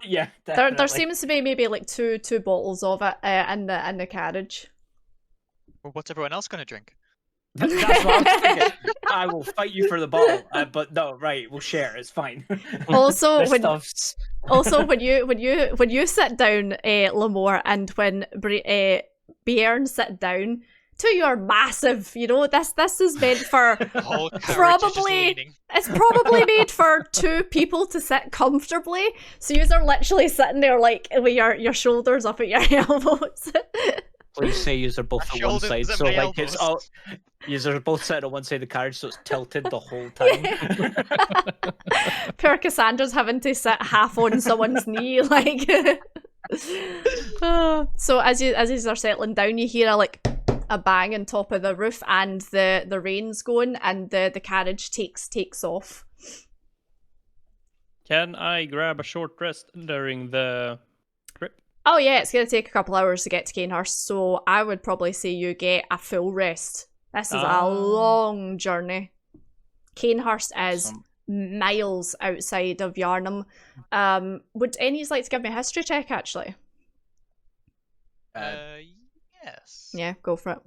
Yeah, There definitely. seems to be maybe like two bottles of it in the carriage. Well, what's everyone else going to drink? That's what I was thinking. I will fight you for the bottle, but no, right? We'll share. It's fine. Also, This when stuff's... when you sit down, Lamore, and when Bjorn sit down to your massive, this is meant for The whole carriage is just Probably- leaning. it's probably made for two people to sit comfortably. So you are literally sitting there like with your shoulders up at your elbows. Please say yous are both My on one shoulders side, at so my like it's all... elbows. Yous are both sitting on one side of the carriage, so it's tilted the whole time. Poor Cassandra's having to sit half on someone's knee, like. So as you are settling down, you hear a bang on top of the roof, and the rain's going, and the carriage takes off. Can I grab a short rest during the trip? Oh yeah, it's gonna take a couple hours to get to Canehurst, so I would probably say you get a full rest. This is a long journey. Canehurst is Awesome. miles outside of Yarnum. Would any of you like to give me a history check, actually? Yes. Yeah, go for it.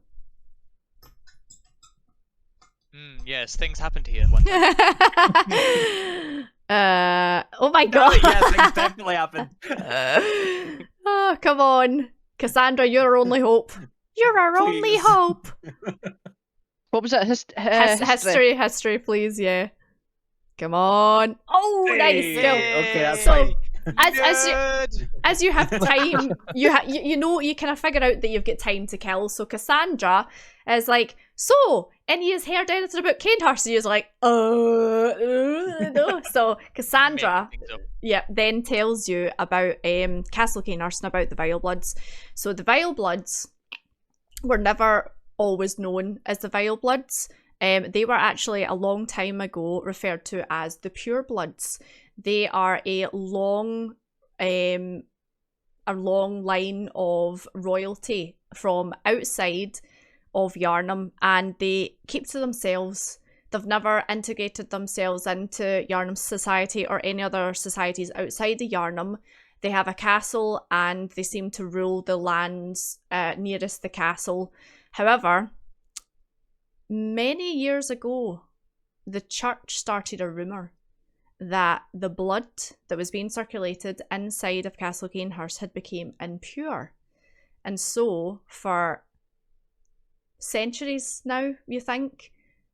Yes, things happened here one time. Oh my god. Yeah, things definitely happened. Oh, come on. Cassandra, you're our only hope. You're our only Please. hope. What was it? History, please, yeah. Come on. Oh, nice Hey, skill. okay, that's So, fine. as you have time, you kind of figure out that you've got time to kill. So Cassandra is like, so, any has heard anything about Canehurst? And he's like, no. So Cassandra, Making things up. then tells you about Castle Canehurst and about the Vilebloods. So the Vilebloods were never always known as the Vilebloods. They were actually a long time ago referred to as the Purebloods. They are a long line of royalty from outside of Yarnum, and they keep to themselves. They've never integrated themselves into Yarnum society or any other societies outside of Yarnum. They have a castle, and they seem to rule the lands nearest the castle. However, many years ago, the church started a rumour that the blood that was being circulated inside of Castle Canehurst had become impure. And so, for centuries now, you think,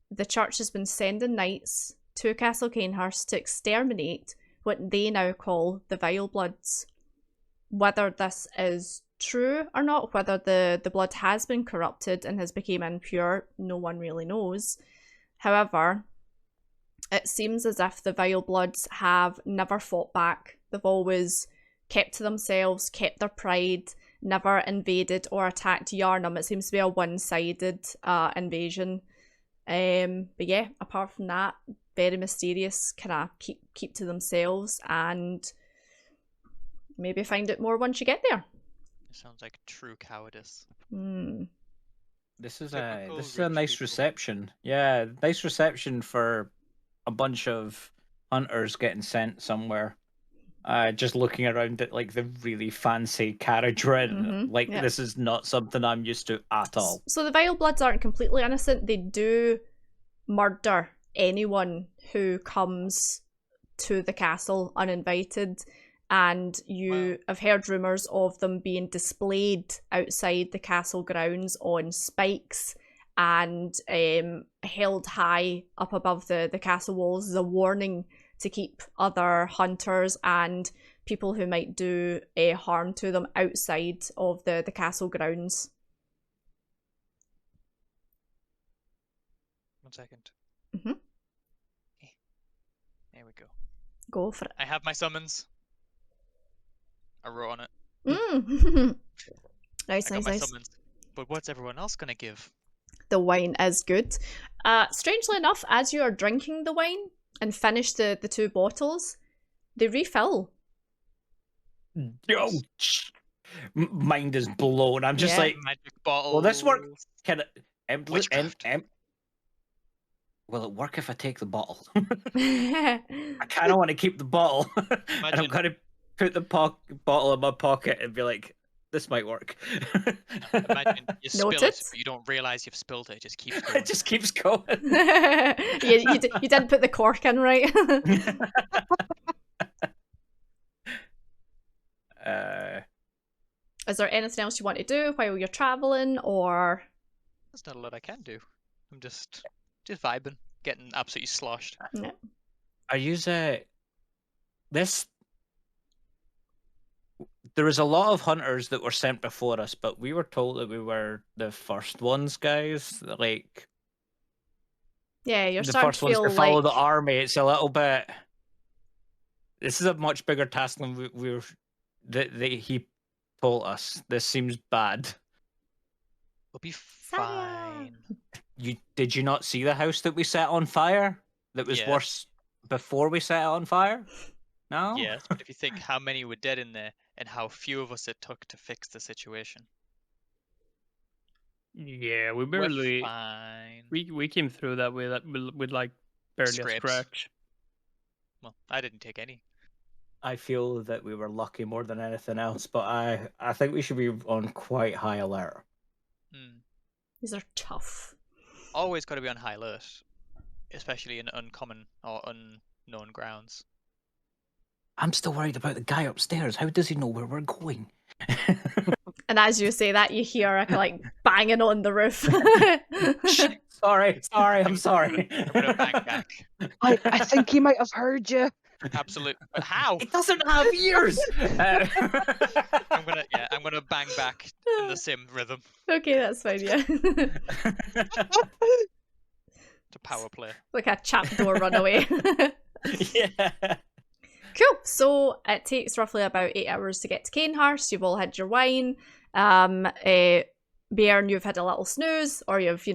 the church has been sending knights to Castle Canehurst to exterminate what they now call the Vilebloods. Whether this is true or not, whether the blood has been corrupted and has become impure, no one really knows. However, it seems as if the Vilebloods have never fought back. They've always kept to themselves, kept their pride, never invaded or attacked Yarnum. It seems to be a one-sided invasion. But yeah, apart from that, very mysterious, kind of keep to themselves, and maybe find out more once you get there. It sounds like true cowardice. Hmm. This is Typical a rich nice people. reception. Yeah, nice reception for a bunch of hunters getting sent somewhere. Just looking around at like the really fancy carriage ridden, like yeah. this is not something I'm used to at all. So the Vilebloods aren't completely innocent. They do murder anyone who comes to the castle uninvited, and you have heard rumours of them being displayed outside the castle grounds on spikes and held high up above the castle walls as a warning to keep other hunters and people who might do harm to them outside of the castle grounds. 1 second. Mhm. There we go. Go for it. I have my summons. I wrote on it. Nice, I got my nice. summons. But what's everyone else gonna give? The wine is good. Strangely enough, as you are drinking the wine and finish the 2 bottles, they refill. Yo, mind is blown. I'm just Yeah. like, Magic bottles. will this work? Can it? Witchcraft. Will it work if I take the bottle? I I kind of want to keep the bottle, and I'm Imagine- gonna put the bottle in my pocket and be like, "This might work." Imagine you spill Noted. it, but you don't realize you've spilled it. It just keeps going. It just keeps going. you didn't put the cork in right. Is there anything else you want to do while you're traveling, or? There's not a lot I can do. I'm just vibing, getting absolutely sloshed. No. I use this. There was a lot of hunters that were sent before us, but we were told that we were the first ones, guys. Like, Yeah, you're the starting first to ones feel to follow like the army. It's a little bit. This is a much bigger task than we were. That he told us. This seems bad. We'll be fine. Did you not see the house that we set on fire? That was Yes. worse before we set it on fire? No? Yes, but if you think how many were dead in there and how few of us it took to fix the situation. Yeah, we We're barely fine. we came through that with like barely a Scrapes. scratch. Well, I didn't take any. I feel that we were lucky more than anything else, but I think we should be on quite high alert. these are tough. Always got to be on high alert, especially in uncommon or unknown grounds. I'm still worried about the guy upstairs. How does he know where we're going? And as you say that, you hear a like banging on the roof. Sorry, I'm sorry. I'm gonna bang back. I think he might have heard you. Absolute. But how? He doesn't have ears. I'm gonna bang back in the same rhythm. Okay, that's fine. Yeah. To power play. Like a trapdoor runaway. Yeah. Cool. So it takes roughly about 8 hours to get to Canehurst. You've all had your wine. Bairn, you've had a little snooze, or you've,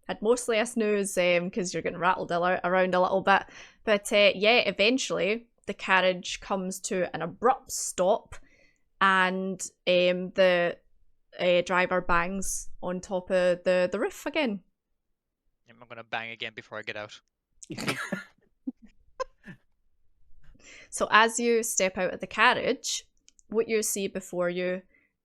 had mostly a snooze because you're getting rattled around a little bit. But yeah, eventually the carriage comes to an abrupt stop, and the driver bangs on top of the roof again. I'm gonna bang again before I get out. So as you step out of the carriage, what you see before you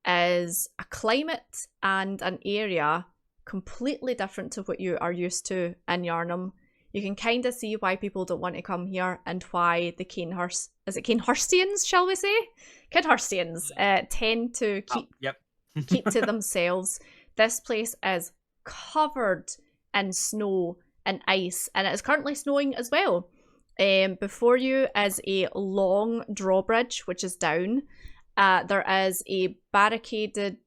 is a climate and an area completely different to what you are used to in Yarnum. You can kind of see why people don't want to come here and why the Canehurstians, shall we say? Canehurstians tend to keep to themselves. This place is covered in snow and ice, and it is currently snowing as well. Before you is a long drawbridge, which is down. There is a barricaded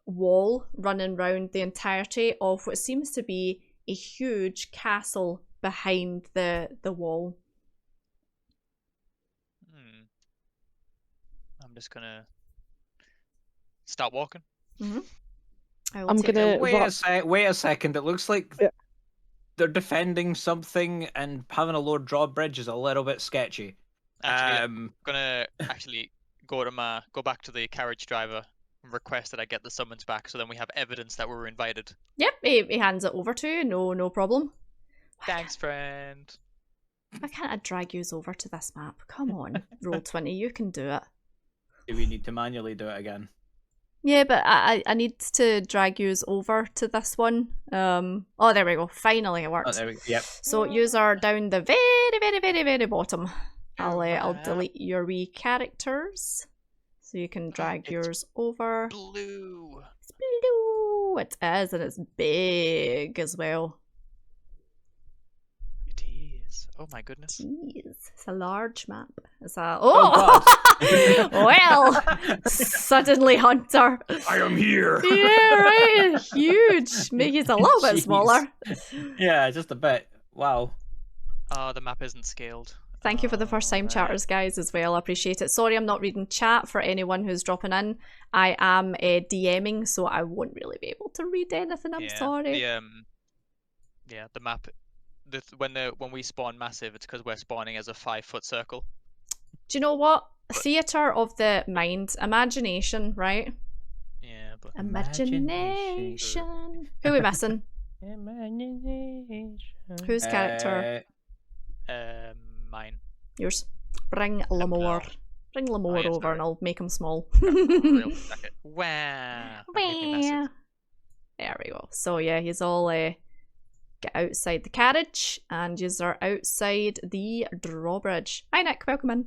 wall running round the entirety of what seems to be a huge castle behind the wall. I'm just gonna start walking. I'm gonna wait a second. It looks like they're defending something, and having a lower drawbridge is a little bit sketchy. Actually, I'm gonna go back to the carriage driver request that I get the summons back, so then we have evidence that we were invited. Yep, he hands it over to you. No problem. Thanks, friend. Why can't I drag yous over to this map? Come on, Roll20, you can do it. Do we need to manually do it again? Yeah, but I need to drag yous over to this one. Oh, there we go. Finally, it worked. Oh, there we go. Yep. So yous are down the very bottom. I'll delete your wee characters, so you can drag It's yours over. Blue. It's blue. It is, and it's big as well. It is. Oh my goodness. Jeez, it's a large map. It's a Oh, well, suddenly Hunter. I am here. Yeah, right. Huge. Make it a little bit Jeez. smaller. Yeah, just a bit. Wow. Oh, the map isn't scaled. Thank you for the first time Alright. chatters, guys, as well. I appreciate it. Sorry I'm not reading chat for anyone who's dropping in. I am DMing, so I won't really be able to read anything. I'm sorry. The map. When we spawn massive, it's because we're spawning as a 5-foot circle. Do you know what? Theatre of the mind. Imagination, right? Yeah, but Imagination. Who are we missing? Imagination. Whose character? Mine. Yours. Bring Lamore. Templar. Bring Lamore yes, over sorry. and I'll make him small. Real second. Wow. that made me massive. There we go. So yeah, he's all get outside the carriage, and yous are outside the drawbridge. Hi Nick, welcome in.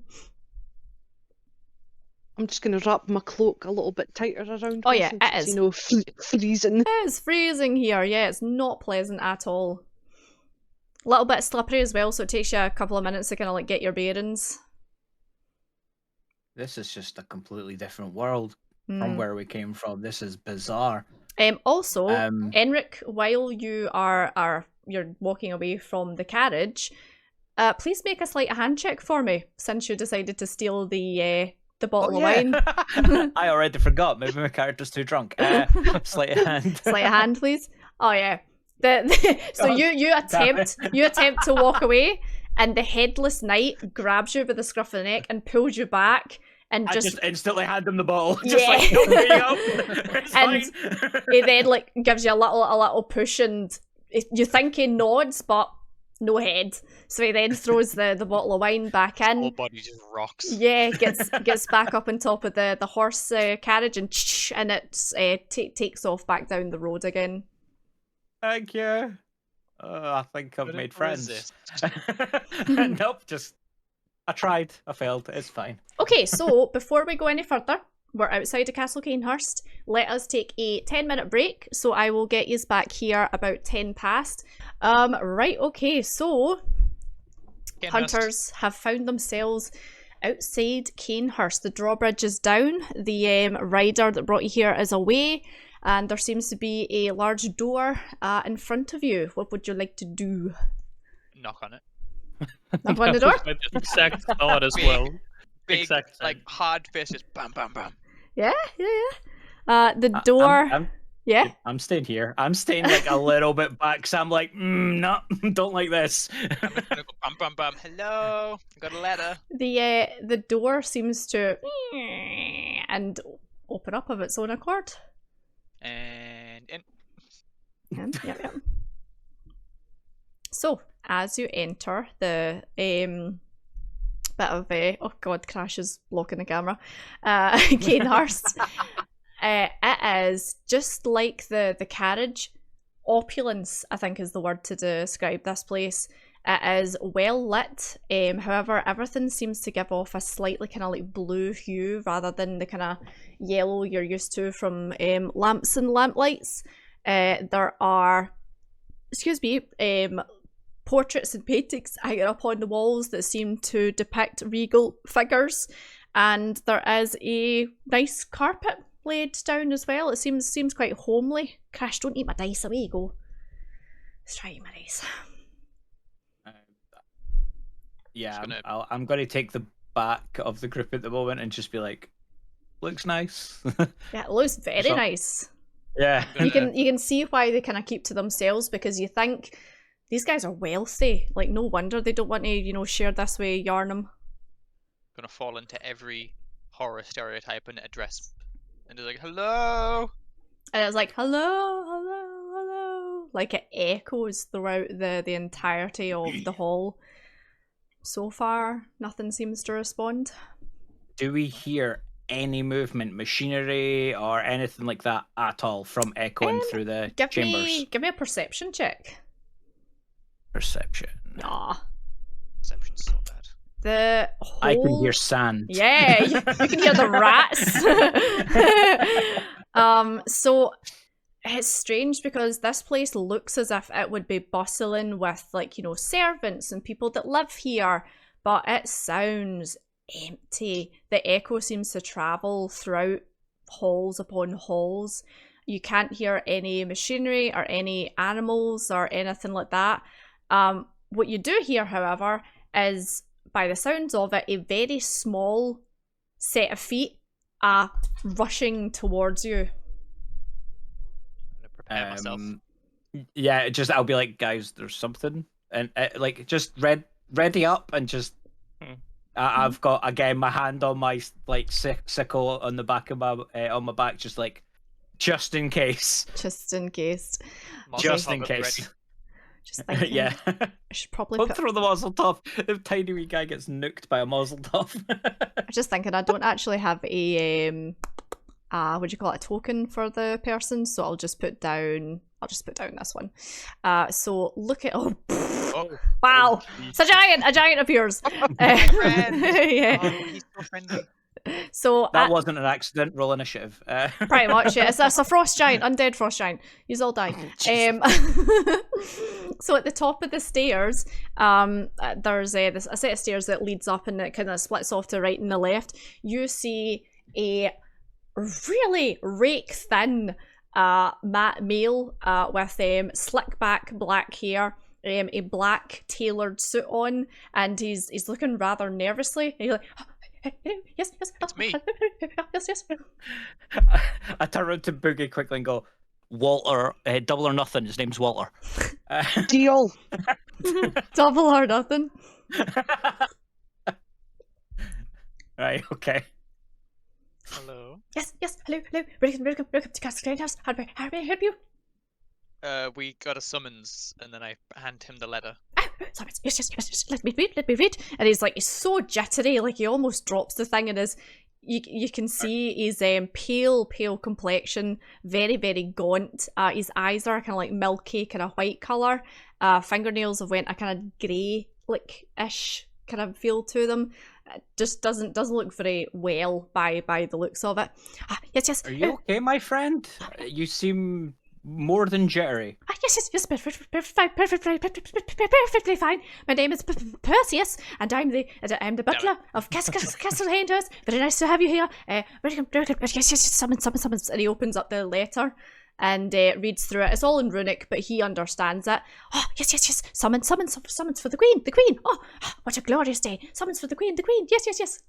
I'm just going to wrap my cloak a little bit tighter around Oh me yeah, since it it's, is. you know, freezing. It's freezing here. Yeah, it's not pleasant at all. A little bit slippery as well, so it takes you a couple of minutes to kind of like get your bearings. This is just a completely different world Hmm. from where we came from. This is bizarre. Also, Um, Enric, while you you're walking away from the carriage, please make a sleight of hand check for me, since you decided to steal the bottle of wine. I already forgot. Maybe my character's too drunk. Sleight of hand. Sleight of hand, please. Oh yeah. So God you attempt to walk away, and the headless knight grabs you by the scruff of the neck and pulls you back, and I just instantly hand him the bottle. Just Yeah. like, no, here you go. It's And fine. he then like gives you a little push, and you think he nods, but no head. So he then throws the bottle of wine back in. Whole body just rocks. Yeah, gets back up on top of the horse carriage, and it takes off back down the road again. Thank you. I think I've Couldn't made friends. resist. Nope, I tried. I failed. It's fine. Okay, so before we go any further, we're outside of Castle Canehurst. Let us take a 10-minute break, so I will get yous back here about 10 past. Right, okay, so Canehurst. hunters have found themselves outside Canehurst. The drawbridge is down, the rider that brought you here is away, and there seems to be a large door in front of you. What would you like to do? Knock on it. Knock on the door? My exact thought as well. Big, Exact like same. hard faces. Bam, bam, bam. Yeah. The door... Yeah? I'm staying here. I'm staying like a little bit back, so I'm like, no, don't like this. I'm just gonna go bam, bam, bam. Hello, I got a letter. The door seems to and open up of its own accord. And in. Yep. So as you enter the bit of oh god, crashes blocking the camera. Canehurst. It is just like the carriage. Opulence, I think, is the word to describe this place. It is well lit. However, everything seems to give off a slightly kind of like blue hue rather than the kind of yellow you're used to from lamps and lamplights. There are, portraits and paintings hanging up on the walls that seem to depict regal figures, and there is a nice carpet laid down as well. It seems quite homely. Crash, don't eat my dice, away you go. Let's try eat my dice. Yeah, gonna- I'm going to take the back of the group at the moment and just be like, looks nice. Yeah, it looks very So- nice. Yeah. You can see why they kind of keep to themselves, because you think these guys are wealthy. Like, no wonder they don't want to, share this with Yarnum. Gonna fall into every horror stereotype and address And it's like, hello. And it's like, hello, hello, hello. Like it echoes throughout the entirety of the hall. So far, nothing seems to respond. Do we hear any movement, machinery, or anything like that at all from echoing through the chambers? Give me a perception check. Perception. Nah. Perception's so bad. The whole... I can hear sand. Yeah, you can hear the rats. So it's strange because this place looks as if it would be bustling with, like, you know, servants and people that live here, but it sounds empty. The echo seems to travel throughout halls upon halls. You can't hear any machinery or any animals or anything like that. What you do hear, however, is, by the sounds of it, a very small set of feet rushing towards you. I'm gonna prepare myself. Yeah, just I'll be like, guys, there's something, and like just ready up and just. I've got again my hand on my like sickle on the back of my on my back, just like, just in case. Just in case. Just in case. Just thinking. Yeah. I should probably Don't throw the muzzle top. The tiny wee guy gets nuked by a muzzle top. I'm just thinking I don't actually have a what do you call it, a token for the person, so I'll just put down this one. So look at wow. Oh, It's a giant appears. my friend. Yeah. Oh, he's so friendly. So That wasn't an accident. Roll initiative. pretty much, yeah. It's a frost giant, undead frost giant. Yous all die. So at the top of the stairs, there's a set of stairs that leads up and it kind of splits off to the right and the left. You see a really rake thin male with slick back black hair, a black tailored suit on, and he's looking rather nervously. He's like, yes, It's me. yes. I turn around to Boogie quickly and go, Walter, double or nothing. His name's Walter. Deal. Double or nothing. Right, okay. Hello. Yes, hello. Welcome to Castle Grindhouse. How may I help you? We got a summons, and then I hand him the letter. Sorry, yes. Let me read. And he's so jittery, like he almost drops the thing in his. You can see his pale complexion, very, very gaunt. His eyes are kind of like milky, kind of white colour. Fingernails have went a kind of grey, ish kind of feel to them. Just doesn't look very well by the looks of it. Yes. Are you okay, my friend? You seem more than jittery. Yes, perfectly fine. My name is Perseus, and I'm the butler of Castle Grindhouse. Very nice to have you here. Yes, summons. And he opens up the letter and reads through it. It's all in runic, but he understands it. Oh, yes. Summons for the Queen. The Queen. Oh, what a glorious day. Summons for the Queen. Yes.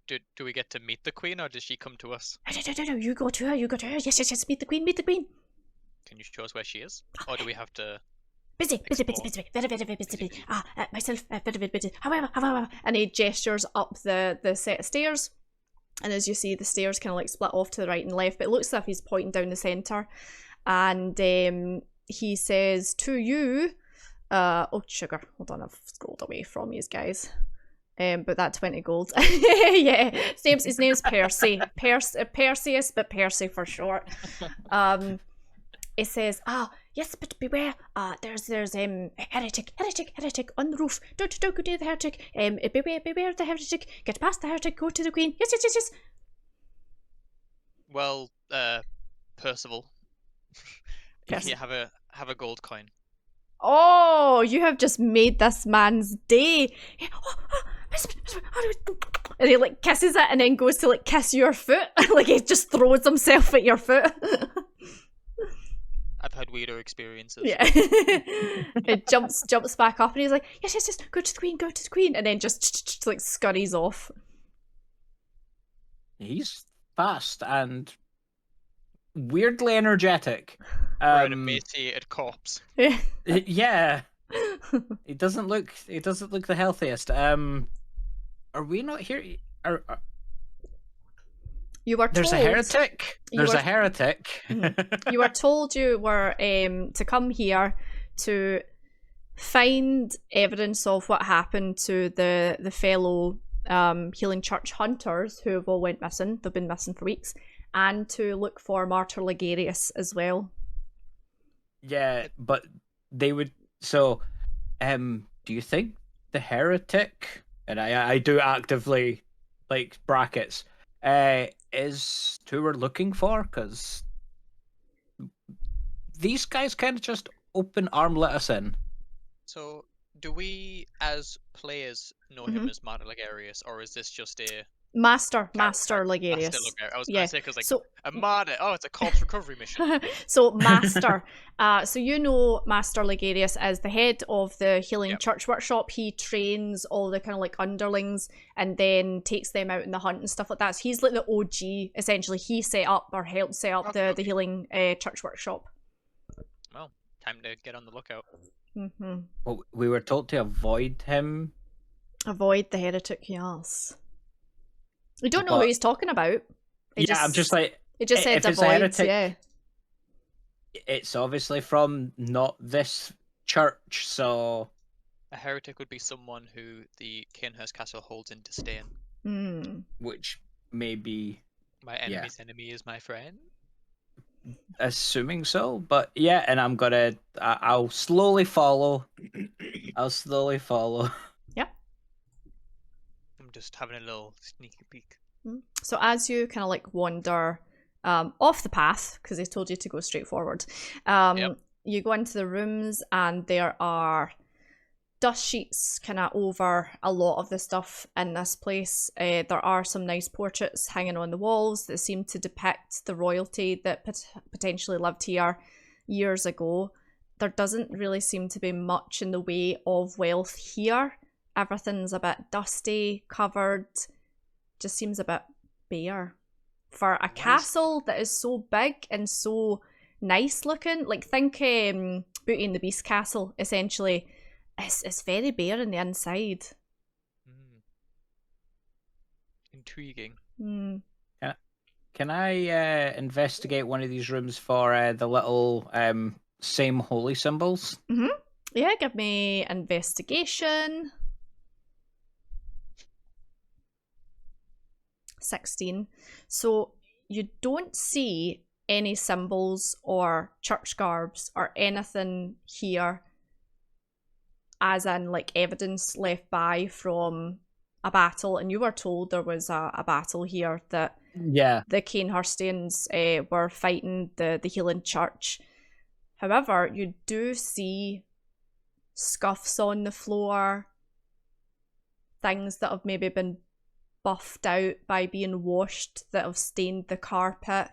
Do we get to meet the Queen, or does she come to us? No, you go to her. Yes. Meet the Queen. Can you show us where she is? Or do we have to... Busy. Very busy. Myself, very busy. However, and he gestures up the set of stairs. And as you see, the stairs kind of split off to the right and left, but it looks as if he's pointing down the centre. And he says to you, oh, sugar. Hold on, I've scrolled away from you guys. But that 20 gold. Yeah, his name's Percy. Perseus, but Percy for short. It says, yes, but beware. There's heretic on the roof. Don't go near the heretic. Beware the heretic. Get past the heretic. Go to the Queen. Yes. Well, Percival, you have a gold coin. Oh, you have just made this man's day. And he kisses it and then goes to kiss your foot. He just throws himself at your foot. I've had weirder experiences. Yeah. It jumps back up and he's like, yes, go to the Queen, and then just scurries off. He's fast and weirdly energetic. We're an emaciated corpse. Yeah. Yeah. He doesn't look the healthiest. Are we not here? You were told There's a heretic. There's were- a heretic. you were told you were to come here to find evidence of what happened to the fellow Healing Church hunters who have all went missing. They've been missing for weeks, and to look for Martyr Ligarius as well. Yeah, but they would. So, do you think the heretic, and I do actively like brackets, is who we're looking for? Because these guys kind of just open arm let us in. So, do we, as players, know him as Martyr Ligarius, or is this just a Master Ligarius. Master Ligarius? I was going to say, because like so, a martyr. Oh, it's a corpse recovery mission. so Master. So you know Master Ligarius as the head of the Healing Church Workshop. He trains all the kind of like underlings and then takes them out in the hunt and stuff like that. So he's like the OG, essentially. He set up or helped set up the Healing Church Workshop. Well, time to get on the lookout. Well, we were told to avoid him. Avoid the heretic, yes. We don't know who he's talking about. I'm just like... It just said avoid, heretic, yeah. It's obviously from not this church, so... A heretic would be someone who the Cainhurst Castle holds in disdain. Which may be... My enemy's enemy is my friend? Assuming so, but yeah, and I'm gonna... I'll slowly follow. Yep. I'm just having a little sneaky peek. So as you kind of like wander off the path, because they told you to go straight forward, you go into the rooms and there are dust sheets kind of over a lot of the stuff in this place. There are some nice portraits hanging on the walls that seem to depict the royalty that potentially lived here years ago. There doesn't really seem to be much in the way of wealth here. Everything's a bit dusty, covered, just seems a bit bare. For a castle that is so big and so nice looking, like think Beauty and the Beast castle, essentially, it's very bare on the inside. Intriguing. Can I investigate one of these rooms for the little same holy symbols? Yeah, give me investigation. 16. So you don't see any symbols or church garbs or anything here, as in like evidence left by from a battle. And you were told there was a battle here that the Cainhurstians were fighting the Healing Church. However, you do see scuffs on the floor, things that have maybe been buffed out by being washed that have stained the carpet.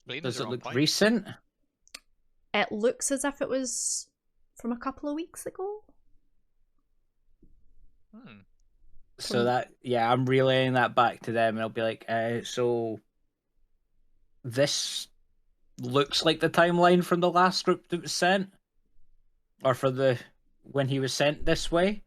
Does it look recent? It looks as if it was from a couple of weeks ago. So that, I'm relaying that back to them and I'll be like, so this looks like the timeline from the last group that was sent? Or for when he was sent this way?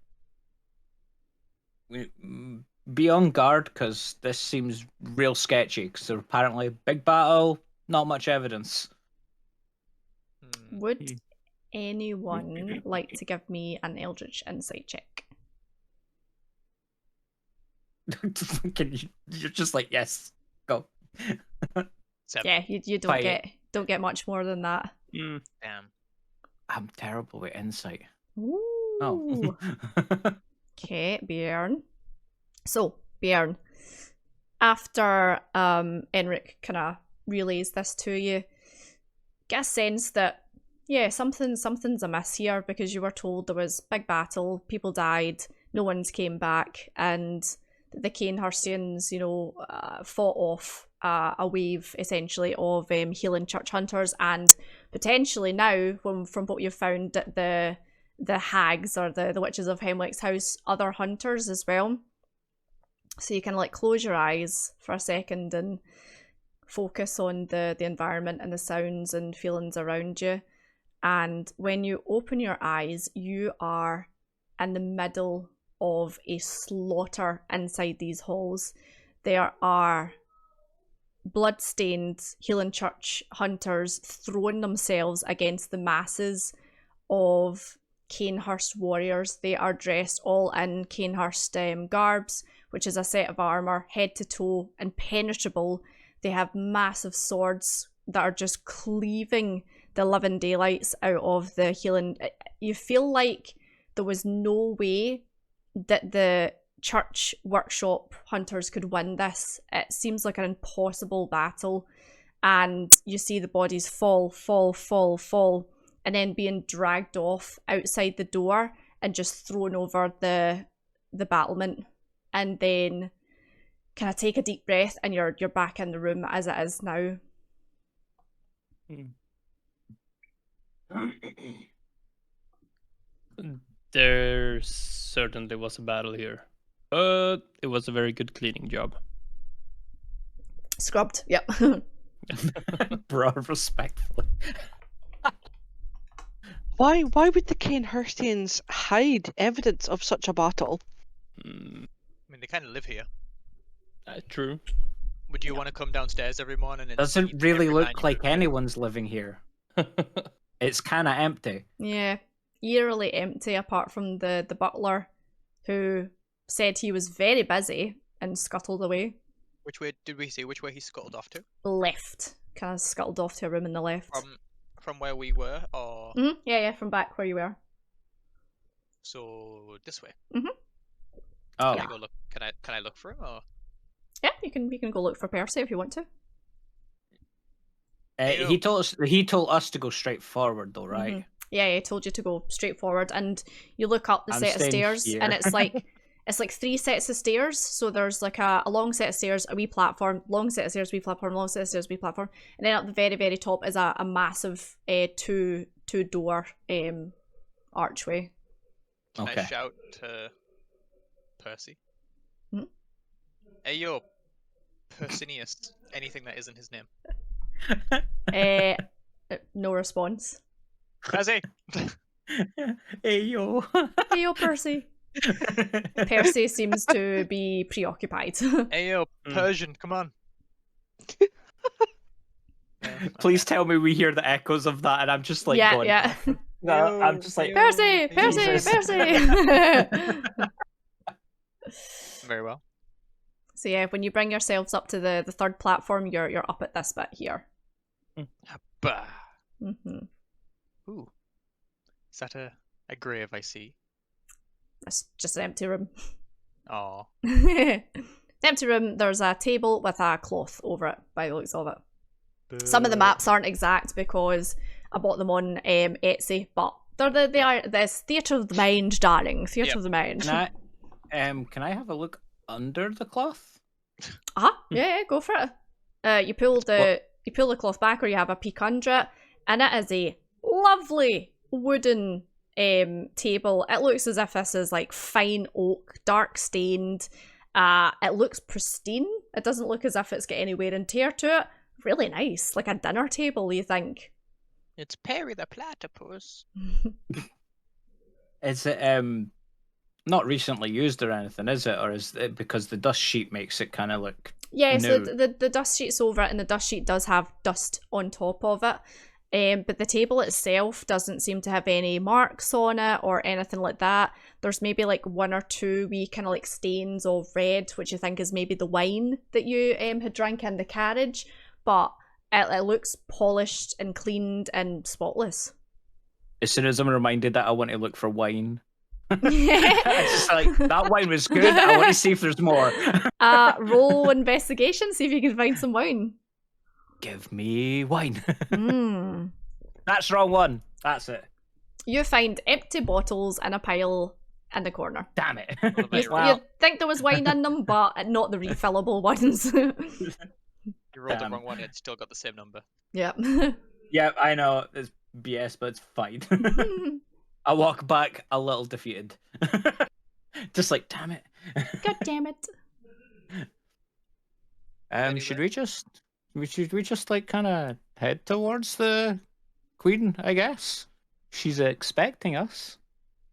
Be on guard, because this seems real sketchy, because apparently big battle, not much evidence. Would anyone like to give me an Eldritch Insight check? You're just like, yes, go. 7. Yeah, you don't get much more than that. Damn. I'm terrible with insight. Ooh. Oh. Okay, Bjorn. So, Bjorn, after Enric kind of relays this to you, get a sense that, something's amiss here, because you were told there was big battle, people died, no one's came back, and the Cainhurstians, fought off a wave, essentially, of Healing Church hunters, and potentially now, from what you've found at the hags, or the witches of Hemwick's house, other hunters as well. So you can like close your eyes for a second and focus on the environment and the sounds and feelings around you. And when you open your eyes, you are in the middle of a slaughter inside these halls. There are blood-stained Healing Church hunters throwing themselves against the masses of Canehurst warriors. They are dressed all in Canehurst garbs, which is a set of armour, head to toe, impenetrable. They have massive swords that are just cleaving the living daylights out of the healing. You feel like there was no way that the church workshop hunters could win this. It seems like an impossible battle, and you see the bodies fall, and then being dragged off outside the door and just thrown over the battlement, and then kind of take a deep breath and you're back in the room as it is now. There certainly was a battle here, but it was a very good cleaning job. Scrubbed, yep. Bro, respectfully. Why would the Canehurstians hide evidence of such a battle? I mean, they kind of live here. True. Would you want to come downstairs every morning and Doesn't see really every man look you like could- anyone's living here. It's kind of empty. Yeah, eerily empty apart from the butler, who said he was very busy and scuttled away. Which way did we see? Which way he scuttled off to? Left. Kind of scuttled off to a room in the left. From where we were, or Yeah, from back where you were. so this way? Oh, Can I go look? Can I look for him? Or Yeah, you can go look for Percy if you want to. he told us to go straight forward though, right? Mhm. Yeah, I told you to go straight forward, and you look up the I'm set of staying stairs, here. and it's like 3 sets of stairs. So there's like a long set of stairs, a wee platform, long set of stairs, wee platform, long set of stairs, wee platform, and then at the very, very top is a massive two door archway. can Okay. I shout to Percy? Mhm. Hey yo, Persinius. Anything that isn't his name. No response. Percy. Hey yo. Hey, yo, Percy. Percy seems to be preoccupied. Hey yo, Persian. Come on. Yeah, Please tell me we hear the echoes of that, and I'm just like going. yeah. No, I'm just like Percy, Jesus. Percy. Very well. So yeah, when you bring yourselves up to the third platform, you're up at this bit here. Bah. Mm-hmm. Ooh. Is that a grave I see? It's just an empty room. Oh. Empty room. There's a table with a cloth over it, by the looks of it. Some of the maps aren't exact because I bought them on Etsy, but they are. There's theatre of the mind, darling. Theatre of the mind. Can I have a look under the cloth? Yeah, go for it. You pull the cloth back, or you have a peek under it, and it is a lovely wooden table. It looks as if this is like fine oak, dark stained. It looks pristine. It doesn't look as if it's got any wear and tear to it. Really nice, like a dinner table, you think? It's Perry the Platypus. Is it not recently used or anything, is it? Or is it because the dust sheet makes it kind of look Yeah, so new? the dust sheet's over it, and the dust sheet does have dust on top of it. But the table itself doesn't seem to have any marks on it or anything like that. There's maybe like 1 or 2 wee kind of like stains of red, which you think is maybe the wine that you had drank in the carriage. But it looks polished and cleaned and spotless. As soon as I'm reminded that I want to look for wine. Yeah. It's just like, that wine was good. I want to see if there's more. Roll investigation, see if you can find some wine. Give me wine. Mm. That's the wrong one. That's it. You find empty bottles in a pile in the corner. Damn it. You think there was wine in them, but not the refillable ones. You rolled the Damn. wrong one, it still got the same number. Yep. Yeah, I know. It's BS, but it's fine. I walk back a little defeated. Just like, damn it. God damn it. Should we just like kind of head towards the queen, I guess? She's expecting us.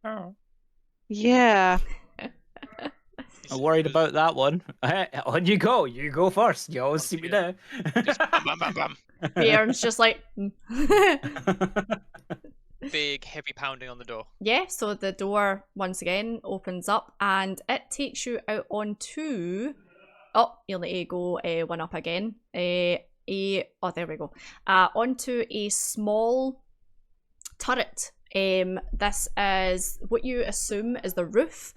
Oh. Yeah. I'm worried about that one. On you go. You go first. You always see me there. Just bam, bam, bam, bam. Bjorn's just like... Big, heavy pounding on the door. Yeah, so the door once again opens up and it takes you out onto... Oh, you'll need to go one up again. Oh, there we go. Onto a small turret. This is what you assume is the roof.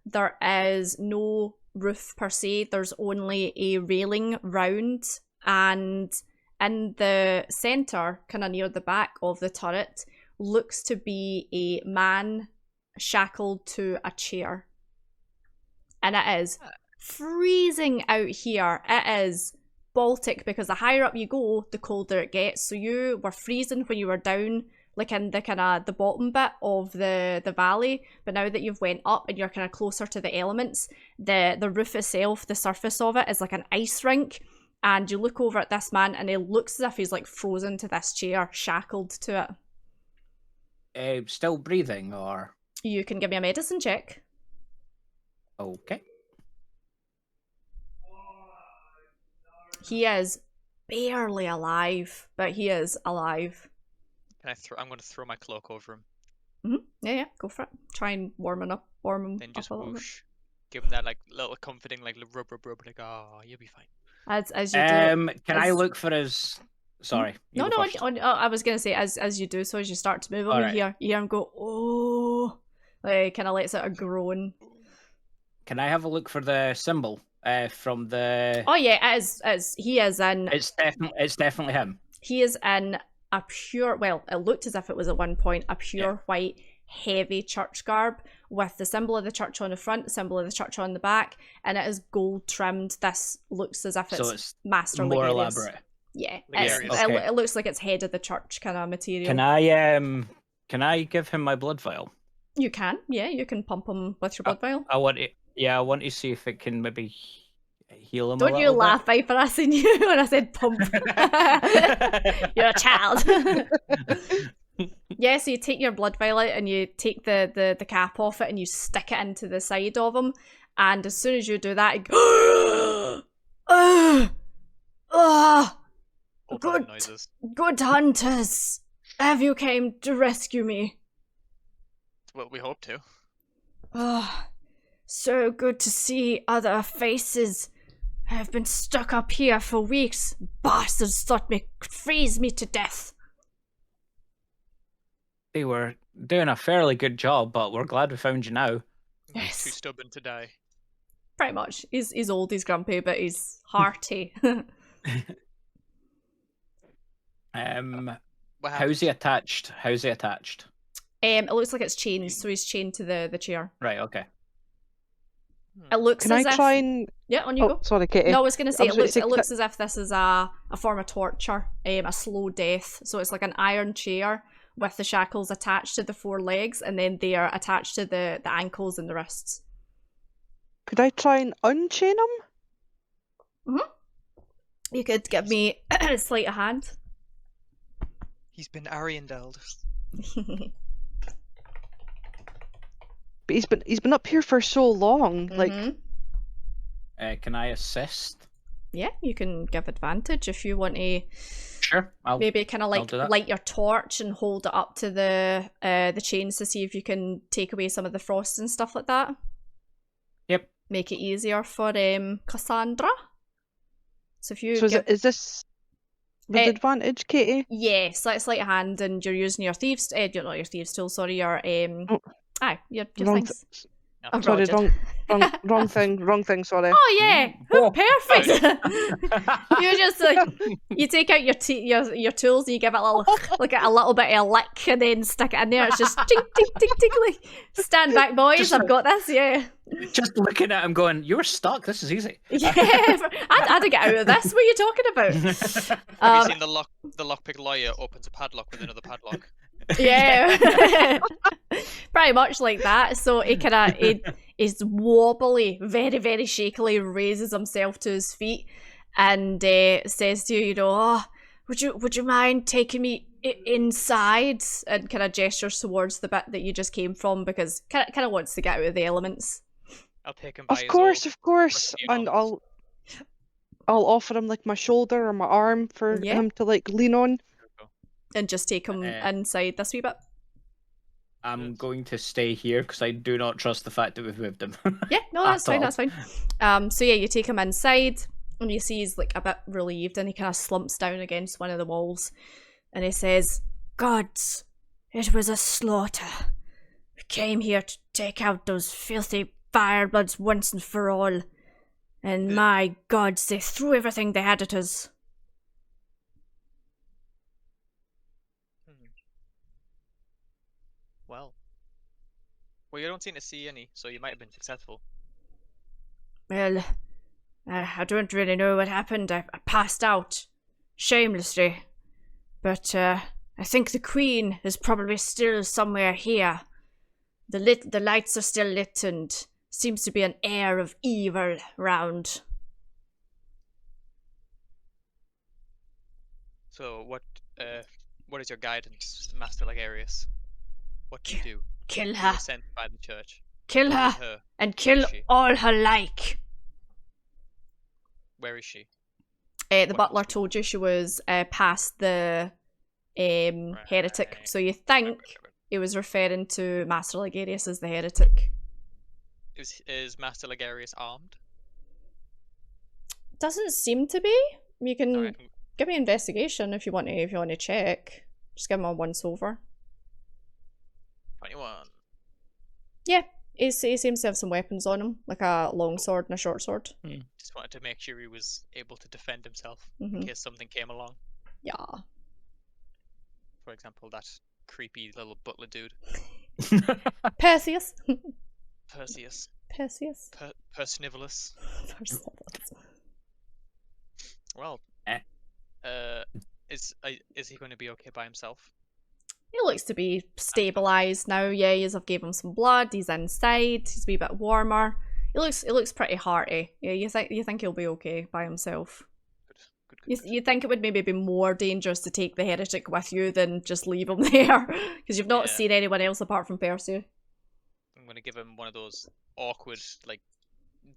There is no roof per se. There's only a railing round, and in the centre, kind of near the back of the turret, looks to be a man shackled to a chair. And it is freezing out here. It is Baltic, because the higher up you go, the colder it gets. So you were freezing when you were down, like in the kind of the bottom bit of the valley, but now that you've went up and you're kind of closer to the elements, the roof itself, the surface of it is like an ice rink, and you look over at this man and he looks as if he's like frozen to this chair, shackled to it. Still breathing, or? You can give me a medicine check. Okay. He is barely alive, but he is alive. I'm going to throw my cloak over him. Yeah, go for it. Try and warm him up Then a just little bit. whoosh. Give him that like little comforting, like rub, like, oh, you'll be fine. As you do. Can I look for his? Sorry. No, I was gonna say as you do so, as you start to move him, you hear him go, oh, like kind of lets out a groan. Can I have a look for the symbol from the? Oh yeah, he is in. It's definitely him. He is in a pure. Well, it looked as if it was at one point a pure white, heavy church garb with the symbol of the church on the front, the symbol of the church on the back, and it is gold trimmed. This looks as if it's master more Ligarius. elaborate. Yeah, okay. it looks like it's head of the church kind of material. Can I give him my blood vial? You can, yeah, you can pump him with your blood vial. I want to see if it can maybe heal him. Don't you laugh, Viper? I seen you when I said pump. You're a child. Yeah, so you take your blood vial out and you take the cap off it and you stick it into the side of him, and as soon as you do that, it good hunters, have you came to rescue me? Well, we hope to. So good to see other faces. I have been stuck up here for weeks. Bastards thought me could freeze me to death. They were doing a fairly good job, but we're glad we found you now. Yes. Too stubborn to die. Pretty much. He's old, he's grumpy, but he's hearty. How's he attached? It looks like it's chained, so he's chained to the chair. Right, okay. It looks Can as I if... try and... Yeah, on you go. Sorry, Katie. No, I was going to say, it looks can as if this is a form of torture, a slow death. So it's like an iron chair with the shackles attached to the 4 legs, and then they are attached to the ankles and the wrists. Could I try and unchain him? You could give me a sleight of hand. He's been Ariandelled. But he's been up here for so long. Like, can I assist? Yeah, you can give advantage if you want to. Sure, maybe kind of like light your torch and hold it up to the chains to see if you can take away some of the frost and stuff like that. Yep. Make it easier for Cassandra. So if you is this with advantage, Katie? Yeah, sleight of hand, and you're using your thieves. Not your thieves tool. Sorry, your your things. Sorry, wrong thing. Sorry. Oh yeah, perfect. You just you take out your tools and you give it a little bit of a lick and then stick it in there. It's just ting ting ting ting. Stand back, boys. I've got this. Yeah. Just looking at him, going, "You're stuck. This is easy." Yeah, I had to get out of this. What are you talking about? Have you seen the lockpick lawyer opens a padlock with another padlock? Yeah. Pretty much like that. So he is wobbly, very, very shakily, raises himself to his feet and says to you, would you mind taking me inside? And kind of gestures towards the bit that you just came from, because kind of wants to get out of the elements. I'll take him by Of course, his of course, rusty and arms. I'll offer him like my shoulder or my arm for Yeah. him to like lean on. And just take him inside this wee bit. I'm going to stay here because I do not trust the fact that we've moved him. Yeah, no, that's At fine, all. that's fine. So yeah, you take him inside, and you see he's like a bit relieved, and he kind of slumps down against one of the walls, and he says, "Gods, it was a slaughter. We came here to take out those filthy Vilebloods once and for all, and my gods, they threw everything they had at us." Well, you don't seem to see any, so you might have been successful. Well, I don't really know what happened. I passed out shamelessly, but I think the Queen is probably still somewhere here. The lights are still lit, and seems to be an air of evil round. So what is your guidance, Master Ligarius? What do you do? Kill You her. were sent by the church. Kill Where is her, her? and kill is she? all her like. Where is she? The What butler must we- told you she was past the heretic, so you think it was referring to Master Ligarius as the heretic. Is Master Ligarius armed? Doesn't seem to be. You can Alright, give me investigation if you want to check. Just give him a once over. 21. Yeah, he seems to have some weapons on him, like a long sword and a short sword. Just wanted to make sure he was able to defend himself in Mhm. case something came along. Yeah. For example, that creepy little butler dude, Perseus. Perseus. Perseus. Persnivelus. Perseus. Well, Eh. is he going to be okay by himself? He looks to be stabilised now. Yeah, I've gave him some blood. He's inside. He's a wee bit warmer. He looks pretty hearty. Yeah, you think he'll be okay by himself. Good. You think it would maybe be more dangerous to take the heretic with you than just leave him there, because you've not Yeah. seen anyone else apart from Percy. I'm going to give him one of those awkward, like,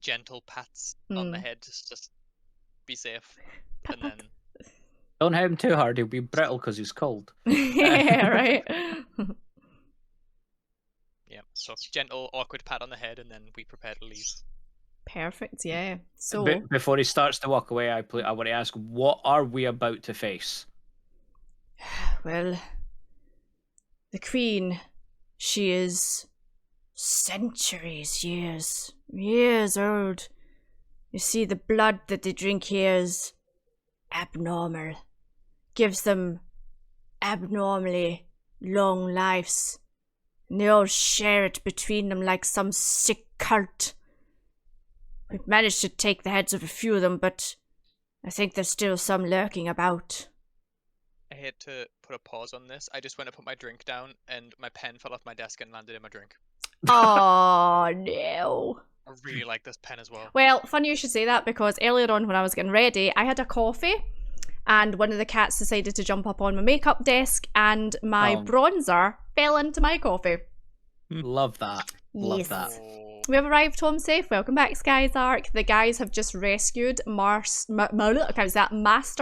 gentle pats on the head. Just be safe. Pat, And pat. then Don't hit him too hard, he'll be brittle because he's cold. Yeah, right. yeah, so gentle, awkward pat on the head, and then we prepare to leave. Perfect. Yeah. So Before he starts to walk away, I want to ask, what are we about to face? well, the Queen, she is centuries, years old. You see, the blood that they drink here is abnormal. Gives them abnormally long lives. And they all share it between them like some sick cult. We've managed to take the heads of a few of them, but I think there's still some lurking about. I hate to put a pause on this. I just went to put my drink down, and my pen fell off my desk and landed in my drink. Oh no. I really like this pen as well. Well, funny you should say that, because earlier on when I was getting ready, I had a coffee and one of the cats decided to jump up on my makeup desk and my Oh. bronzer fell into my coffee. Love that. Love Yes. that. Oh, We have arrived home safe. Welcome back, Sky's Arc. The guys have just rescued Master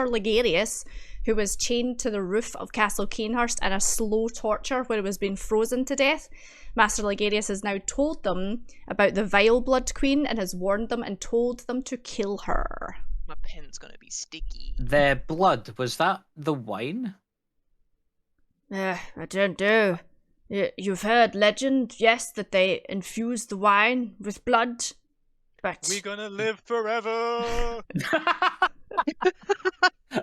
Ligarius, who was chained to the roof of Castle Cainhurst in a slow torture where he was being frozen to death. Master Ligarius has now told them about the Vileblood Queen and has warned them and told them to kill her. my pen's gonna be sticky. The blood, was that the wine? I don't know. You've heard legend, yes, that they infuse the wine with blood, but We're gonna live forever.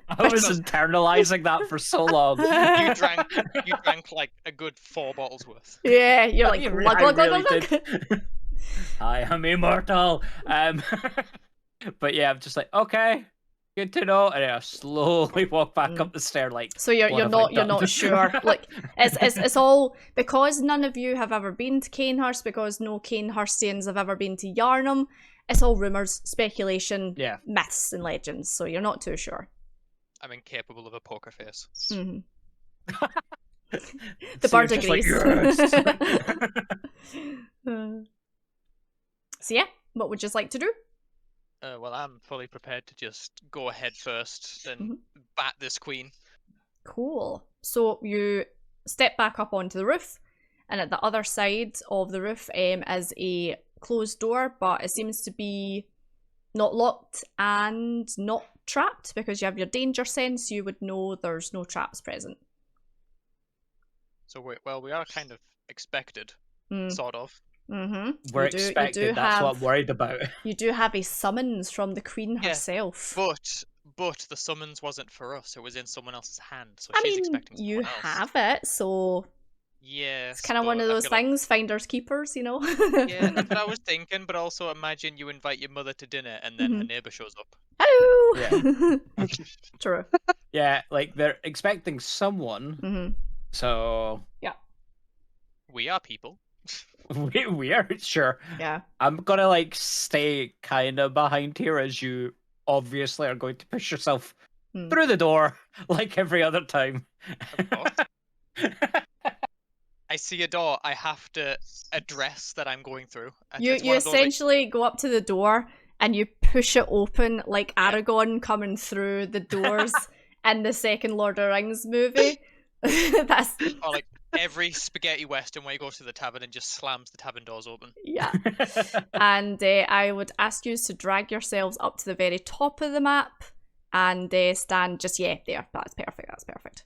I was internalizing that for so long. you drank like a good 4 bottles worth. yeah, you're like, I glug, glug, glug, really glug, glug. did. I am immortal. But yeah, I'm just like, okay, good to know. And I slowly walk back up the stair, like. So you're what have I not done? sure. Like it's all because none of you have ever been to Cainhurst, because no Cainhurstians have ever been to Yarnum. It's all rumours, speculation, Yeah. myths, and legends. So you're not too sure. I'm incapable of a poker face. hmm So The bird you're just like, agrees. yes. So yeah, what would you like to do? Well, I'm fully prepared to just go ahead first and Mhm. bat this queen. Cool. So you step back up onto the roof, and at the other side of the roof is a closed door, but it seems to be not locked and not trapped because you have your danger sense. You would know there's no traps present. So we are kind of expected, Mm. sort of. Mm-hmm. We're You expected. do That's have, what I'm worried about. You do have a summons from the queen Yeah, herself. But the summons wasn't for us. It was in someone else's hand, so I she's mean, expecting you someone else. have it, so Yes, it's kind of one but of I those feel like- things, finders keepers, you know. Yeah, that's what I was thinking. But also, imagine you invite your mother to dinner, and then her Mhm. neighbor shows up. Hello. Yeah. True. Yeah, like they're expecting someone. Mm-hmm. So We are people. we are sure. Yeah. I'm gonna like stay kind of behind here as you obviously are going to push yourself through the door like every other time. Of course. I see a door. I have to address that I'm going through. You It's one of those, like- essentially go up to the door and you push it open like Aragorn coming through the doors in the second Lord of the Rings movie. That's or like every spaghetti western where you go to the tavern and just slams the tavern doors open. yeah. And I would ask you to drag yourselves up to the very top of the map and stand just there. That's perfect. That's perfect.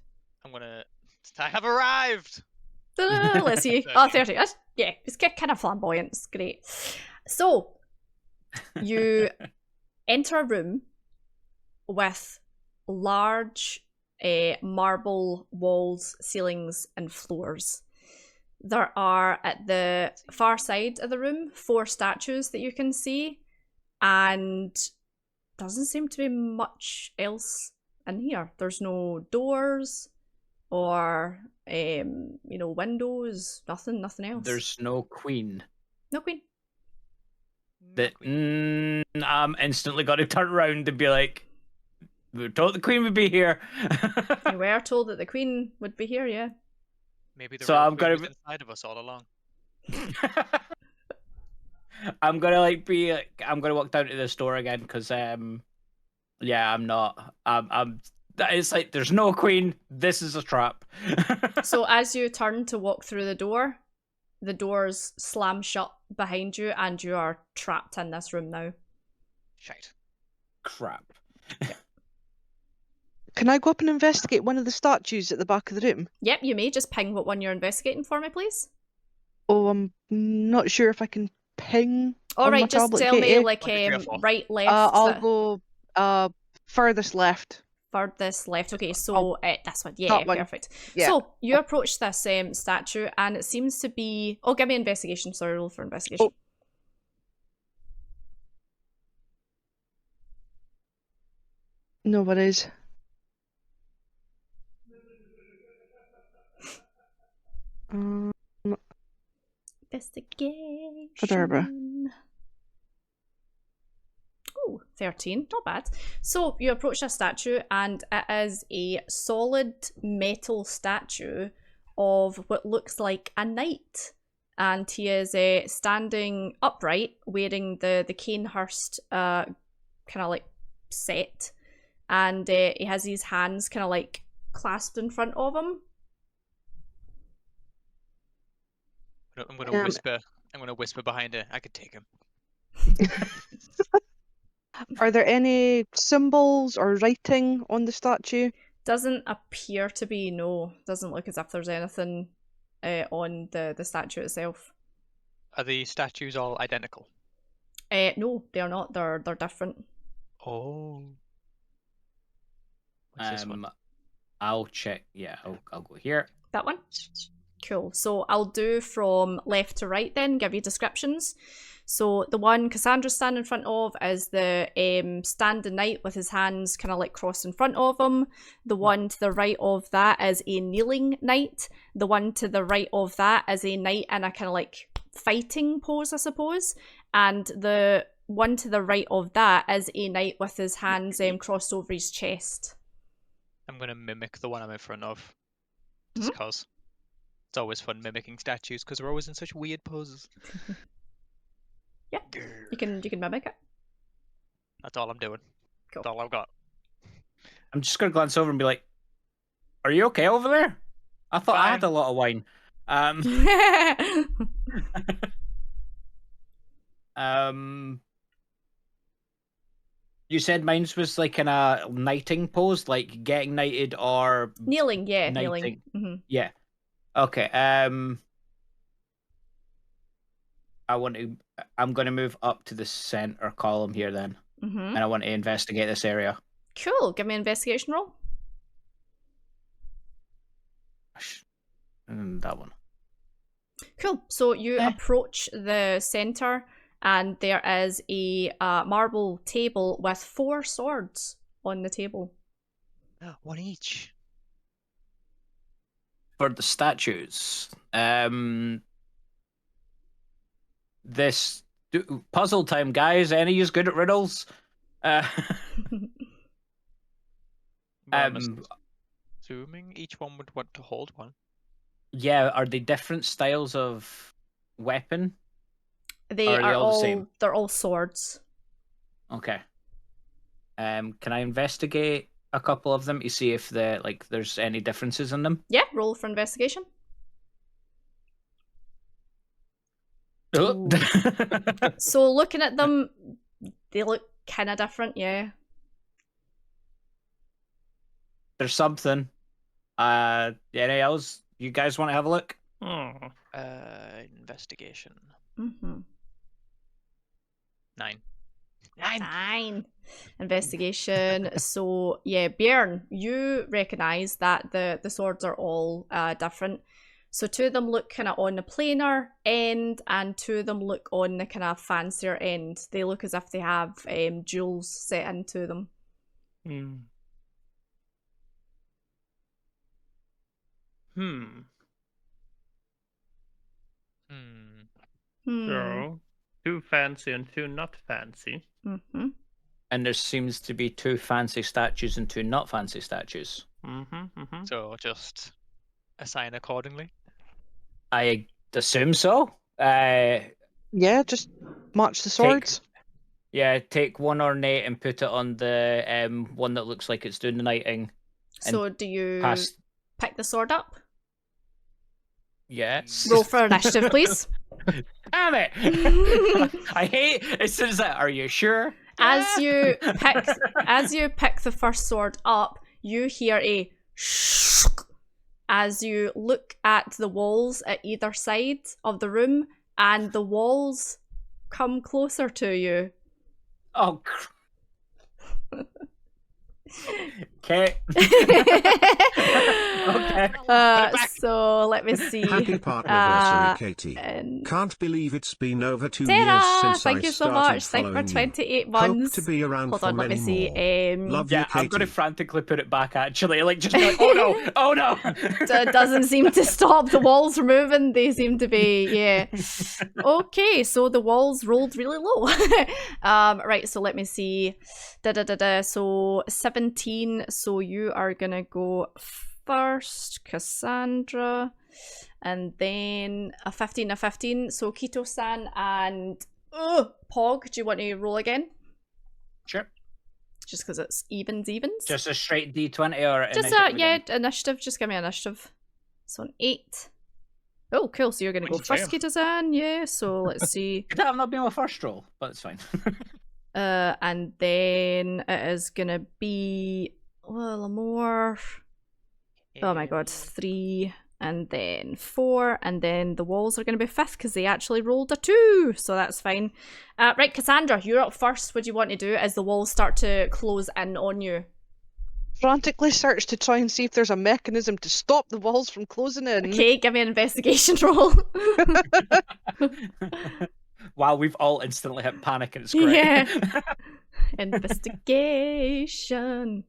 I have arrived. Let's see. Oh, 30. Yeah, it's kind of flamboyant. It's great. So, you enter a room with large marble walls, ceilings, and floors. There are, at the far side of the room, 4 statues that you can see, and doesn't seem to be much else in here. There's no doors or windows, nothing else. There's no queen. No queen. I'm instantly going to turn around and be like, we were told the queen would be here. You were told that the queen would be here, yeah. Maybe the So real I'm queen gonna was inside of us all along. I'm gonna I'm gonna walk down to the store again because I'm not. It's like there's no queen. This is a trap. So as you turn to walk through the doors slam shut behind you and you are trapped in this room now. Shite. Crap. Can I go up and investigate one of the statues at the back of the room? Yep, you may. Just ping what one you're investigating for me, please. Oh, I'm not sure if I can ping on my Alright, just tablet, tell me Katie. like 1, 2, 3, or 4. right, left. I'll go furthest left. Furthest left. Okay, so this one. Yeah, that one. perfect. Yeah. So you approach this statue and it seems to be... Oh, give me investigation. Sorry, roll for investigation. Oh. No worries. Investigation. Oh, 13. Not bad. So you approach a statue and it is a solid metal statue of what looks like a knight. And he is standing upright, wearing the Canehurst kind of like set. And he has his hands kind of like clasped in front of him. I'm gonna whisper. I'm gonna whisper behind her. I could take him. Are there any symbols or writing on the statue? Doesn't appear to be, no. Doesn't look as if there's anything on the statue itself. Are the statues all identical? No, they're not. They're different. Oh. What's this one? I'll check. Yeah, I'll go here. That one? Cool. So I'll do from left to right then, give you descriptions. So the one Cassandra's standing in front of is the standing knight with his hands kind of like crossed in front of him. The one to the right of that is a kneeling knight. The one to the right of that is a knight in a kind of like fighting pose, I suppose. And the one to the right of that is a knight with his hands crossed over his chest. I'm gonna mimic the one I'm in front of. Just cause. It's always fun mimicking statues because we're always in such weird poses. Yeah, you can mimic it. That's all I'm doing. Cool. That's all I've got. I'm just gonna glance over and be like, "Are you okay over there? I thought I had a Fine. lot of wine." You said mine was like in a knighting pose, like getting knighted or Kneeling, yeah, knighting. kneeling. Yeah. Okay. I'm gonna move up to the center column here then, and I want to investigate this area. Cool. Give me an investigation roll. And that one. Cool. So you approach the center, and there is a marble table with 4 swords on the table. One each. For the statues, this puzzle time, guys. Any of you good at riddles? I'm assuming each one would want to hold one. Yeah, are they different styles of weapon? They Or are they are all the same? They're all swords. Okay. Can I investigate a couple of them to see if there's any differences in them? Yeah, roll for investigation. Oh. So looking at them, they look kind of different, yeah. There's something. Any else? You guys want to have a look? Investigation. 9. 9. Investigation. So yeah, Bjorn, you recognise that the swords are all different. So 2 of them look kind of on the planar end, and 2 of them look on the kind of fancier end. They look as if they have jewels set into them. So, 2 fancy and 2 not fancy. And there seems to be 2 fancy statues and 2 not fancy statues. So just assign accordingly. I assume so. Yeah, just match the swords. Take one ornate and put it on the one that looks like it's doing the knighting. So do you pick the sword up? Yes. Roll for initiative, please. Damn it! I hate as soon as that. Are you sure? As you pick the first sword up, you hear a shook as you look at the walls at either side of the room, and the walls come closer to you. Oh. Okay. Okay. So let me see. Happy partnerversary, Katie. Can't believe it's been over 2 years since thank I you so started much. Thank you for following 28 you. months. Hope to be around Hold for on, let me many see. more. Love you, Yeah, Katie. I'm going to frantically put it back, actually. Like, just like, oh no, oh no. It doesn't seem to stop. The walls are moving. They seem to be, yeah. Okay, so the walls rolled really low. Right, so let me see. So 17, so you are going to go first, Cassandra, and then a 15. So Kito-san and Pog, do you want to roll again? Sure. Just because it's evens. Just a straight D20 or just initiative yeah, again? initiative. Just give me initiative. So an 8. Oh, cool. So you're going to go first, Kito-san. Yeah. So let's see. Could that have not been my first roll? But it's fine. And then it is going to be more. Oh my god, 3, and then 4, and then the walls are going to be 5th because they actually rolled a 2, so that's fine. Right, Cassandra, you're up first. What do you want to do as the walls start to close in on you? Frantically search to try and see if there's a mechanism to stop the walls from closing in. Okay, give me an investigation roll. Wow, we've all instantly hit panic and it's great. Yeah. Investigation.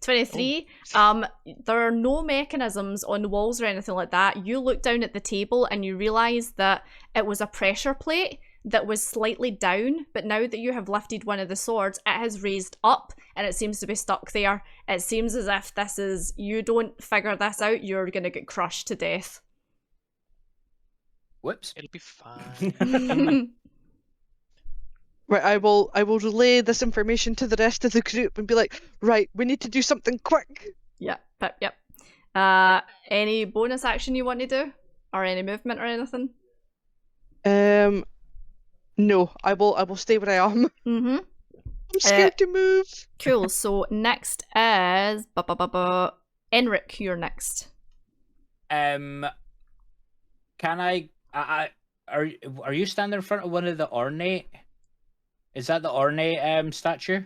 23. There are no mechanisms on the walls or anything like that. You look down at the table and you realise that it was a pressure plate that was slightly down, but now that you have lifted one of the swords, it has raised up and it seems to be stuck there. It seems as if you don't figure this out, you're gonna get crushed to death. Whoops. It'll be fine. Right, I will relay this information to the rest of the group and be like, right, we need to do something quick. Yep. Any bonus action you want to do? Or any movement or anything? No, I will stay where I am. Mm-hmm. I'm scared to move. Cool, so next is Enric, you're next. Can I are you standing in front of one of the ornate? Is that the ornate statue?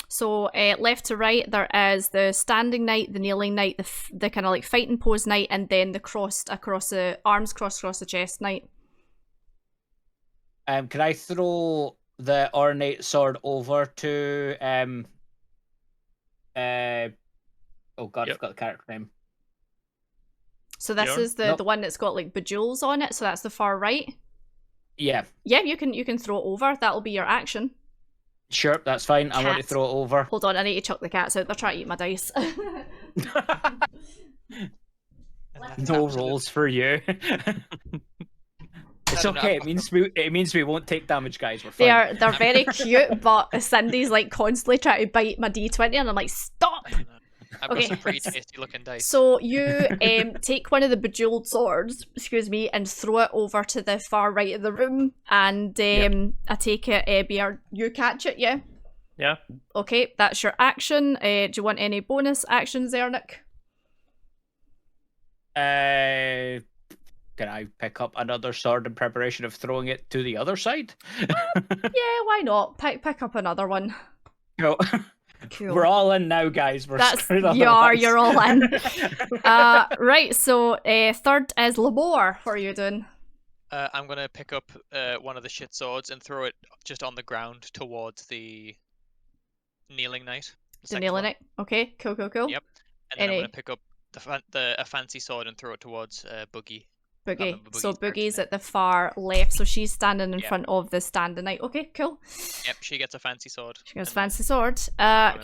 So left to right, there is the standing knight, the kneeling knight, the kind of like fighting pose knight, and then the arms crossed across the chest knight. Can I throw the ornate sword over to oh god, I forgot the character name. So this is the one that's got like bejewels on it, so that's the far right. Yeah. Yeah, you can throw it over. That'll be your action. Sure, that's fine. I want to throw it over. Hold on, I need to chuck the cats out. They're trying to eat my dice. No rolls for you. It's okay. It means we won't take damage, guys. We're fine. They're very cute, but Cindy's like constantly trying to bite my D20, and I'm like, stop. I've got some pretty tasty looking dice. So you take one of the bejeweled swords, and throw it over to the far right of the room, and I take it, BR, you catch it, yeah? Yeah. Okay, that's your action. Do you want any bonus actions there, Nick? Can I pick up another sword in preparation of throwing it to the other side? Yeah, why not? Pick up another one. No. Cool. We're all in now, guys. We're screwed otherwise. You're all in. Right, so third is Lamore. What are you doing? I'm going to pick up one of the shit swords and throw it just on the ground towards the kneeling knight. The kneeling knight? Okay, cool. Yep. And then I'm going to pick up a fancy sword and throw it towards Boogie. Boogie. So Boogie's at the far left, so she's standing in front of the standing knight. Okay, cool. Yep, she gets a fancy sword. She gets a fancy sword.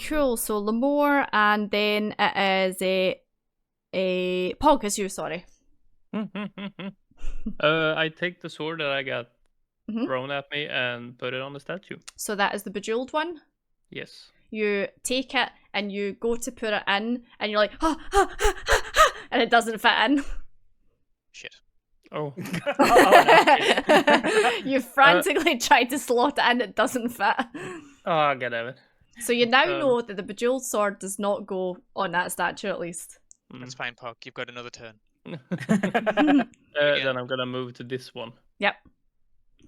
Cool, so Lamore, and then it is a Pog, is you, sorry. I take the sword that I got thrown at me and put it on the statue. So that is the bejeweled one? Yes. You take it and you go to put it in, and you're like, and it doesn't fit in. Shit. Oh. You frantically tried to slot it in, it doesn't fit. Oh, get out of it. So you now know that the bejeweled sword does not go on that statue, at least. That's fine, Pog. You've got another turn. Then I'm gonna move to this one. Yep.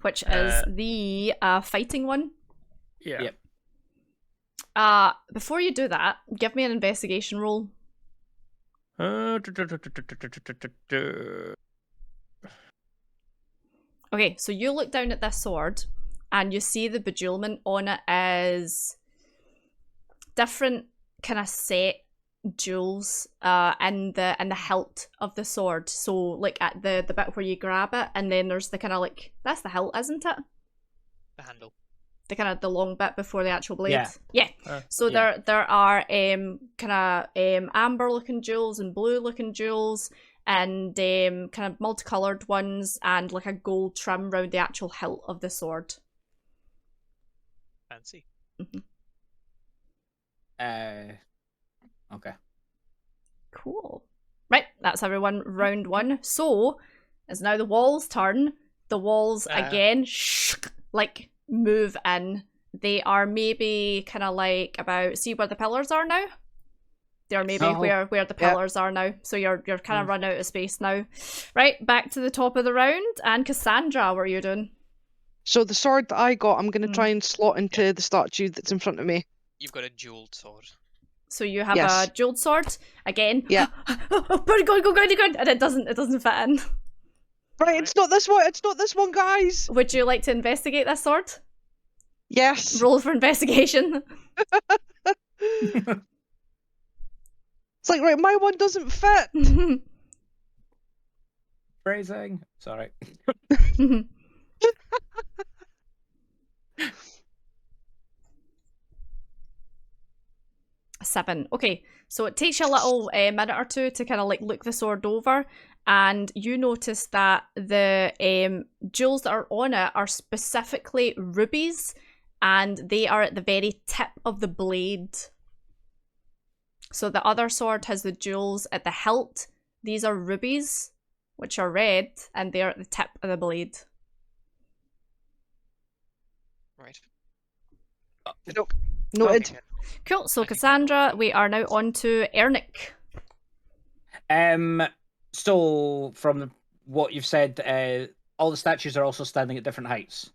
Which is the fighting one. Yeah. Yep. Before you do that, give me an investigation roll. Okay, so you look down at this sword and you see the bejewelment on it is different kind of set jewels in the hilt of the sword. So like at the bit where you grab it, and then there's the kind of like, that's the hilt, isn't it? The handle. The kind of the long bit before the actual blade. Yeah. So yeah. there are kind of amber looking jewels and blue looking jewels, and kind of multicolored ones, and like a gold trim around the actual hilt of the sword. Fancy. Okay. Cool. Right, that's everyone round one. So it's now the walls' turn. The walls again like move in. They are maybe kind of like about, see where the pillars are now? They're maybe where the pillars are now. So you're kind of run out of space now. Right, back to the top of the round. And Cassandra, what are you doing? So the sword that I got, I'm going to try and slot into the statue that's in front of me. You've got a jeweled sword. So you have a jeweled sword again. Yeah. Go, and it doesn't fit in. Right, it's not this one. It's not this one, guys. Would you like to investigate this sword? Yes. Roll for investigation. It's like, right, my one doesn't fit. Phrasing. Sorry. 7. Okay, so it takes you a little minute or two to kind of like look the sword over, and you notice that the jewels that are on it are specifically rubies, and they are at the very tip of the blade. So the other sword has the jewels at the hilt. These are rubies, which are red, and they're at the tip of the blade. Right. Noted. Okay. Cool, so Cassandra, we are now on to Ernick. So from what you've said, all the statues are also standing at different heights.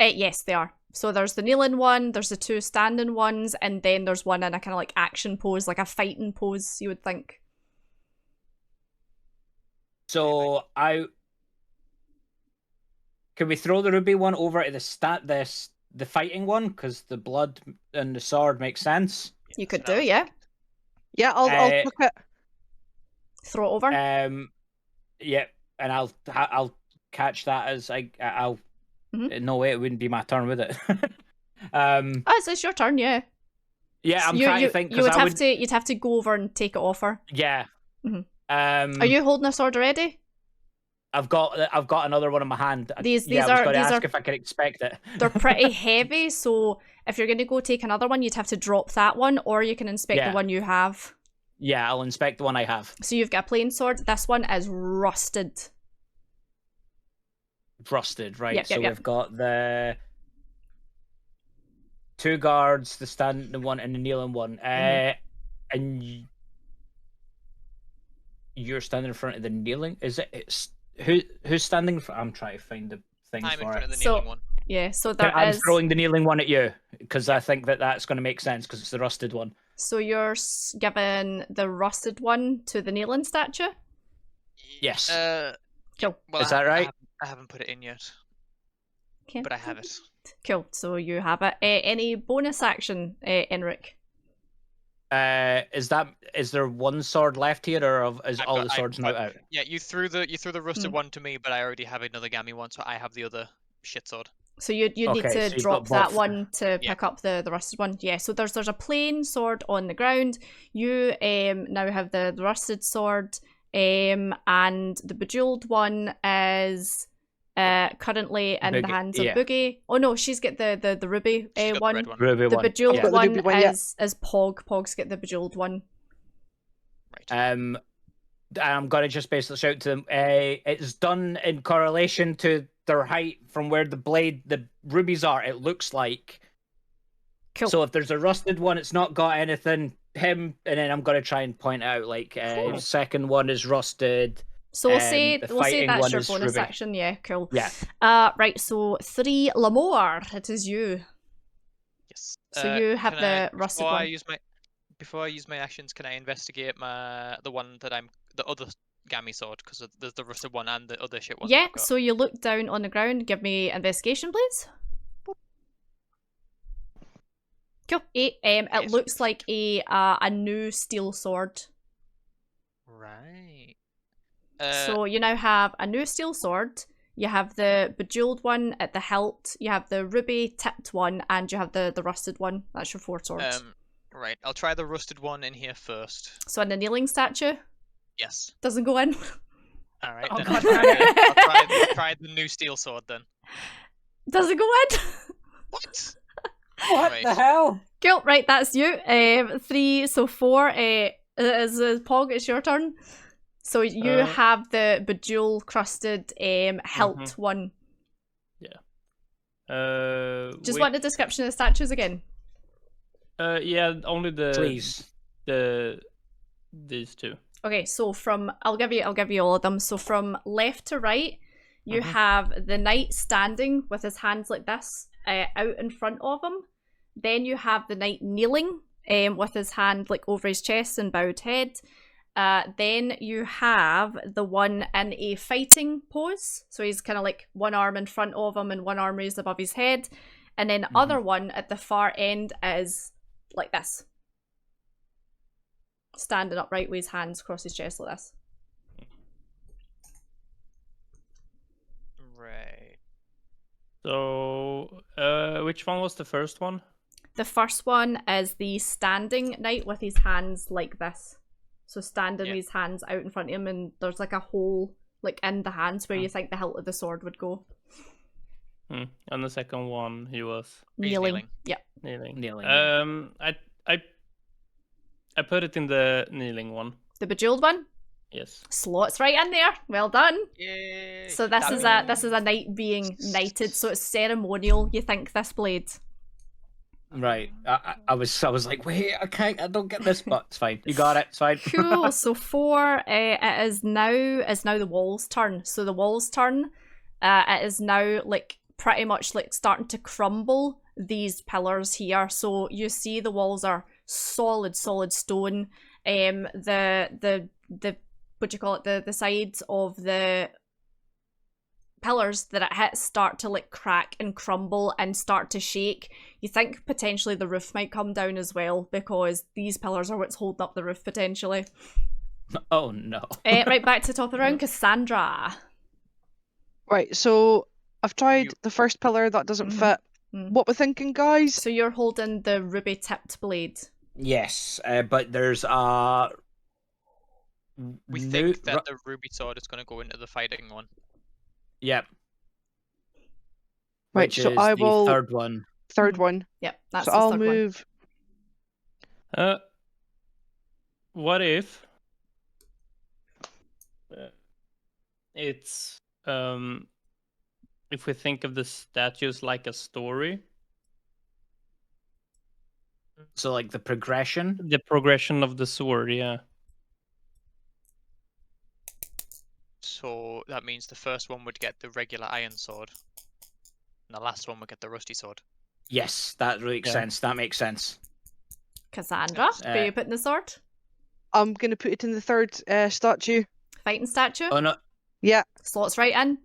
Yes, they are. So there's the kneeling one, there's the 2 standing ones, and then there's one in a kind of like action pose, like a fighting pose, you would think. So can we throw the ruby one over to the fighting one, because the blood and the sword makes sense? You could do, yeah. Yeah, I'll look it. Throw it over. Yeah, and I'll catch that as I'll. No way, it wouldn't be my turn, would it? It's your turn, yeah. Yeah, I'm trying to think. You'd have to go over and take it off her. Yeah. Are you holding a sword already? I've got another one in my hand. I was going to ask if I could expect it. They're pretty heavy, so if you're going to go take another one, you'd have to drop that one, or you can inspect the one you have. Yeah, I'll inspect the one I have. So you've got a plain sword. This one is rusted. Rusted, right? Yep, We've got the 2 guards, the standing one and the kneeling one. And you're standing in front of the kneeling. Is it? Who's standing? I'm trying to find the thing I'm for in front it. of the kneeling one. Yeah, so I'm throwing the kneeling one at you because I think that's going to make sense because it's the rusted one. So you're giving the rusted one to the kneeling statue? Yes. Cool. Well, Is that right? I haven't put it in yet. Okay. But I have it. Cool. So you have it. Any bonus action, Enric? Is there one sword left here, or is all the swords now out? Yeah, you threw the rusted one to me, but I already have another gammy one, so I have the other shit sword. So you need to drop that one to pick up the rusted one. Yeah. So there's a plain sword on the ground. You now have the rusted sword, and the bejeweled one is currently in the hands of Boogie. Oh no, she's got the ruby one. The bejeweled one is Pog. Pog's got the bejeweled one. Right. I'm gonna just basically shout to them. It's done in correlation to their height from where the rubies are. It looks like. Cool. So if there's a rusted one, it's not got anything. And then I'm gonna try and point out like second one is rusted. So we'll say that's your bonus ruby. action. Yeah, cool. Yeah. Right. So 3 Lamore, it is you. Yes. So you have the rusted one. Before I use my actions, can I investigate the other gammy sword, because there's the rusted one and the other shit one. Yeah. So you look down on the ground. Give me investigation, please. Cool. 8. It looks like a new steel sword. Right. So you now have a new steel sword. You have the bejeweled one at the hilt. You have the ruby tipped one, and you have the rusted one. That's your 4 swords. Right. I'll try the rusted one in here first. So in the kneeling statue. Yes. Doesn't go in. All right. Oh, then God. I'll try the new steel sword then. Doesn't go in. What? What the hell? Cool. Right, that's you. 3. So 4. Is Pog? It's your turn. So you have the bejewel crusted hilt one. Yeah. Just want the description of the statues again. Yeah, only Please. These 2. Okay, so I'll give you all of them. So from left to right, you have the knight standing with his hands like this out in front of him. Then you have the knight kneeling with his hand like over his chest and bowed head. Then you have the one in a fighting pose. So he's kind of like one arm in front of him and one arm raised above his head. And then the other one at the far end is like this. Standing upright with his hands across his chest like this. Right. So, which one was the first one? The first one is the standing knight with his hands like this. So standing with his hands out in front of him, and there's like a hole like in the hands where you think the hilt of the sword would go. On the second one, he was Kneeling. Yeah. kneeling. Yeah. I put it in the kneeling one. The bejeweled one? Yes. Slots right in there. Well done. Yay. So this is a knight being knighted, so it's ceremonial, you think, this blade. Right. I was like, wait, I don't get this, but it's fine. You got it. It's fine. Cool. So 4, it is now the wall's turn. So the wall's turn, it is now like pretty much like starting to crumble these pillars here. So you see the walls are solid stone. The what do you call it? The sides of the pillars that it hits start to like crack and crumble and start to shake. You think potentially the roof might come down as well, because these pillars are what's holding up the roof potentially. Oh no. Right, back to the top of the round, Cassandra. Right, so I've tried the first pillar, that doesn't fit. What we're thinking, guys? So you're holding the ruby tipped blade. Yes, but there's we think that the ruby sword is going to go into the fighting one. Yep. Right, Which so is I the will. third one. Third one. Yep, that's so the I'll third move. One. What if it's if we think of the statues like a story? So like the progression? The progression of the sword, yeah. So that means the first one would get the regular iron sword, and the last one would get the rusty sword. Yes, that makes sense. That makes sense. Cassandra, where are you putting the sword? I'm going to put it in the third statue. Fighting statue? Oh no. Yeah. Slots right in?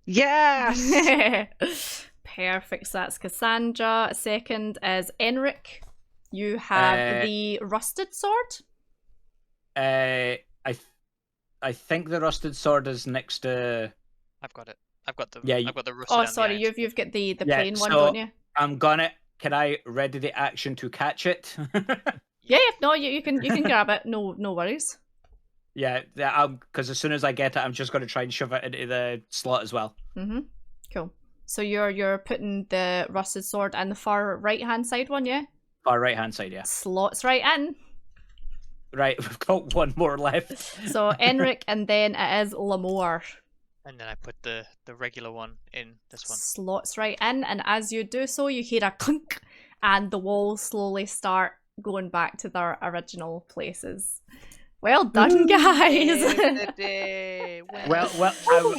Yes! Perfect, so that's Cassandra. Second is Enric. You have the rusted sword? I think the rusted sword is next to. I've got it. I've got the. Yeah. I've got the rusted. Oh, sorry, you've got the plain one, don't you? I'm gonna. Can I ready the action to catch it? Yeah. No, you can grab it. No worries. Yeah, because as soon as I get it, I'm just gonna try and shove it into the slot as well. Cool. So you're putting the rusted sword in the far right hand side one, yeah? Far right hand side, yeah. Slots right in. Right, we've got one more left. So Enric, and then it is Lamore. And then I put the regular one in this one. Slots right in, and as you do so, you hear a clunk, and the walls slowly start going back to their original places. Well done, guys! Well,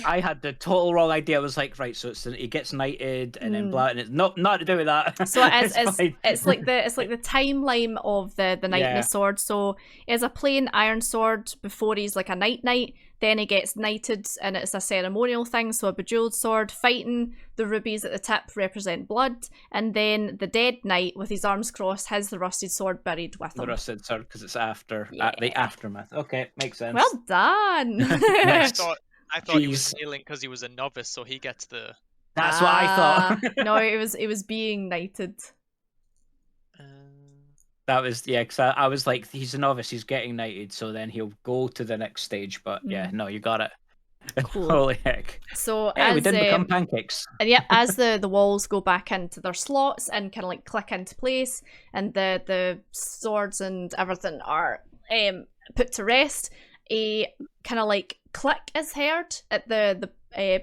I had the total wrong idea. I was like, right, so he gets knighted and then blah, and it's not to do with that. So it's like the timeline of the knight and the sword. So he has a plain iron sword before he's like a knight. Then he gets knighted, and it's a ceremonial thing. So a bejeweled sword, fighting. The rubies at the tip represent blood, and then the dead knight with his arms crossed has the rusted sword buried with him. The rusted sword, because it's after the aftermath. Okay, makes sense. Well done. I thought he was kneeling because he was a novice, so he gets the. That's what I thought. No, it was being knighted. That was because I was like, he's a novice, he's getting knighted, so then he'll go to the next stage. But yeah, no, you got it. Cool. Holy heck! So we didn't become pancakes. And yeah, as the walls go back into their slots and kind of like click into place, and the swords and everything are put to rest, a kind of like click is heard at the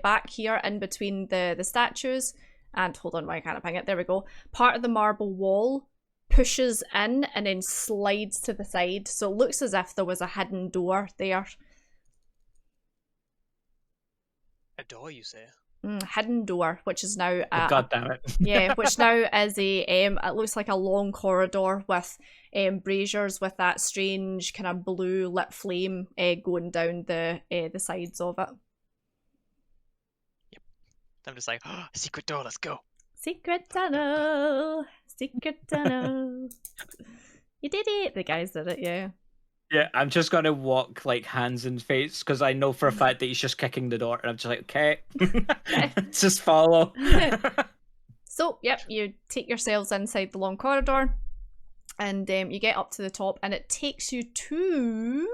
back here in between the statues. And hold on, why can't I ping it? There we go. Part of the marble wall pushes in and then slides to the side, so it looks as if there was a hidden door there. A door, you say? Hidden door, which is now God damn it. Yeah, which now is a it looks like a long corridor with braziers with that strange kind of blue lit flame going down the sides of it. Yep. I'm just like, oh, secret door, let's go. Secret tunnel. Secret tunnel. You did it. The guys did it, yeah. Yeah, I'm just gonna walk like hands in face because I know for a fact that he's just kicking the door, and I'm just like, okay, just follow. So, yep, you take yourselves inside the long corridor, and you get up to the top, and it takes you to.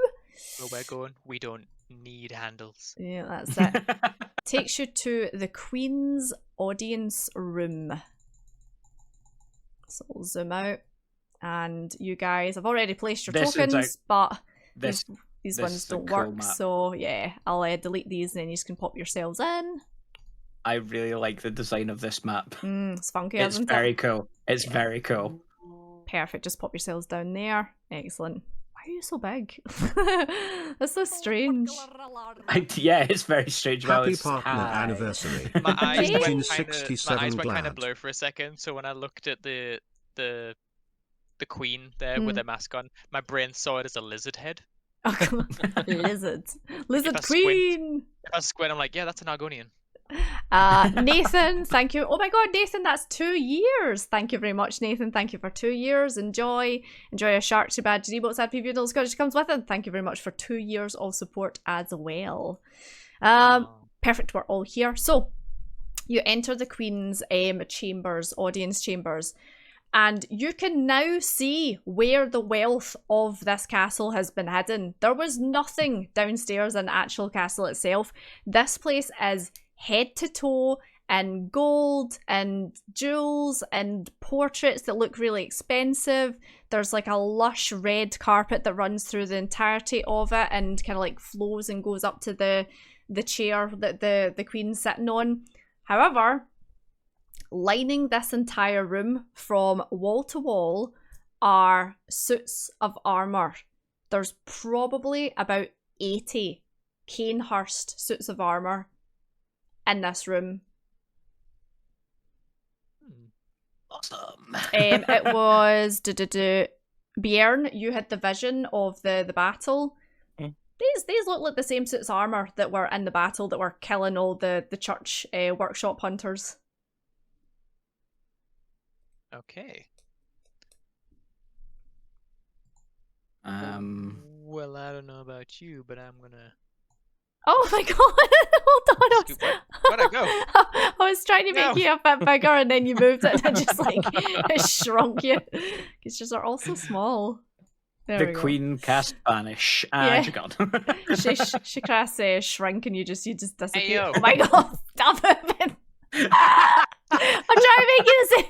Where we're going, we don't need handles. Yeah, that's it. takes you to the Queen's audience room. So we'll zoom out. And you guys have already placed your tokens, but these ones don't work. So yeah, I'll delete these and then you can pop yourselves in. I really like the design of this map. It's funky, It's isn't very it? cool. It's very cool. Perfect. Just pop yourselves down there. Excellent. Why are you so big? That's so strange. Yeah, it's very strange. Happy partner anniversary. My eyes went kind of blur for a second, so when I looked at the queen there with her mask on, my brain saw it as a lizard head. Lizard queen. If I squint, I'm like, yeah, that's an Argonian. Nathan, thank you. Oh my god, Nathan, that's 2 years. Thank you very much, Nathan. Thank you for 2 years. Enjoy a shark to badge emotes ad preview and Scottish comes with it. Thank you very much for 2 years of support as well. Perfect, we're all here. So you enter the Queen's chambers, audience chambers, and you can now see where the wealth of this castle has been hidden. There was nothing downstairs in the actual castle itself. This place is head to toe in gold and jewels and portraits that look really expensive. There's like a lush red carpet that runs through the entirety of it and kind of like flows and goes up to the chair that the Queen's sitting on. However, lining this entire room from wall to wall are suits of armour. There's probably about 80 Canehurst suits of armour in this room. Awesome. It was Bjorn, you had the vision of the battle. These look like the same suits of armour that were in the battle that were killing all the church workshop hunters. Okay. Well, I don't know about you, but I'm gonna. Oh my god! Hold on. Where'd I go? I was trying to make you a bit bigger, and then you moved it, and just like it shrunk you. Because yours are all so small. There the Queen cast banish, and you're gone. she casts shrink, and you just disappear. Hey, yo. Oh my god! Stop it! I'm trying to make you the same.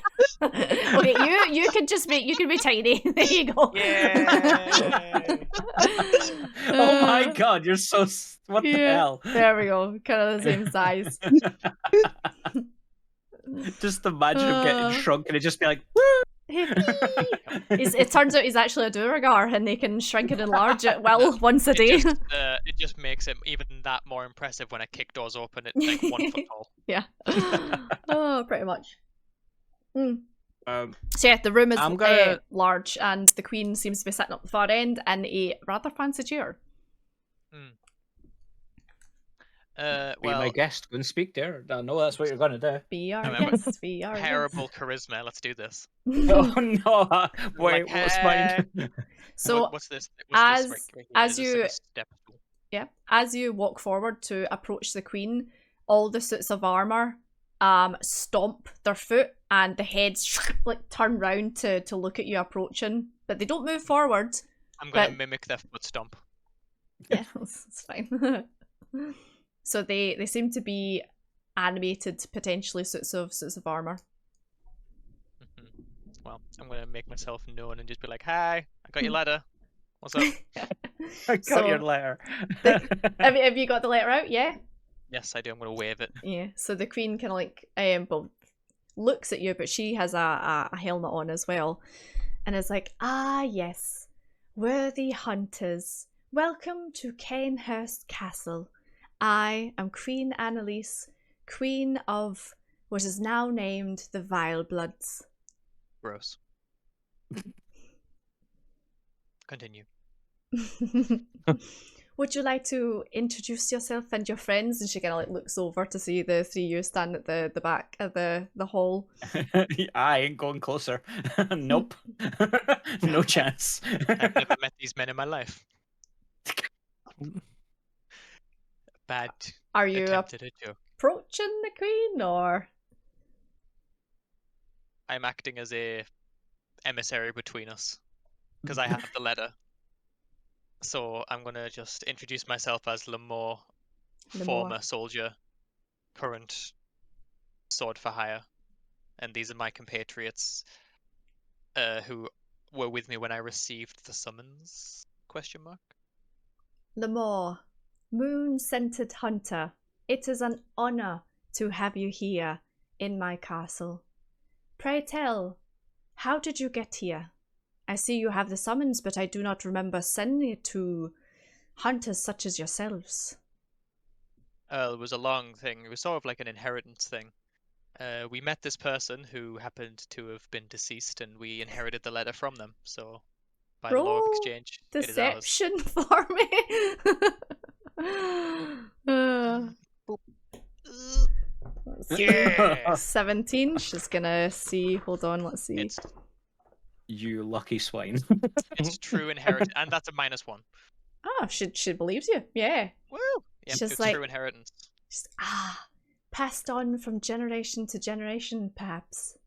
Okay, you can just make. You can be tiny. There you go. Yeah. Oh my god, you're so. What the hell? There we go. Kind of the same size. Just imagine him getting shrunk and it just be like, woo! It turns out he's actually a Duragar and they can shrink and enlarge it once a day. It just makes it even that more impressive when I kick doors open at like 1 foot tall. Yeah. Oh, pretty much. So yeah, the room is large and the Queen seems to be sitting up the far end in a rather fancy chair. Be my guest. Go and speak there. I know that's what you're going to do. Be our guest. Be our terrible charisma. Let's do this. Oh no! Wait, what's mine? So what's this? As you walk forward to approach the Queen, all the suits of armor stomp their foot and the heads like turn round to look at you approaching, but they don't move forward. I'm going to mimic their foot stomp. Yeah, that's fine. So they seem to be animated, potentially suits of armor. Well, I'm gonna make myself known and just be like, "Hi, I got your letter. What's up?" I got your letter. Have you got the letter out? Yeah. Yes, I do. I'm gonna wave it. Yeah. So the Queen kind of like looks at you, but she has a helmet on as well, and is like, "Ah, yes, worthy hunters, welcome to Canehurst Castle. I am Queen Annalise, Queen of what is now named the Vilebloods." Gross. Continue. Would you like to introduce yourself and your friends? And she kind of like looks over to see the three of you stand at the back of the hall. I ain't going closer. Nope. No chance. I've never met these men in my life. Bad. Are you approaching the Queen, or? I'm acting as a emissary between us because I have the letter. So I'm gonna just introduce myself as Lemore, former soldier, current sword for hire, and these are my compatriots who were with me when I received the summons? ? Lemore, moon-scented hunter, it is an honor to have you here in my castle. Pray tell, how did you get here? I see you have the summons, but I do not remember sending it to hunters such as yourselves. It was a long thing. It was sort of like an inheritance thing. We met this person who happened to have been deceased, and we inherited the letter from them. So, by the law of exchange, it is ours. Deception for me. Yeah. 17. She's gonna see. Hold on, let's see. It's You lucky swine. it's true inheritance, and that's a -1. Oh, she believes you. Yeah. Woo! She's Yep, it's like- true inheritance. Just, passed on from generation to generation, perhaps.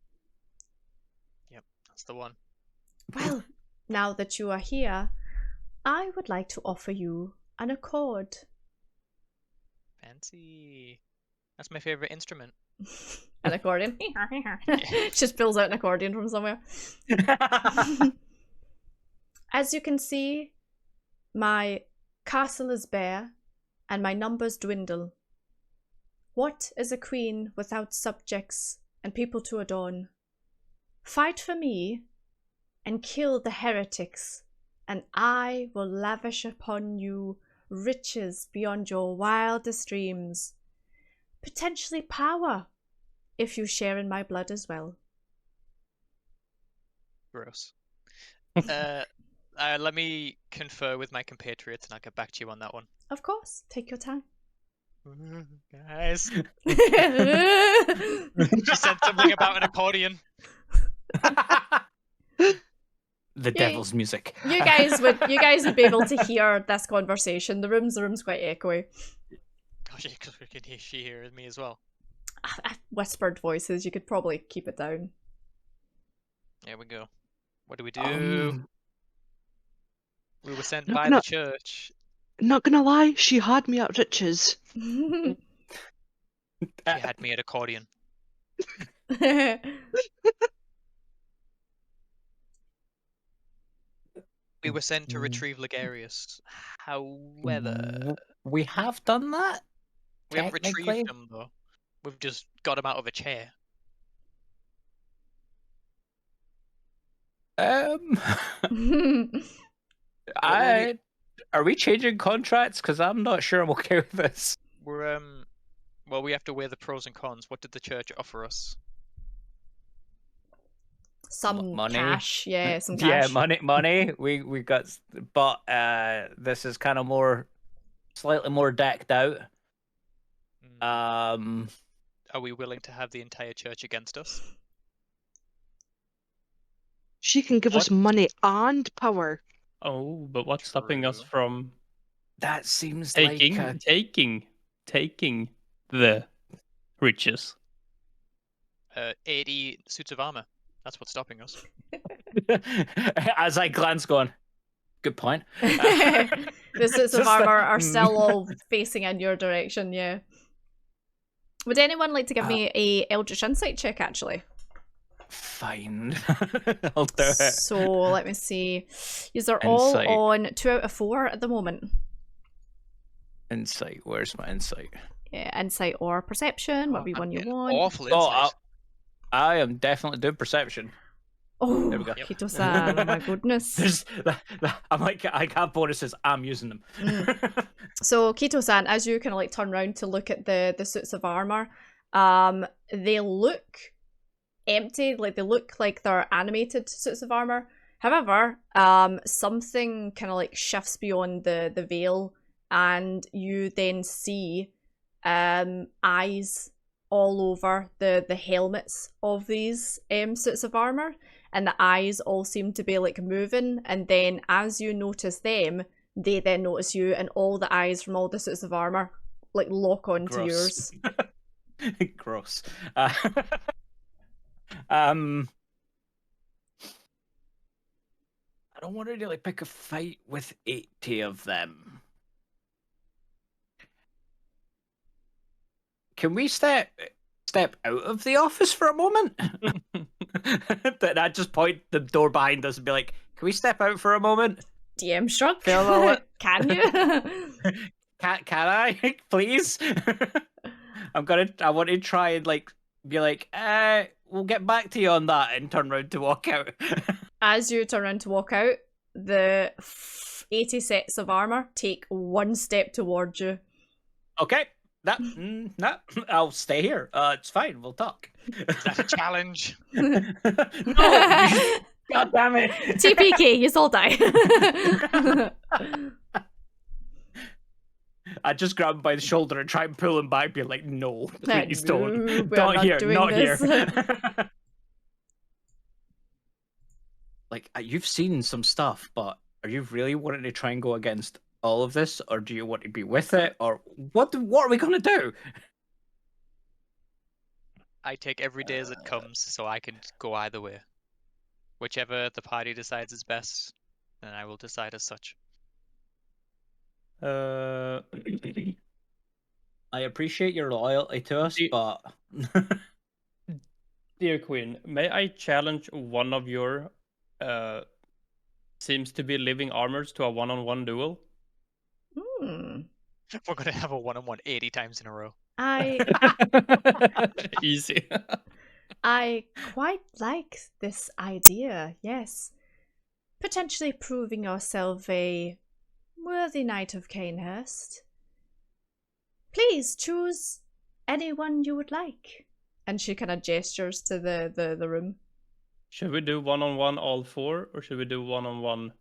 Yep, that's the one. Well, now that you are here, I would like to offer you an accord. Fancy. That's my favorite instrument. An accordion. Just pulls out an accordion from somewhere. As you can see, my castle is bare and my numbers dwindle. What is a queen without subjects and people to adorn? Fight for me and kill the heretics, and I will lavish upon you riches beyond your wildest dreams. Potentially power, if you share in my blood as well. Gross. Let me confer with my compatriots, and I'll get back to you on that one. Of course, take your time. Guys, she said something about an accordion. The devil's music. You guys would be able to hear this conversation. The room's quite echoey. Gosh, she hears me as well. Whispered voices. You could probably keep it down. There we go. What do we do? We were sent by No. the church. Not gonna lie, she had me at riches. She had me at accordion. We were sent to retrieve Ligarius. However, we have done that. we haven't technically? retrieved him though. We've just got him out of a chair. Are we changing contracts? Because I'm not sure I'm okay with this. We're well, we have to weigh the pros and cons. What did the church offer us? Some Money. cash, yeah, some Yeah, cash. money. We got, but this is kind of slightly more decked out. Are we willing to have the entire church against us? She can give us money and power. Oh, but what's stopping us from That seems taking the riches? 80 suits of armor. That's what's stopping us. As I glance, going, good point. The suits of Just armor like- are still all facing in your direction, yeah. Would anyone like to give me a Eldritch Insight check, actually? Fine. I'll do it. So, let me see. These are all Insight. on 2 out of 4 at the moment. Insight. Where's my insight? Yeah, Insight or Perception, whatever one you want. Awful Oh, insight. I am definitely doing perception. Oh, There we go. Kito-san, oh my goodness. I'm like, I have bonuses. I'm using them. So Kito-san, as you kind of like turn around to look at the suits of armor, they look empty, like they look like they're animated suits of armor. However, something kind of like shifts beyond the veil, and you then see eyes all over the helmets of these suits of armor, and the eyes all seem to be like moving, and then as you notice them, they then notice you, and all the eyes from all the suits of armor like lock onto Gross. yours. Gross. I don't want to really pick a fight with 80 of them. can we step out of the office for a moment? Then I just point the door behind us and be like, can we step out for a moment? DM shrug. Can you? Can I, please? I want to try and like be like, we'll get back to you on that, and turn around to walk out. As you turn around to walk out, the 80 sets of armor take one step towards you. Okay, no, I'll stay here. It's fine. We'll talk. Is that a challenge? No, God damn it. TPK, you all die. I just grab him by the shoulder and try and pull him back, be like, no, please don't. We're not here, doing not this. here. Like, you've seen some stuff, but are you really wanting to try and go against all of this, or do you want to be with it, or what are we going to do? I take every day as it comes, so I can go either way. Whichever the party decides is best, then I will decide as such. I appreciate your loyalty to us, but... Dear Queen, may I challenge one of your seems to be living armors to a one-on-one duel? Hmm. We're going to have a one-on-one 80 times in a row. Easy. I quite like this idea, yes. Potentially proving yourself a worthy knight of Canehurst. Please choose anyone you would like. And she kind of gestures to the room. Should we do one-on-one all four, or should we do one-on-one?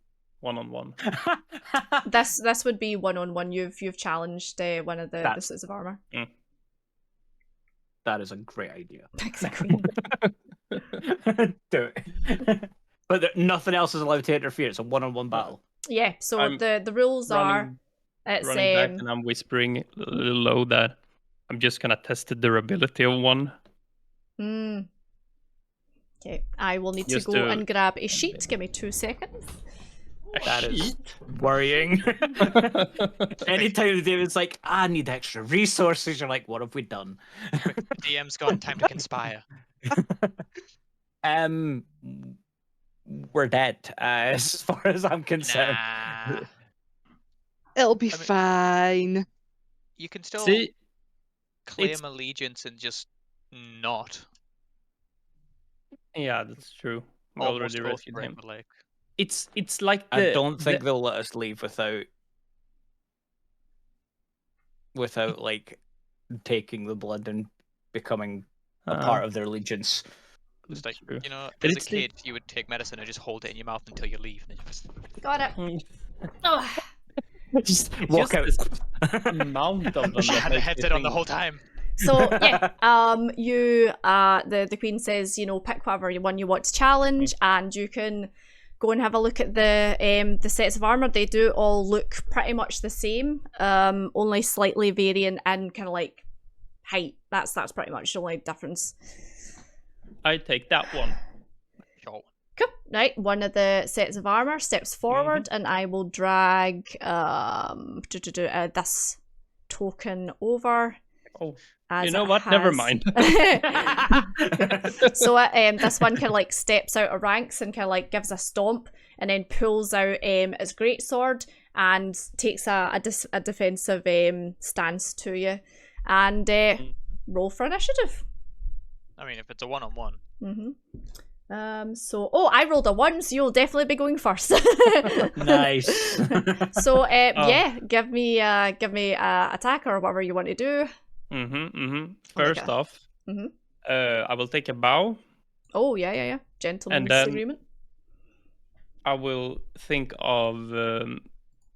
This would be one-on-one. You've challenged one of the suits of armor. That is a great idea. Exactly. Do it. But nothing else is allowed to interfere. It's a one-on-one battle. Yeah, so the rules are... It's, running back, and I'm whispering a little low that I'm just gonna test the durability of one. Okay, I will need to go and grab a sheet. Give me 2 seconds. That is worrying. Anytime David's like, I need extra resources, you're like, what have we done? DM's gone, time to conspire. We're dead, as far as I'm concerned. Nah. It'll be fine. You can still See, claim allegiance and just not. Yeah, that's true. We Almost already rescued him. like... It's like I don't think they'll let us leave without like taking the blood and becoming a part of their allegiance. It's like, you know, But as a it's kid, you would take medicine and just hold it in your mouth until you leave. And then you just... Got it. Oh. Just walk out. Amount of them. She had a headset on the whole time. So yeah, you the queen says, you know, pick whatever one you want to challenge, and you can go and have a look at the sets of armor. They do all look pretty much the same, only slightly varying in kind of like height. That's pretty much the only difference. I take that one. Sure. Cool. Right, one of the sets of armor steps forward, and I will drag this token over. Oh, you know what? Never mind. So this one kind of like steps out of ranks and kind of like gives a stomp, and then pulls out its greatsword and takes a defensive stance to you, and roll for initiative. I mean, if it's a one-on-one. So I rolled a 1, so you'll definitely be going first. Nice. So yeah, give me attack or whatever you want to do. First off, I will take a bow. Oh yeah. Gentleman's agreement. I will think of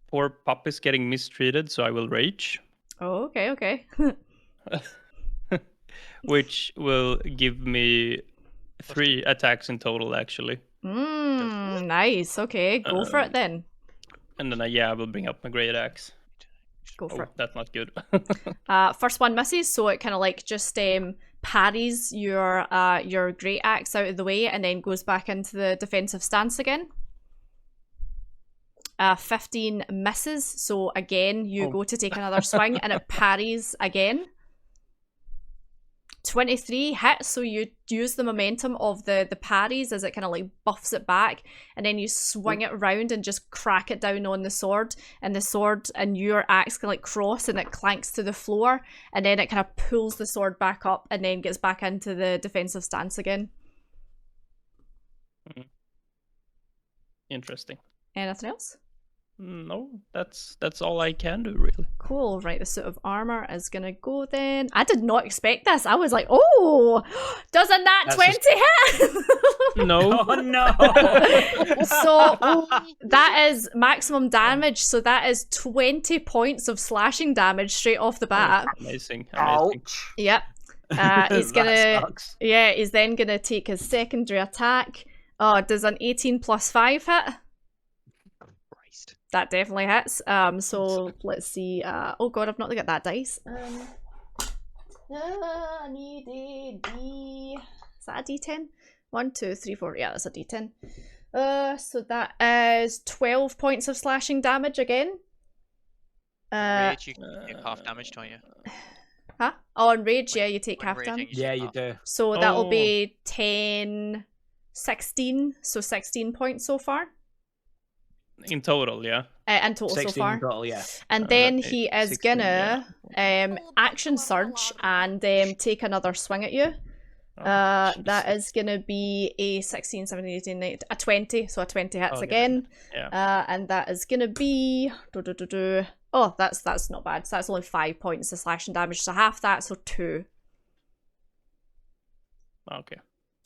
poor puppies getting mistreated, so I will rage. Oh, okay. Which will give me 3 attacks in total, actually. Nice. Okay, go for it then. And then I will bring up my great axe. Go for it. That's not good. First one misses, so it kind of like just parries your great axe out of the way, and then goes back into the defensive stance again. 15 misses, so again you go to take another swing, and it parries again. 23 hits, so you use the momentum of the parries as it kind of like buffs it back, and then you swing it around and just crack it down on the sword, and the sword and your axe can like cross and it clanks to the floor, and then it kind of pulls the sword back up and then gets back into the defensive stance again. Interesting. Anything else? No, that's all I can do, really. Cool. Right, the suit of armor is gonna go then. I did not expect this. I was like, oh, doesn't that 20 hit? No. Oh no! So that is maximum damage. So that is 20 points of slashing damage straight off the bat. Amazing. Ouch. Yep. He's he's then gonna take his secondary attack. Oh, does an 18 plus 5 hit? Christ. That definitely hits. So let's see. Oh god, I've not looked at that dice. I need a D. Is that a D10? 1, 2, 3, 4. Yeah, that's a D10. So that is 12 points of slashing damage again. Rage, you take half damage, don't you? Huh? Oh, on rage, yeah, you take half raging, damage. Yeah, you do. So that'll be 10, 16. So 16 points so far. In total, yeah. In total 16 so far. in total, yeah. And then he is 16, gonna action surge and take another swing at you. That is gonna be a 16, 17, 18, 19, a 20. So a 20 hits again. Yeah. And that is gonna be oh, that's not bad. So that's only 5 points of slashing damage. So half that, so 2. Okay.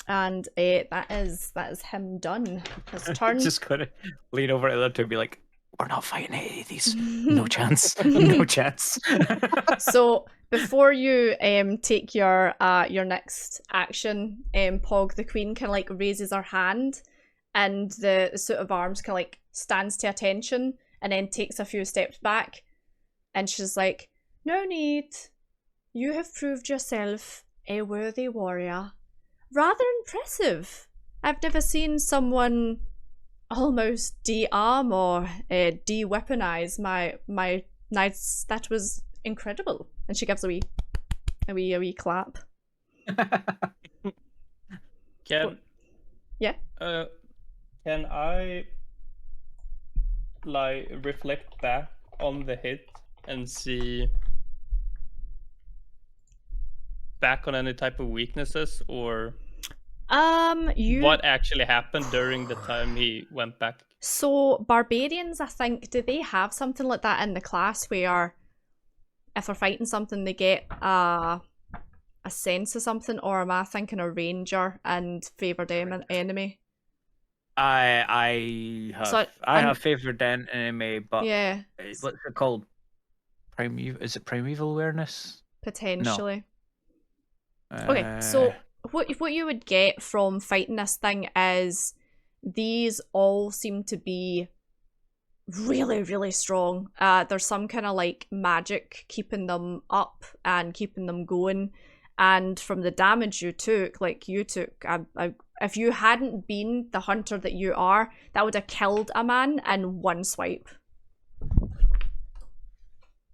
And that is him done. His turn. Just gonna lean over to the other two and be like, "We're not fighting any of these. No chance. No chance." So before you take your next action, Pog the Queen kind of like raises her hand, and the suit of arms kind of like stands to attention, and then takes a few steps back, and she's like, "No need. You have proved yourself a worthy warrior. Rather impressive. I've never seen someone almost de-arm or de-weaponize my knights. That was incredible." And she gives a wee clap. Can I like reflect back on the hit and see back on any type of weaknesses, or what actually happened during the time he went back? So barbarians, I think, do they have something like that in the class where if they're fighting something they get a sense of something, or am I thinking a ranger and favoured enemy? I have favoured enemy, but yeah, what's it called? Is it primeval awareness? Potentially. No. Okay, so what you would get from fighting this thing is these all seem to be really, really strong. There's some kind of like magic keeping them up and keeping them going. And from the damage you took, if you hadn't been the hunter that you are, that would have killed a man in one swipe.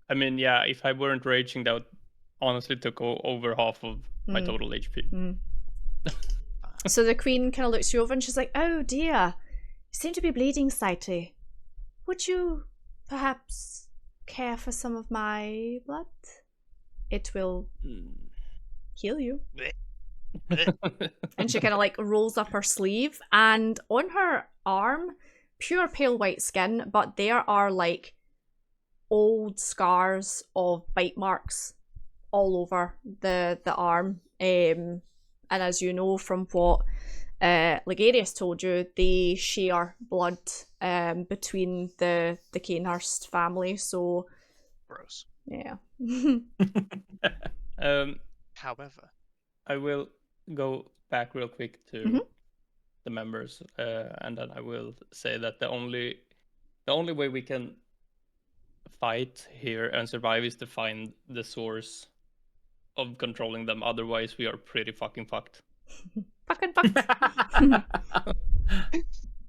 I mean, yeah, if I weren't raging, that would honestly took over half of my total HP. So the Queen kind of looks you over and she's like, "Oh dear, you seem to be bleeding slightly. Would you perhaps care for some of my blood? It will heal you." And she kind of like rolls up her sleeve, and on her arm, pure pale white skin, but there are like old scars of bite marks all over the arm. And as you know from what Ligarius told you, they share blood between the Canehurst family, so gross. Yeah. However, I will go back real quick to the members, and then I will say that the only way we can fight here and survive is to find the source of controlling them. Otherwise, we are pretty fucking fucked. Fucking fucked.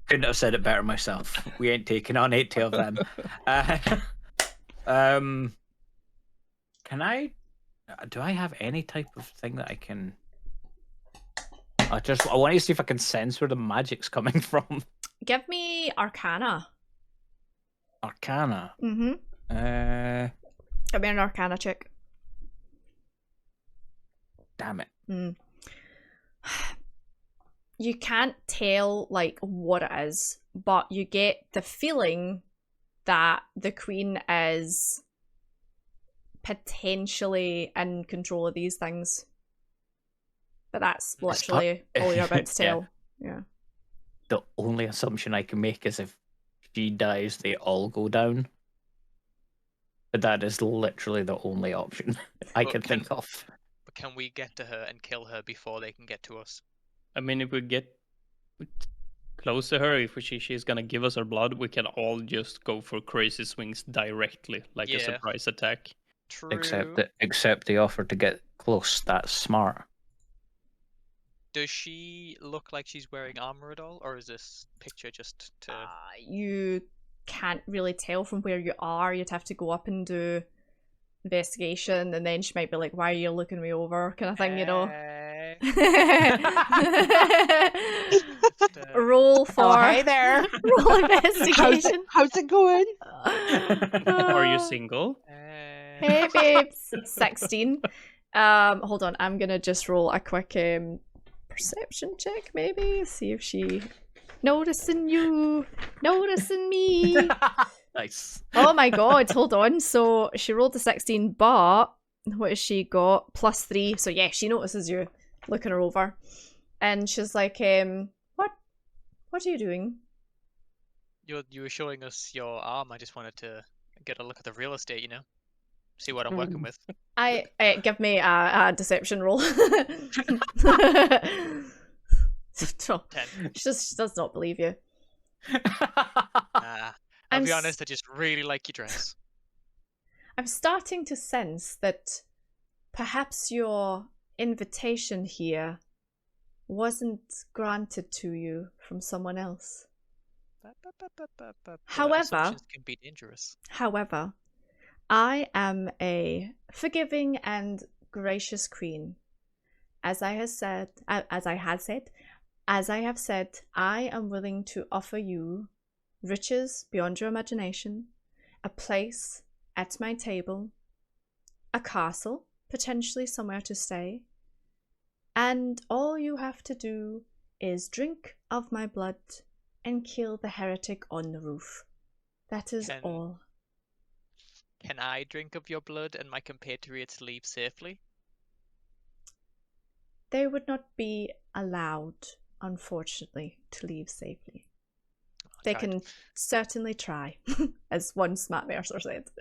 Couldn't have said it better myself. We ain't taking on 80 of them. Can I Do I have any type of thing that I can? I want to see if I can sense where the magic's coming from. Give me Arcana. Arcana. Mm-hmm. Give me an Arcana check. Damn it. You can't tell like what it is, but you get the feeling that the queen is potentially in control of these things. But that's literally all you're about to tell. Yeah. The only assumption I can make is if she dies, they all go down. But that is literally the only option I can think of. But can we get to her and kill her before they can get to us? I mean, if we get close to her, if she's gonna give us her blood, we can all just go for crazy swings directly, like a surprise attack. True. Except they offer to get close. That's smart. Does she look like she's wearing armor at all, or is this picture just to... You can't really tell from where you are. You'd have to go up and do investigation, and then she might be like, "Why are you looking me over?" kind of thing, you know. Roll for. Hey there. Roll investigation. How's it going? Are you single? Hey babes. 16. Hold on. I'm gonna just roll a quick perception check, maybe. See if she noticing you, noticing me. Nice. Oh my god, hold on. So she rolled a 16, but what has she got? +3. So yeah, she notices you looking her over. And she's like, what are you doing? You were showing us your arm. I just wanted to get a look at the real estate, you know? See what I'm working with. Give me a deception roll. 10. She does not believe you. I'll be honest, I just really like your dress. I'm starting to sense that perhaps your invitation here wasn't granted to you from someone else. Assumptions can be dangerous. However, I am a forgiving and gracious queen. As I have said, I am willing to offer you riches beyond your imagination, a place at my table, a castle, potentially somewhere to stay, and all you have to do is drink of my blood and kill the heretic on the roof. That is all. Can I drink of your blood and my compatriots leave safely? They would not be allowed, unfortunately, to leave safely. They can certainly try, as one smart mercer said.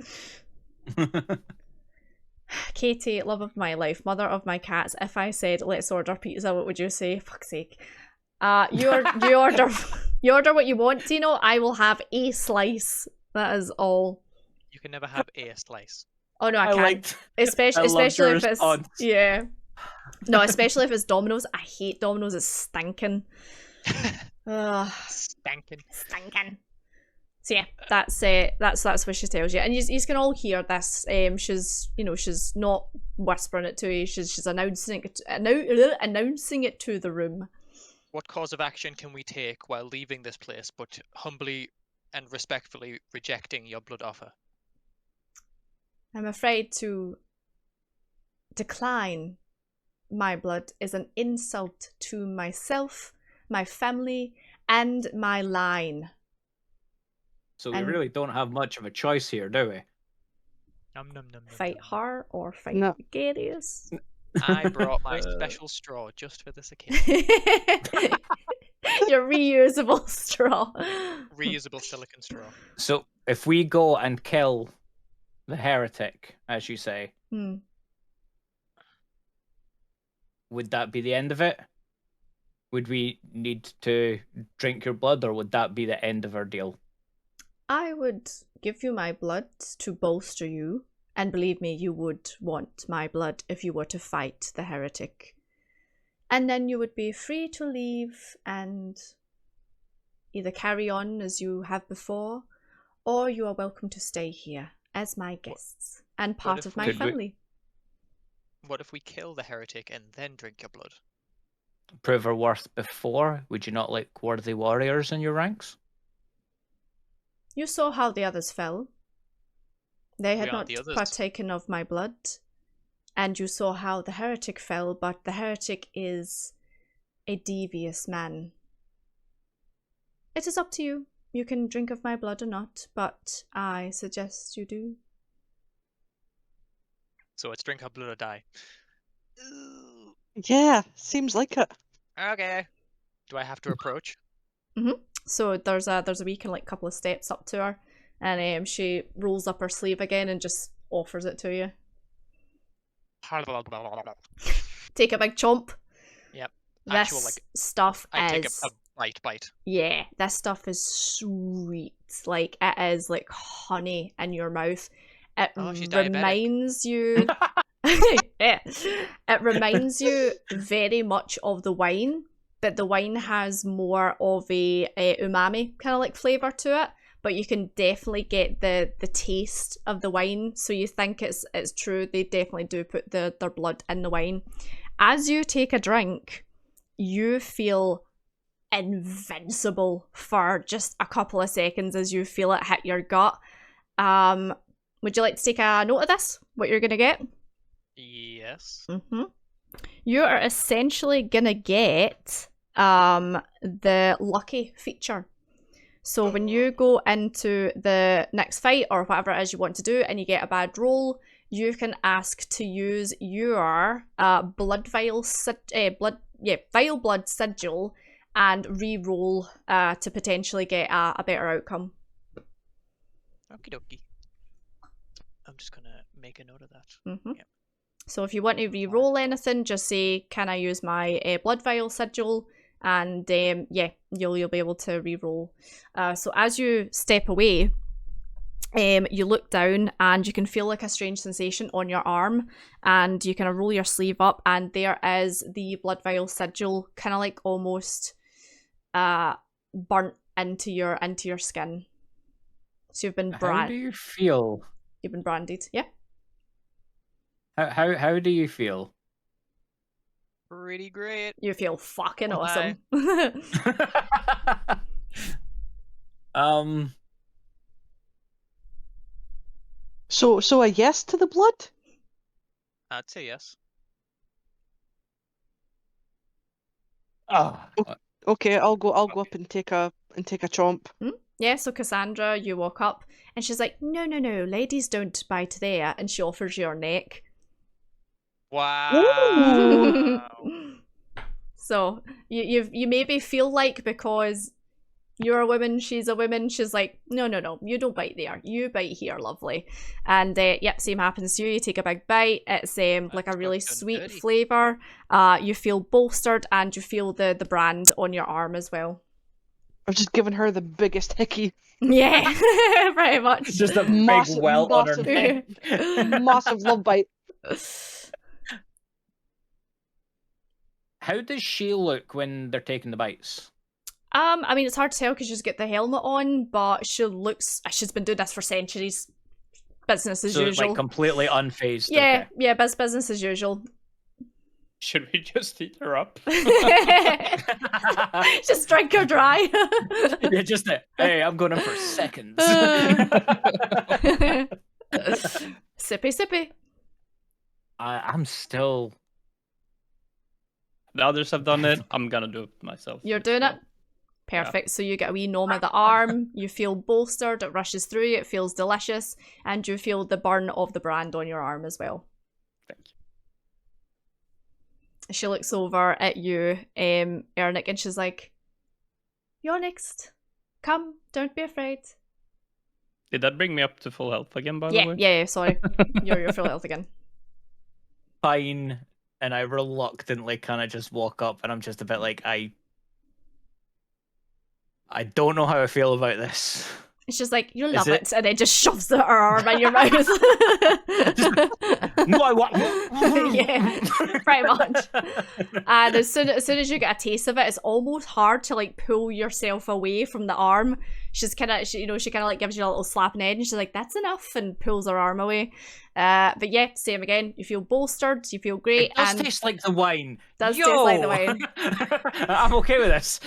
Katie, love of my life, mother of my cats, if I said, let's order pizza, what would you say? Fuck's sake. You order what you want, Tino. I will have a slice. That is all. You can never have a slice. Oh no, I can't. Especially if it's yeah. No, especially if it's Domino's. I hate Domino's. It's stinking. Stinking. So yeah, that's what she tells you, and you can all hear this. She's not whispering it to you. She's announcing it to the room. What course of action can we take while leaving this place, but humbly and respectfully rejecting your blood offer? I'm afraid to decline my blood is an insult to myself, my family, and my line. So we really don't have much of a choice here, do we? Fight her or fight Garius. I brought my special straw just for this occasion. Your reusable straw. Reusable silicon straw. So if we go and kill the heretic, as you say, would that be the end of it? Would we need to drink your blood, or would that be the end of our deal? I would give you my blood to bolster you, and believe me, you would want my blood if you were to fight the heretic. And then you would be free to leave and either carry on as you have before, or you are welcome to stay here as my guests and part of my family. What if we kill the heretic and then drink your blood? Prove our worth before. Would you not like worthy warriors in your ranks? You saw how the others fell. They had We not aren't the others. partaken of my blood. And you saw how the heretic fell, but the heretic is a devious man. It is up to you. You can drink of my blood or not, but I suggest you do. So it's drink our blood or die. Yeah, seems like it. Okay. Do I have to approach? So there's a wee kind of like couple of steps up to her, and she rolls up her sleeve again and just offers it to you. Take a big chomp. Yep. This Actual, like, stuff I take is a bite. yeah, this stuff is sweet. Like it is like honey in your mouth. It Oh, she's diabetic. reminds you. Yeah. It reminds you very much of the wine, but the wine has more of a umami kind of like flavor to it. But you can definitely get the taste of the wine, so you think it's true. They definitely do put their blood in the wine. As you take a drink, you feel invincible for just a couple of seconds as you feel it hit your gut. Would you like to take a note of this? What you're gonna get? Yes. You are essentially gonna get the lucky feature. So when you go into the next fight or whatever it is you want to do and you get a bad roll, you can ask to use your Vile Blood sigil and re-roll to potentially get a better outcome. Okie dokie. I'm just gonna make a note of that. Yep. So if you want to re-roll anything, just say, "Can I use my Vile sigil?" And yeah, you'll be able to re-roll. So as you step away, you look down and you can feel like a strange sensation on your arm, and you kind of roll your sleeve up, and there is the Vile sigil, kind of like almost burnt into your skin. So you've been How do you feel? You've been branded, yeah. How do you feel? Pretty great. You feel fucking Oh awesome. So a yes to the blood? I'd say yes. Okay, I'll go up and take a chomp. Yeah, so Cassandra, you walk up and she's like, no, ladies don't bite there, and she offers you her neck. Wow. So you maybe feel like because you're a woman, she's a woman, she's like, no, you don't bite there, you bite here, lovely. And yep, same happens to you. You take a big bite. It's like a really sweet flavour. You feel bolstered and you feel the brand on your arm as well. I've just given her the biggest hickey. Yeah, pretty much. It's just a big welt on her neck. Massive love bite. How does she look when they're taking the bites? I mean, it's hard to tell because she's got the helmet on, but she's been doing this for centuries. Business as usual. Like completely unfazed. Yeah, okay. yeah, business as usual. Should we just eat her up? Just drink her dry. Yeah, just hey, I'm going in for seconds. Sippy. I'm still. The others have done it. I'm gonna do it myself. You're doing it? Perfect. Yeah. So you get a wee nom of the arm, you feel bolstered, it rushes through you, it feels delicious, and you feel the burn of the brand on your arm as well. Thank you. She looks over at you, Ernick, and she's like, "You're next. Come, don't be afraid." Did that bring me up to full health again, by the way? Yeah, sorry. You're full health again. Fine. And I reluctantly kind of just walk up, and I'm just a bit like, I don't know how I feel about this. It's just like, you love it, and then just shoves her arm in your mouth. No, I want. Yeah, pretty much. And as soon as you get a taste of it, it's almost hard to like pull yourself away from the arm. she's kind of, she kind of like gives you a little slap in the head, and she's like, "That's enough," and pulls her arm away. But yeah, same again. You feel bolstered, you feel great. It does and taste like the wine. Does taste like the wine. I'm okay with this.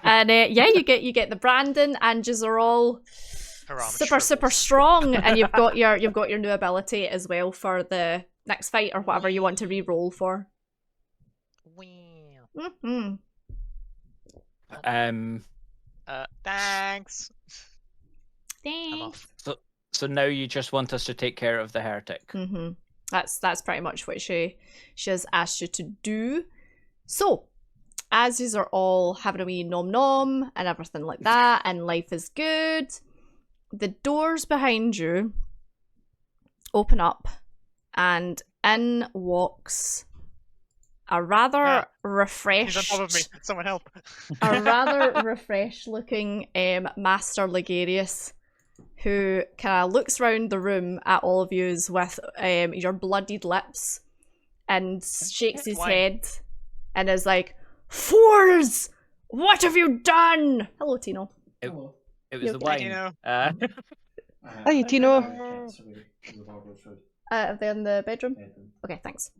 And yeah, you get the Brandon, and yous are all super strong, and you've got your new ability as well for the next fight or whatever you want to re-roll for. Mm-hmm. Thanks. Thanks. So now you just want us to take care of the heretic. Mm-hmm. That's pretty much what she has asked you to do. So, as yous are all having a wee nom nom and everything like that, and life is good, the doors behind you open up, and in walks a rather refreshed... He's on top of me. Someone help. A rather refreshed looking Master Ligarius, who kind of looks round the room at all of yous with your bloodied lips and shakes his head and is like, "Fours! What have you done?" Hello, Tino. It was the wine. Hey, Tino. Are they in the bedroom? Okay, thanks.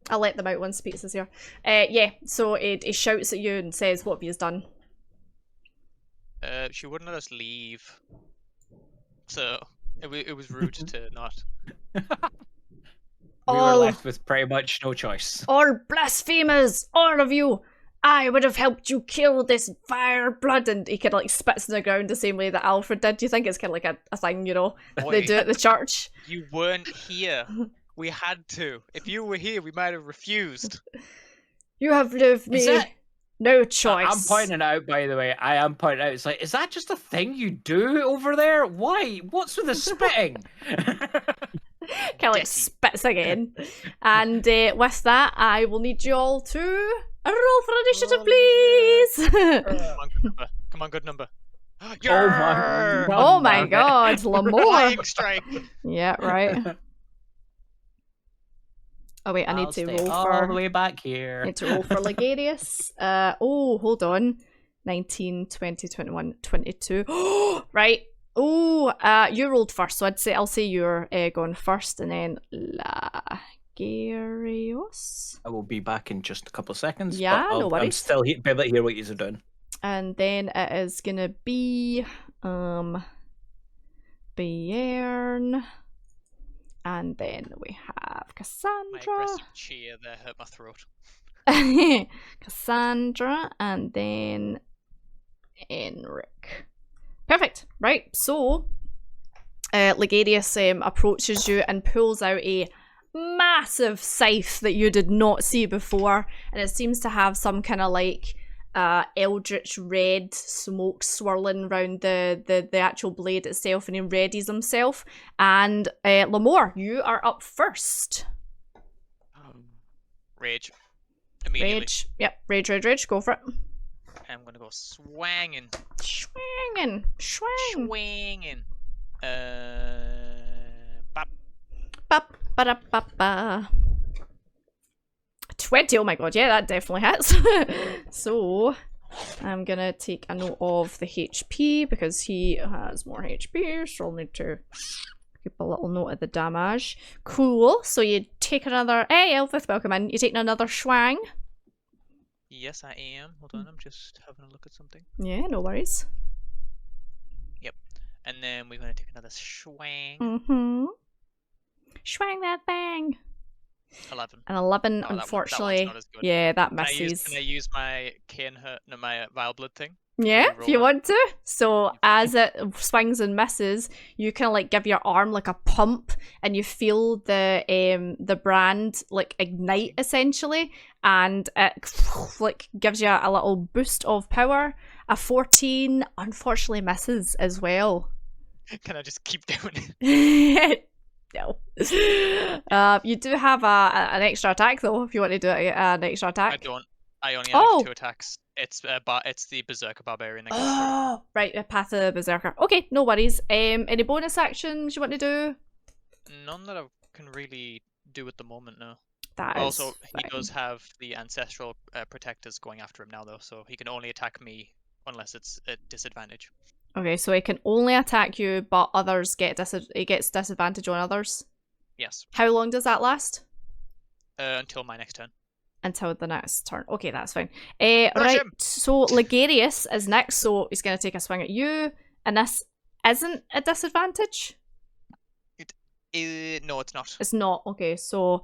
I'll let them out once Speaks is here. Yeah, so he shouts at you and says, "What have you done?" She wouldn't let us leave. So, it was rude to not. We were left with pretty much no choice. All blasphemers! All of you! I would have helped you kill this Vilebloods, and he kind of like spits on the ground the same way that Alfred did. Do you think it's kind of like a thing, you know, they do at the church? You weren't here. We had to. If you were here, we might have refused. You have lived me no choice. I'm pointing out, by the way, I am pointing out, it's like, is that just a thing you do over there? Why? What's with the spitting? Kind of like spits again. And with that, I will need you all to roll for initiative, please. Come on, good number. Oh my god, Lamore. Flying strike. Yeah, right. Oh wait, I need to roll all the way back here. I need to roll for Ligarius. Oh, hold on. 19, 20, 21, 22. Right. Oh, you rolled first, so I'll say you're going first, and then Ligarius. I will be back in just a couple of seconds. Yeah, no worries. I'm still be able to hear what you're doing. And then it is gonna be Bjorn. And then we have Cassandra. My aggressive cheer there hurt my throat. Cassandra, and then Enric. Perfect. Right, so Ligarius approaches you and pulls out a massive scythe that you did not see before, and it seems to have some kind of like eldritch red smoke swirling around the actual blade itself, and he readies himself. And Lamore, you are up first. Rage. Immediately. Rage. Yep, rage. Go for it. I'm gonna go swanging. Swanging. Bop. Bop. Ba-da-ba-ba. 20, oh my god, yeah, that definitely hits. So, I'm gonna take a note of the HP, because he has more HP, so I'll need to keep a little note of the damage. Cool, so you take another... Hey, Elfith, welcome in. You taking another swang? Yes, I am. Hold on, I'm just having a look at something. Yeah, no worries. Yep. And then we're gonna take another swang. Mm-hmm. Swang that thing. 11. An 11, Oh, unfortunately. that one's not as good. Yeah, that misses. Can I use my my Vileblood thing? Yeah, if you want to. So as it swings and misses, you kind of like give your arm like a pump, and you feel the brand like ignite essentially, and it like gives you a little boost of power. A 14 unfortunately misses as well. Can I just keep doing it? No. You do have an extra attack though, if you want to do an extra attack. I don't. I only have 2 attacks. It's the Berserker Barbarian that goes through. Right, a Path of the Berserker. Okay, no worries. Any bonus actions you want to do? None that I can really do at the moment, no. That also, is he does have the Ancestral Protectors going after him now, though, so he can only attack me unless it's at disadvantage. Okay, so it can only attack you, but others get it gets disadvantage on others. Yes. How long does that last? Until my next turn. Until the next turn. Okay, that's fine. Rush Right, him! so Ligarius is next, so he's going to take a swing at you, and this isn't a disadvantage? No, it's not. It's not. Okay, so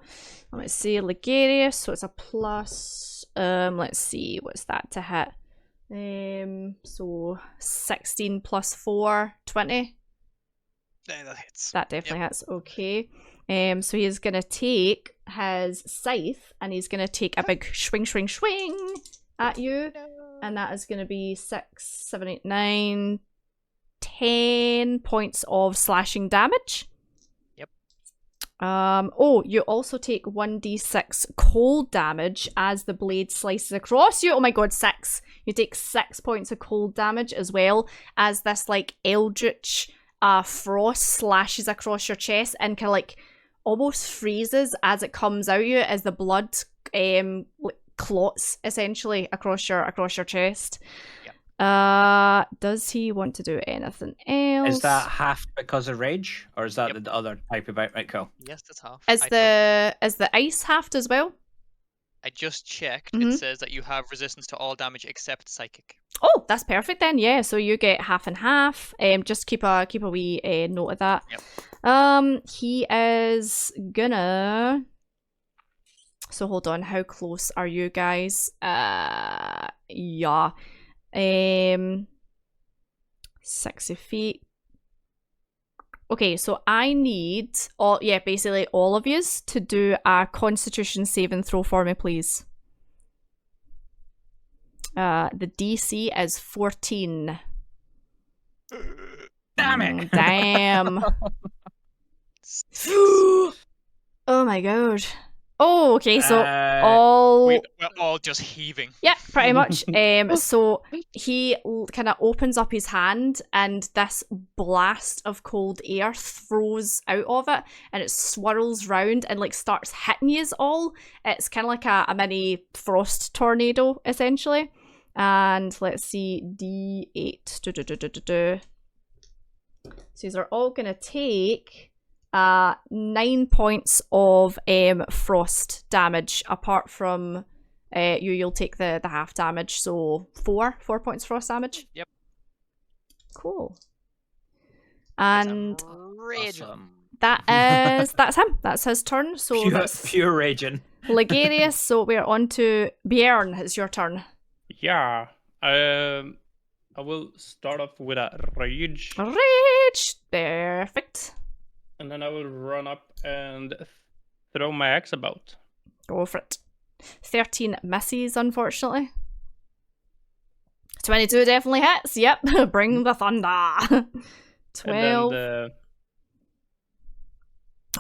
let's see, Ligarius, so it's a plus, let's see, what's that to hit? So 16 plus 4, 20? Yeah, that hits. That definitely hits, okay. So he's going to take his scythe, and he's going to take a big swing at you, and that is going to be 6, 7, 8, 9, 10 points of slashing damage. Yep. Oh, you also take 1d6 cold damage as the blade slices across you. Oh my god, 6. You take 6 points of cold damage as well as this like eldritch frost slashes across your chest and kind of like almost freezes as it comes out you as the blood clots essentially across your chest. Yep. Does he want to do anything else? Is that half because of rage, or is that the other type of right? Cool. Yes, that's half. Is the ice halved as well? I just checked. Mhm. It says that you have resistance to all damage except psychic. Oh, that's perfect then. Yeah, so you get half and half. Just keep a wee note of that. Yep. He is gonna. So hold on. How close are you guys? Yeah. 60 feet. Okay, so I need basically all of yous to do a Constitution saving throw for me, please. The DC is 14. Damn it! Damn. Oh my god. Oh, okay, so We're all just heaving. Yeah, pretty much. So he kind of opens up his hand, and this blast of cold air throws out of it, and it swirls round and like starts hitting yous all. It's kind of like a mini frost tornado, essentially. And let's see, D8. So these are all gonna take 9 points of frost damage, apart from you'll take the half damage, so 4 points frost damage. Yep. Cool. And Awesome. that's him. That's his turn. So that's Pure raging. Ligarius. So we're on to Bjorn. It's your turn. Yeah. I will start off with a rage. Rage. Perfect. And then I will run up and throw my axe about. Go for it. 13 misses, unfortunately. 22 definitely hits. Yep. Bring the thunder. 12. And then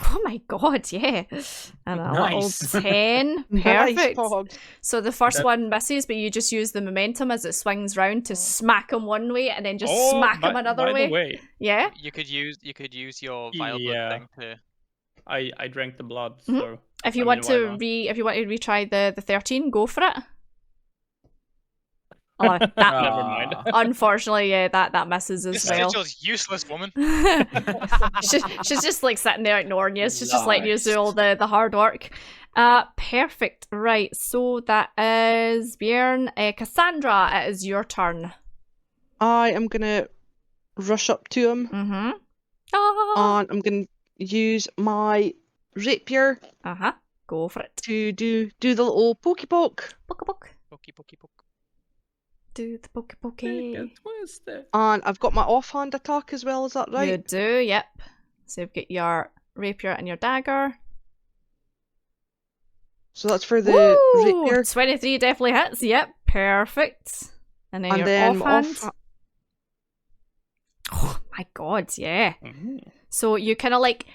Oh my god, yeah. And a Nice. little 10. Nice, Perfect. Pog. So the first one misses, but you just use the momentum as it swings round to smack him one way and then just smack him another by way. the way, Yeah? You could use your Vilebloods Yeah. thing to. I drank the blood, Mhm. so If you I want mean, to why not? if you want to retry the 13, go for it. Oh, that Never mind. unfortunately, yeah, that misses as This well. Sigil's useless, woman. she's just like sitting there ignoring you. She's just letting you do all the hard work. Perfect. Right, so that is Bjorn. Cassandra, it is your turn. I am gonna rush up to him, Mm-hmm. Ah. and I'm gonna use my rapier Uh-huh. Go for it. to do the little pokey poke. Poke poke. Pokey, pokey, poke. Do the poke poke. Take a twist. And I've got my offhand attack as well, is that right? You do, yep. So you've got your rapier and your dagger. So that's for the Woo! rapier. 23 definitely hits, yep. Perfect. And then And your then offhand. Oh my god, yeah. Mhm. So you kind of like,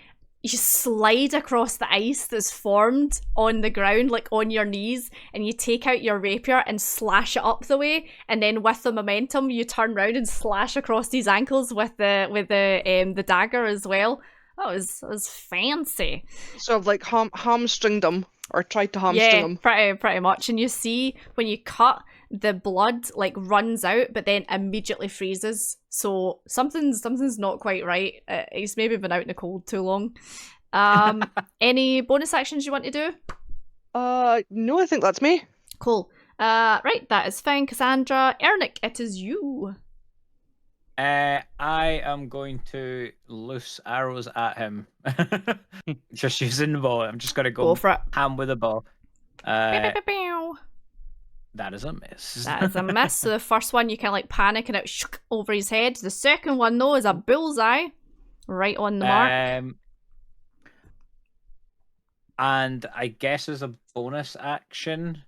you slide across the ice that's formed on the ground, like on your knees, and you take out your rapier and slash it up the way, and then with the momentum you turn around and slash across these ankles with the dagger as well. That was fancy. So I've like hamstringed him, or tried to hamstring him. Pretty much. And you see when you cut, the blood like runs out but then immediately freezes. So something's not quite right. He's maybe been out in the cold too long. Any bonus actions you want to do? No, I think that's me. Cool. Right, that is fine. Cassandra, Ernick, it is you. I am going to loose arrows at him. Just using the bow. I'm just going to go for it. ham with the bow. Pew, pew, pew. That is a miss. That is a miss. So the first one, you kind of like panic and it shook over his head. The second one, though, is a bullseye. Right on the mark. And I guess as a bonus action,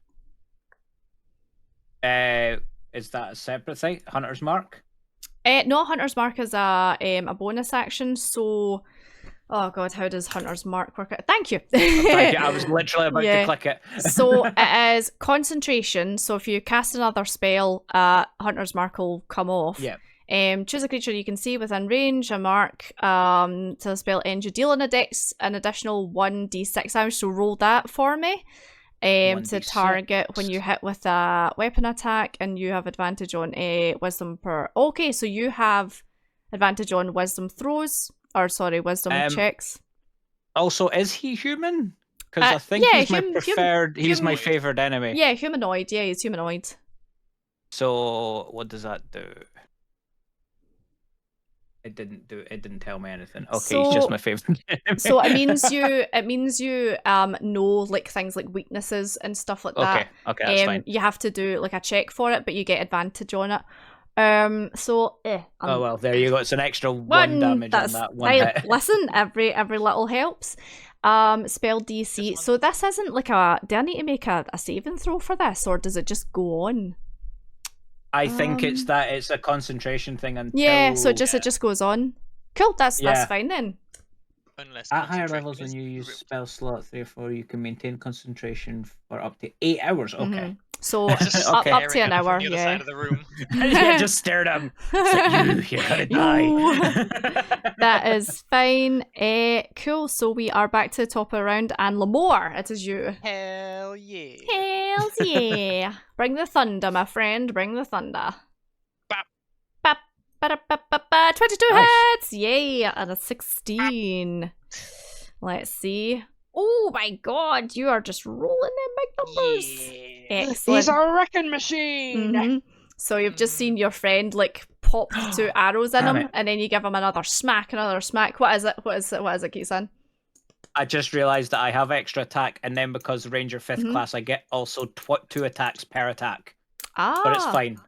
is that a separate thing? Hunter's Mark? No, Hunter's Mark is a bonus action, so... Oh god, how does Hunter's Mark work out? Thank you! Thank you. I was literally about to click it. So it is concentration, so if you cast another spell, Hunter's Mark will come off. Yeah. Choose a creature you can see within range, a mark, to the spell ends. You deal an additional 1d6 damage, so roll that for me. To target when you hit with a weapon attack, and you have advantage on a wisdom per... Okay, so you have advantage on wisdom throws, or sorry, wisdom checks. Also, is he human? Because I think he's my preferred, he's my favoured enemy. Yeah, humanoid, yeah, he's humanoid. So, what does that do? It didn't tell me anything. Okay, so, he's just my favorite enemy. So it means you know like things like weaknesses and stuff like that. Okay, that's fine. You have to do like a check for it, but you get advantage on it. Oh well, there you go. It's an extra 1 damage on that one hit. Listen, every little helps. Spell DC. So this isn't like a... Do I need to make a saving throw for this, or does it just go on? I think it's a concentration thing until... Yeah, so it just goes on. Cool, that's fine then. Unless at higher levels, when you use spell slot 3 or 4, you can maintain concentration for up to 8 hours. Okay. Mm-hmm. So up to an hour, the other side of the room. Yeah, just stare at him. Like, you're gonna die. That is fine. Cool. So we are back to the top of the round, and Lamore, it is you. Hell yeah. Hell yeah. Bring the thunder, my friend. Bring the thunder. Bap. Bap. Ba-da-ba-ba-ba. 22 hits. Yay. And a 16. Let's see. Oh my god, you are just rolling in big numbers. Yeah. Excellent. He's a wrecking machine. Mm-hmm. So you've just seen your friend like pop 2 arrows in him, and then you give him another smack. What is it? What is it, Keith-san? I just realised that I have extra attack, and then because Ranger 5th class, I get also 2 attacks per attack. But it's fine.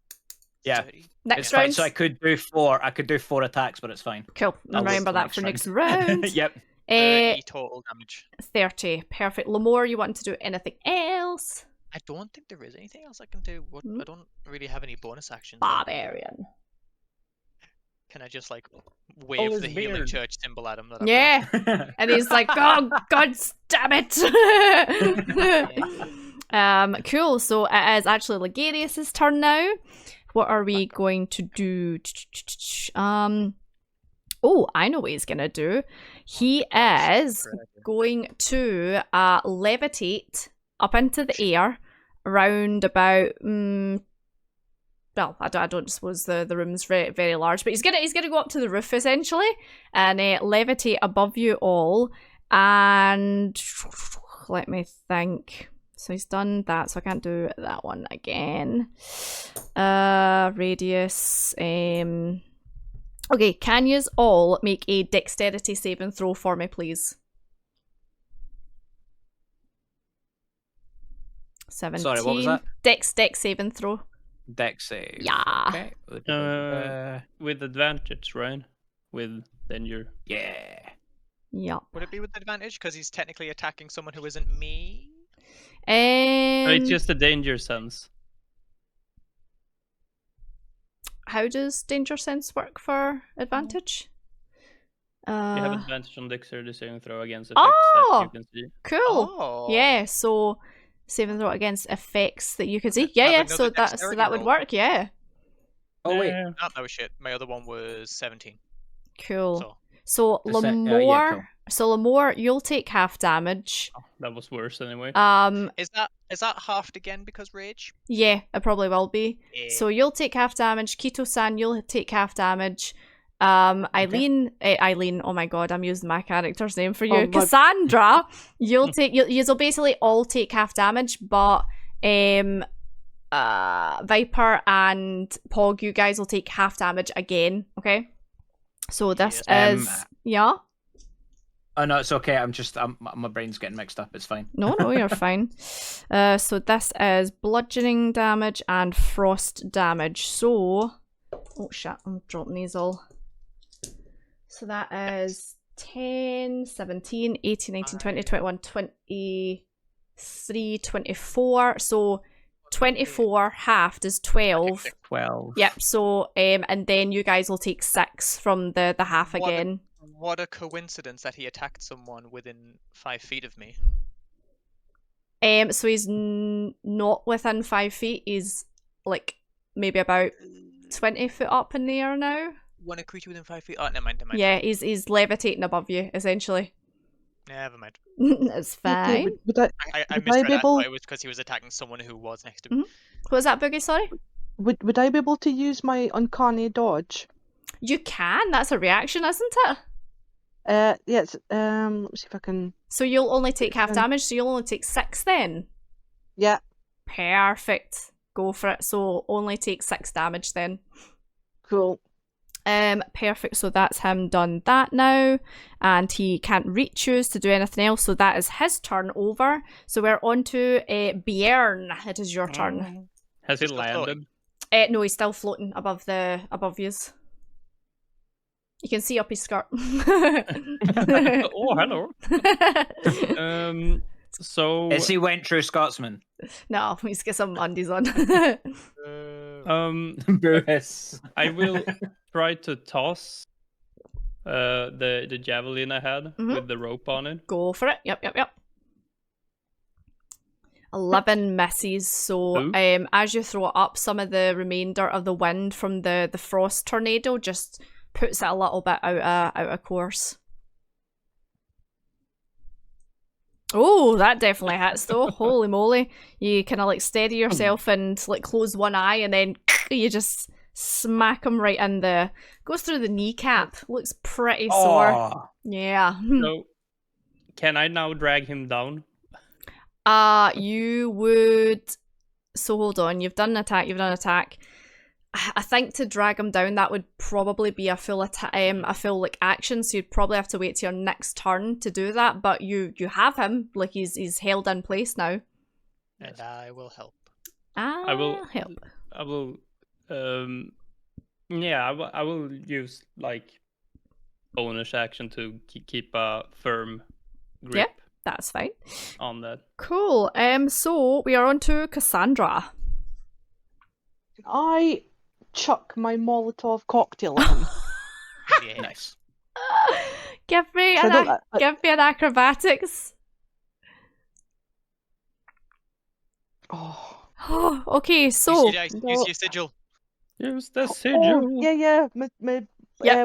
Yeah. Next round. round. So I could do 4. I could do 4 attacks, but it's fine. Cool. Remember that for next round. Yep. 30 total damage. 30. Perfect. Lamore, you want to do anything else? I don't think there is anything else I can do. I don't really have any bonus actions. Barbarian. Can I just like wave the healing church symbol at him? Yeah. And he's like, oh, god damn it. Cool. So it is actually Legarius's turn now. What are we going to do? Oh, I know what he's going to do. He is going to levitate up into the air around about... well, I don't suppose the room's very, very large, but he's gonna go up to the roof, essentially, and levitate above you all. And let me think. So he's done that, so I can't do that one again. Radius... Okay, can yous all make a dexterity saving throw for me, please? 17. Sorry, what was that? Dex saving throw. Dex save. Yeah. Okay. With advantage, right? With danger. Yeah. Yeah. Would it be with advantage because he's technically attacking someone who isn't me? It's just a danger sense. How does danger sense work for advantage? You have advantage on dexterity saving throw against effects that you can see. Cool. Oh. Yeah, so saving throw against effects that you can see. Yeah, so that would work, yeah. Oh wait. Oh, no shit. My other one was 17. Cool. So Lamore, Lamore, you'll take half damage. Oh, that was worse anyway. Is that halved again because rage? Yeah, it probably will be. Yeah. So you'll take half damage. Keto-san, you'll take half damage. Eileen, oh my god, I'm using my character's name for you. Oh, Cassandra, you'll basically all take half damage, but Viper and Pog, you guys will take half damage again, okay? So this is yeah. Oh no, it's okay. My brain's getting mixed up. It's fine. No, you're fine. So this is bludgeoning damage and frost damage. So, oh shit, I'm dropping these all. So that is 10, 17, 18, 19, 20, 21, 23, 24. So 24 halved is 12. 12. Yep, so, and then you guys will take 6 from the half again. What a coincidence that he attacked someone within 5 feet of me. So he's not within 5 feet. He's like maybe about 20 foot up in the air now. When a creature within 5 feet. Oh, never mind. Yeah, he's levitating above you essentially. Never mind. It's fine. I misread that. I thought it was because he was attacking someone who was next to me. What was that, Boogie? Sorry. Would I be able to use my uncanny dodge? You can. That's a reaction, isn't it? Yes. Let me see if I can. So you'll only take half damage. So you'll only take 6 then. Yeah. Perfect. Go for it. So only take 6 damage then. Cool. Perfect. So that's him done that now, and he can't re-choose to do anything else. So that is his turn over. So we're on to Bjorn. It is your turn. Has he landed? No, he's still floating above yous. You can see up his skirt. Oh, hello. So Is he went through Scotsman? No, he's got some undies on. Bruce. I will try to toss the javelin I had with the rope on it. Go for it. Yep. 11 misses. So as you throw it up, some of the remainder of the wind from the frost tornado just puts it a little bit out of course. Oh, that definitely hits though. Holy moly. You kind of like steady yourself and like close one eye and then you just smack him right in goes through the kneecap. Looks pretty sore. Yeah. So, can I now drag him down? You would... So hold on, you've done an attack. I think to drag him down, that would probably be a full like action. So you'd probably have to wait till your next turn to do that. But you have him, like he's held in place now. And I will help. I will help. I will. Yeah, I will use like bonus action to keep a firm grip. Yep, that's fine. On that. Cool. So we are on to Cassandra. I chuck my Molotov cocktail at him. Yeah. Nice. Give me an acrobatics. Oh. Okay, so use your sigil. Use the sigil. Yeah. My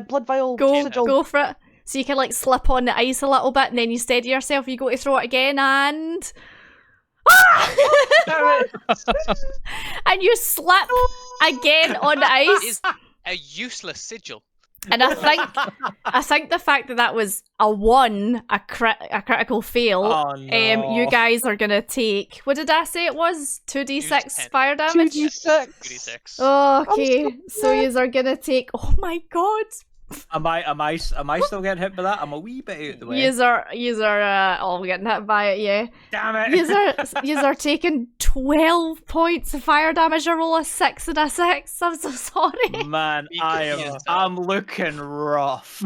blood vial sigil. Go for it. So you can like slip on the ice a little bit, and then you steady yourself. You go to throw it again, and and you slip again on the ice. Is a useless sigil. And I think the fact that was a 1, a critical fail, Oh, no. you guys are gonna take, what did I say it was? 2d6 fire damage? 2d6. Oh, okay, so you are gonna take, oh my god. Am I still getting hit by that? I'm a wee bit out of the way. Yous are all getting hit by it, yeah. Damn it. Yous are taking 12 points of fire damage. I roll a 6 and a 6. I'm so sorry. Man, I'm looking rough.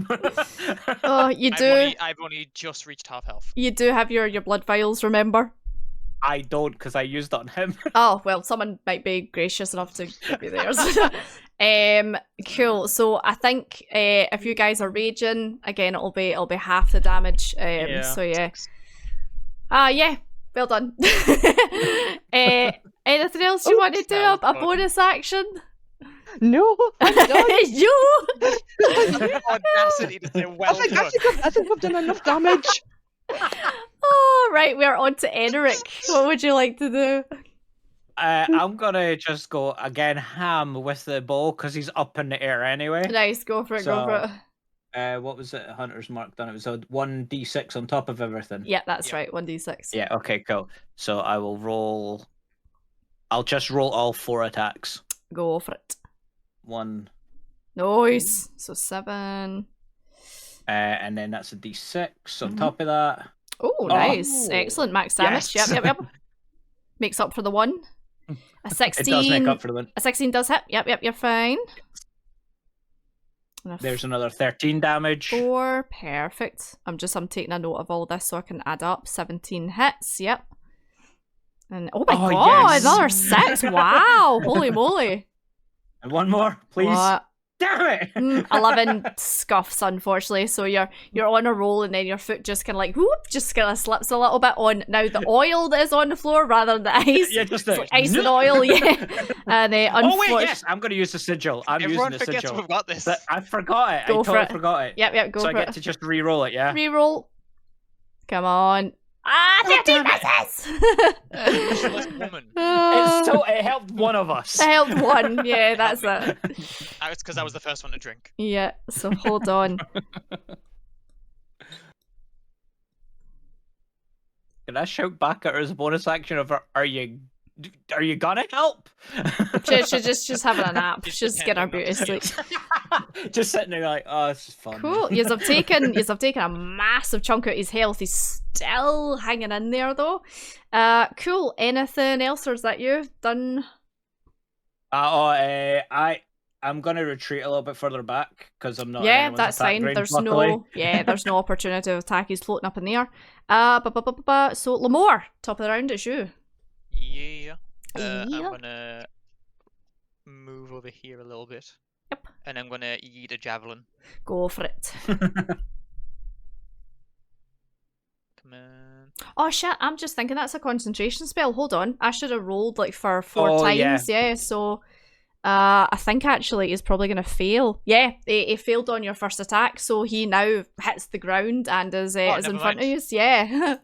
Oh, you do. I've only just reached half health. You do have your blood vials, remember? I don't, because I used it on him. Oh, well, someone might be gracious enough to give you theirs. Cool. So I think if you guys are raging, again, it'll be half the damage. So yeah. Yeah, well done. Anything else you want to do? A bonus action? No, I'm done. You! Audacity to say well done. I think we've done enough damage. Oh, right, we're on to Enric. What would you like to do? I'm gonna just go again ham with the bow because he's up in the air anyway. Nice, go for it, go for it. What was it? Hunter's Mark done. It was a 1d6 on top of everything. Yeah, that's right, 1d6. Yeah. Okay. Cool. So I will roll. I'll just roll all 4 attacks. Go for it. 1. Nice. So 7. And then that's a d6 on top of that. Oh, nice. Excellent. Max damage. Yes. Yep. Makes up for the 1. A 16. It does make up for the 1. A 16 does hit. Yep, you're fine. There's another 13 damage. 4. Perfect. I'm taking a note of all this so I can add up. 17 hits. Yep. And oh my god, yes. another 6. Wow. Holy moly. And 1 more, please. What? Damn it! 11 scuffs, unfortunately. So you're on a roll, and then your foot just kind of like whoop, just kind of slips a little bit on now the oil that is on the floor rather than the ice. Yeah, just like ice and oil, yeah. And oh wait, yes, I'm going to use the sigil. Everyone using the forgets sigil. we've got this. I forgot it. Go I for totally it. forgot it. Yep, go so for I it. get to just re-roll it, yeah? Reroll. Come on. 13 misses! Woman. It helped one of us. I helped one, yeah, that's it. It's because I was the first one to drink. Yeah, so hold on. Can I shout back at her as a bonus action of are you gonna help? She's having a nap. She's getting her beauty sleep. Just sitting there like, oh, this is fun. Cool. You've taken a massive chunk out of his health. He's still hanging in there though. Cool. Anything else, or is that you done? I'm gonna retreat a little bit further back because I'm not. Yeah, that's fine. There's no opportunity to attack. He's floating up in the air. So Lamore, top of the round, it's you. Yeah. I'm gonna move over here a little bit. Yep. And I'm gonna eat a javelin. Go for it. Come on. Oh shit, I'm just thinking that's a concentration spell. Hold on. I should have rolled like for 4 times. Yeah, so I think actually he's probably gonna fail. Yeah, he failed on your first attack, so he now hits the ground and is in front of you. Yeah.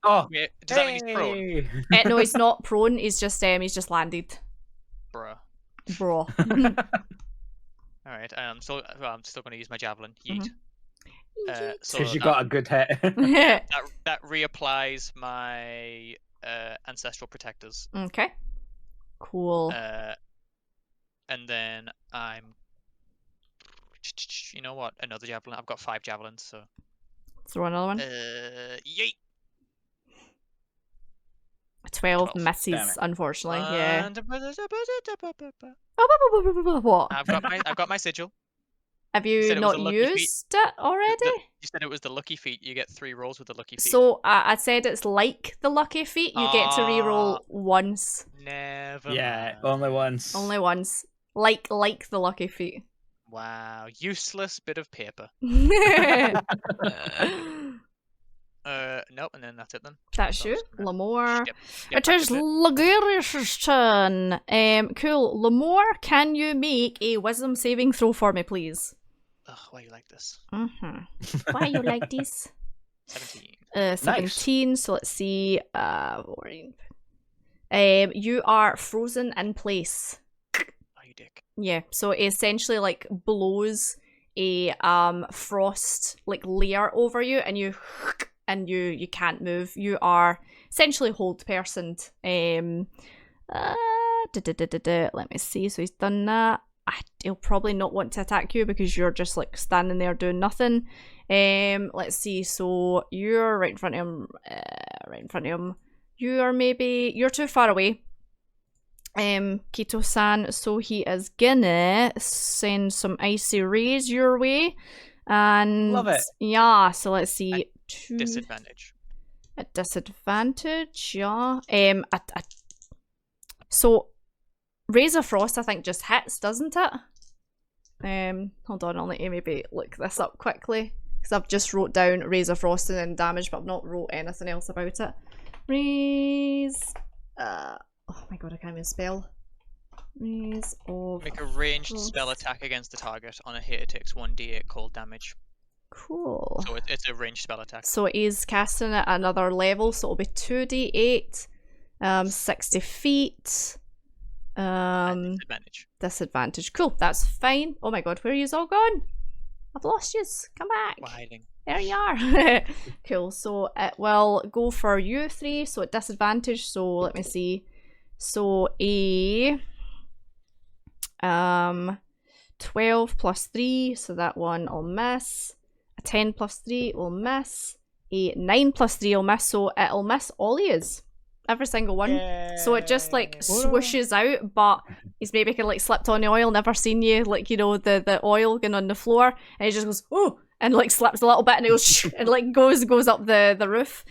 Oh, yeah. Does that mean he's prone? No, he's not prone. He's just landed. Bruh. All right. I'm still going to use my javelin. Yeet. So because you got a good hit. that reapplies my ancestral protectors. Okay. Cool. And then I'm. You know what? Another javelin. I've got 5 javelins, so. Throw another one. Yeet. 12 misses, unfortunately. Yeah. What? I've got my sigil. Have you not used it already? You said it was the lucky feat. You get 3 rolls with the lucky feat. So I said it's like the lucky feat. You get to reroll once. Never. Yeah, only once. Only once. Like the lucky feat. Wow, useless bit of paper. Nope, and then that's it then. That's you, Lamore. Yep, it is Lagarius' turn. Cool. Lamore, can you make a wisdom saving throw for me, please? Ugh, why you like this? Why you like this? 17. 17. Nice. So let's see. You are frozen in place. Oh, you dick. Yeah. So it essentially like blows a frost like layer over you, and you can't move. You are essentially hold personed. Let me see. So he's done that. He'll probably not want to attack you because you're just like standing there doing nothing. Let's see. So you're right in front of him. You're too far away. Kito-san. So he is gonna send some icy rays your way. And love it. Yeah. So let's see. Disadvantage. At disadvantage, yeah. So Rays of Frost, I think, just hits, doesn't it? Hold on, I'll let you maybe look this up quickly because I've just wrote down Rays of Frost and then damage, but I've not wrote anything else about it. Rays. Oh my god, I can't even spell. Rays of Make a ranged Frost. spell attack against the target. On a hit, it takes 1d8 cold damage. Cool. So it's a ranged spell attack. So it is casting at another level, so it'll be 2d8, 60 feet. Disadvantage. Disadvantage. Cool, that's fine. Oh my god, where are you all gone? I've lost yous. Come back. We're hiding. There you are. Cool, so it will go for you three, so at disadvantage, so let me see. So a 12 plus 3, so that one will miss. A 10 plus 3 will miss. A 9 plus 3 will miss, so it'll miss all yous. Every single one. So it just like swooshes out, but he's maybe kind of like slipped on the oil, never seen you, like, you know, the oil going on the floor, and he just goes, oh, and like slips a little bit and it goes and like goes up the roof.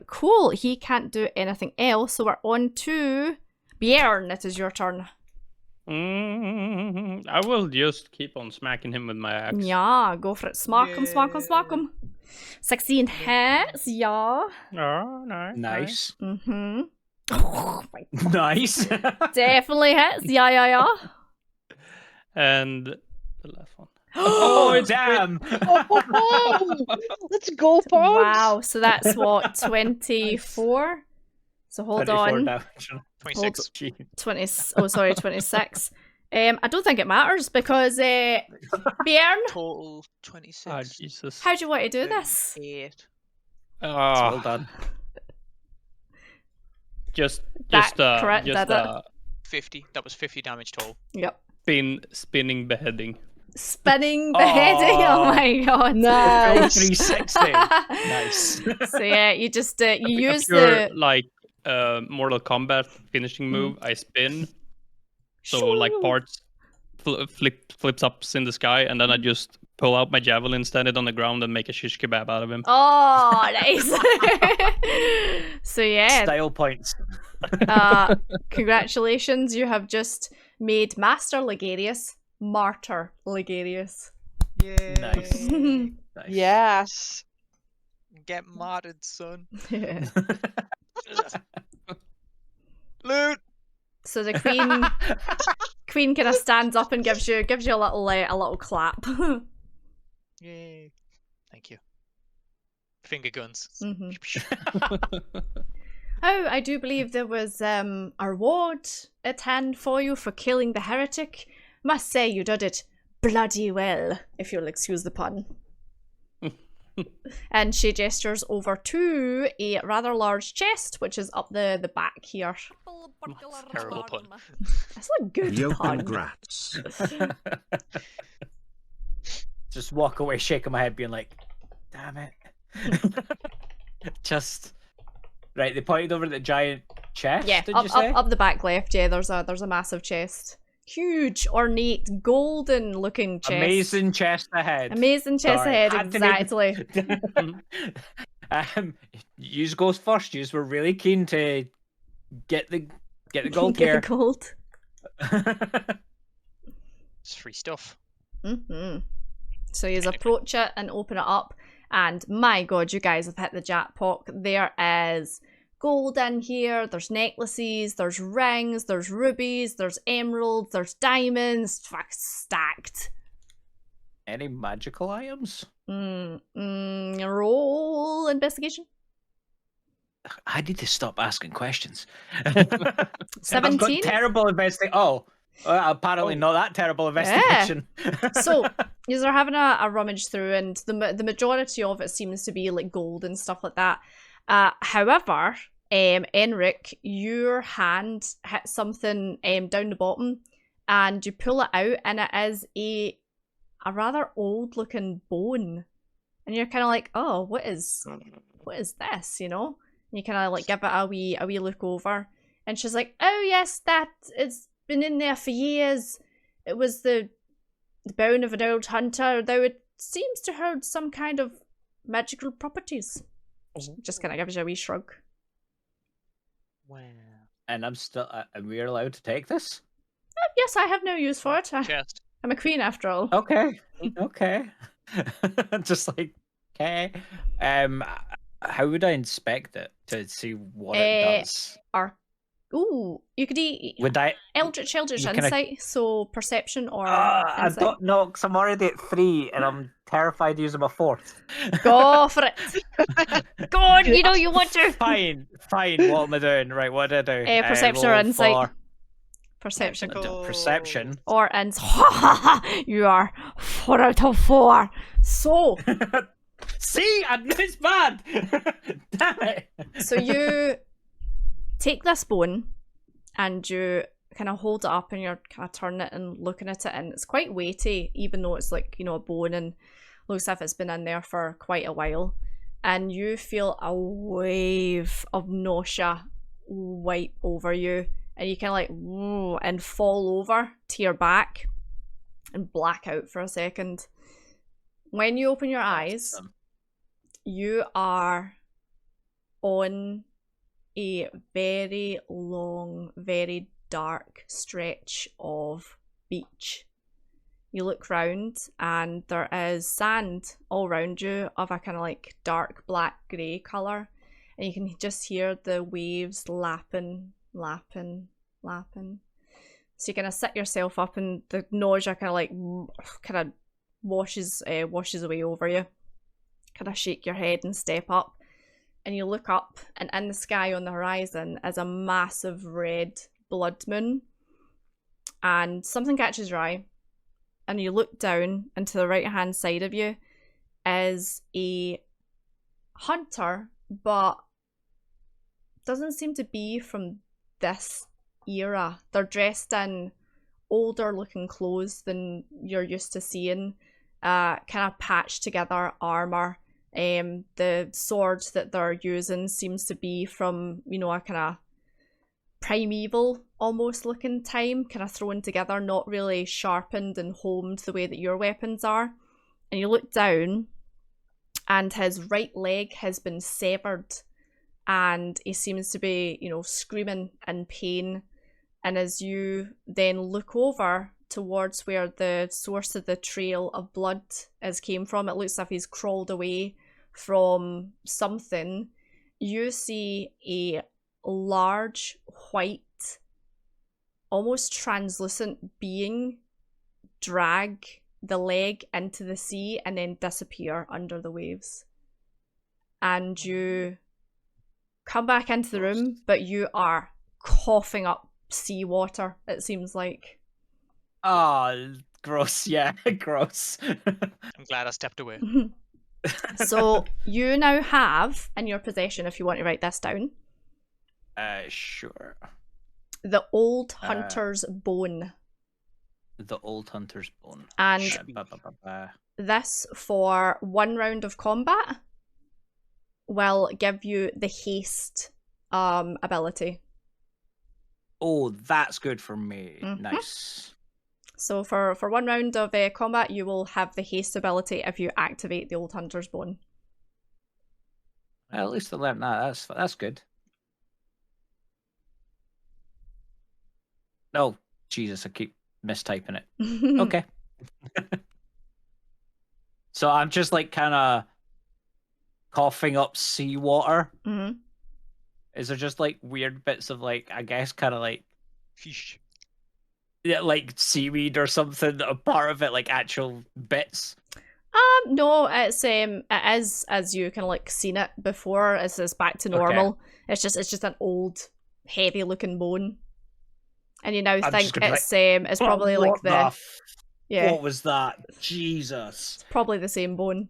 Cool, he can't do anything else, so we're on to Bjorn. It is your turn. I will just keep on smacking him with my axe. Yeah, go for it. Smack him, smack him, smack him. 16 hits, yeah. Oh, nice. Nice. Mm-hmm. Oh my god. Nice. Definitely hits, yeah. And the last one. Oh, damn. Oh, let's go, Pogs. Wow, so that's what, 24? So hold 24 on. damage. 26. 26. I don't think it matters because Bjorn, Total 26. Oh, Jesus. how do you want to do this? 8. Well done. Just correct, did it? 50. That was 50 damage total. Yep. spinning beheading. Spinning beheading. Oh my god. Nice. 360. Nice. So yeah, you just you use Pure, the like Mortal Kombat finishing move. I spin, so like Shoo. parts flips up in the sky, and then I just pull out my javelin, stand it on the ground, and make a shish kebab out of him. Oh, nice. So yeah, Style points. congratulations, you have just made Master Ligarius Martyr Ligarius. Yay. Nice. Nice. Yes. Get modded, son. Loot. So the queen kind of stands up and gives you a little clap. Yay. Thank you. Finger guns. Oh, I do believe there was a reward at hand for you for killing the heretic. Must say you did it bloody well, if you'll excuse the pun. And she gestures over to a rather large chest, which is up the back here. Terrible pun. That's a good Yo, pun. congrats. Just walk away, shaking my head, being like, damn it. Just right, they pointed over the giant chest, Yeah, did you say? up the back left, yeah, there's a massive chest. Huge, ornate, golden looking chest. Amazing chest ahead. Amazing chest Sorry, ahead, had to make- exactly. Yous goes first. Yous were really keen to get the gold Get gear. the gold. It's free stuff. So you approach it and open it up, and my god, you guys have hit the jackpot. There is gold in here, there's necklaces, there's rings, there's rubies, there's emeralds, there's diamonds, stacked. Any magical items? Roll investigation. I need to stop asking questions. 17? Terrible investigation. Oh, apparently not that terrible investigation. So you are having a rummage through, and the majority of it seems to be like gold and stuff like that. However, Enric, your hand hits something down the bottom, and you pull it out, and it is a rather old looking bone, and you're kind of like, oh, what is this, you know? And you kind of like give it a wee look over, and she's like, oh yes, it's been in there for years. It was the bone of an old hunter, though it seems to hold some kind of magical properties. Just kind of gives you a wee shrug. Wow. And are we allowed to take this? Yes, I have no use for it. Chest. I'm a queen after all. Okay. Just like, okay. How would I inspect it to see what it does? Ooh, you could eat Would I? Eldritch you kinda- Insight, so perception or I insight. don't know, because I'm already at 3 and I'm terrified using my 4th. Go for it. Go on, you know you want to. Fine. What am I doing? Right, what did I do? Perception or roll insight. for- Perception. Perception. Or you are 4 out of 4. So See, I knew it's bad. Damn it. so you take this bone and you kind of hold it up and you're kind of turning it and looking at it, and it's quite weighty, even though it's like, you know, a bone and looks as if it's been in there for quite a while. And you feel a wave of nausea wipe over you, and you kind of like and fall over to your back and black out for a second. When you open your eyes, you are on a very long, very dark stretch of beach. You look round and there is sand all around you of a kind of like dark black grey colour, and you can just hear the waves lapping. So you kind of sit yourself up and the nausea kind of washes away over you. Kind of shake your head and step up, and you look up, and in the sky on the horizon is a massive red blood moon, and something catches your eye, and you look down, and to the right hand side of you is a hunter, but doesn't seem to be from this era. They're dressed in older looking clothes than you're used to seeing, kind of patched together armor. The sword that they're using seems to be from, you know, a kind of primeval almost looking time, kind of thrown together, not really sharpened and homed the way that your weapons are. And you look down and his right leg has been severed, and he seems to be, you know, screaming in pain. And as you then look over towards where the source of the trail of blood came from, it looks as if he's crawled away from something. You see a large, white, almost translucent being drag the leg into the sea and then disappear under the waves. And you come back into the room, but you are coughing up seawater, it seems like. Oh, gross. Yeah, gross. I'm glad I stepped away. So you now have in your possession, if you want to write this down, Sure. the old hunter's bone. The old hunter's bone. And Ba-ba-ba-ba. this, for 1 round of combat, will give you the haste ability. Oh, that's good for me. Mhm. Nice. So for 1 round of combat, you will have the haste ability if you activate the old hunter's bone. Well, at least I learned that. That's good. Oh, Jesus, I keep mistyping it. Okay. So I'm just like kind of coughing up seawater. Mm-hmm. Is there just like weird bits of like, I guess, kind of like Fish. yeah, like seaweed or something that are part of it, like actual bits? No, it is as you kind of like seen it before. It's back to normal. Okay. It's just an old, heavy looking bone, and you now think it's probably like yeah. What was that? Jesus. It's probably the same bone.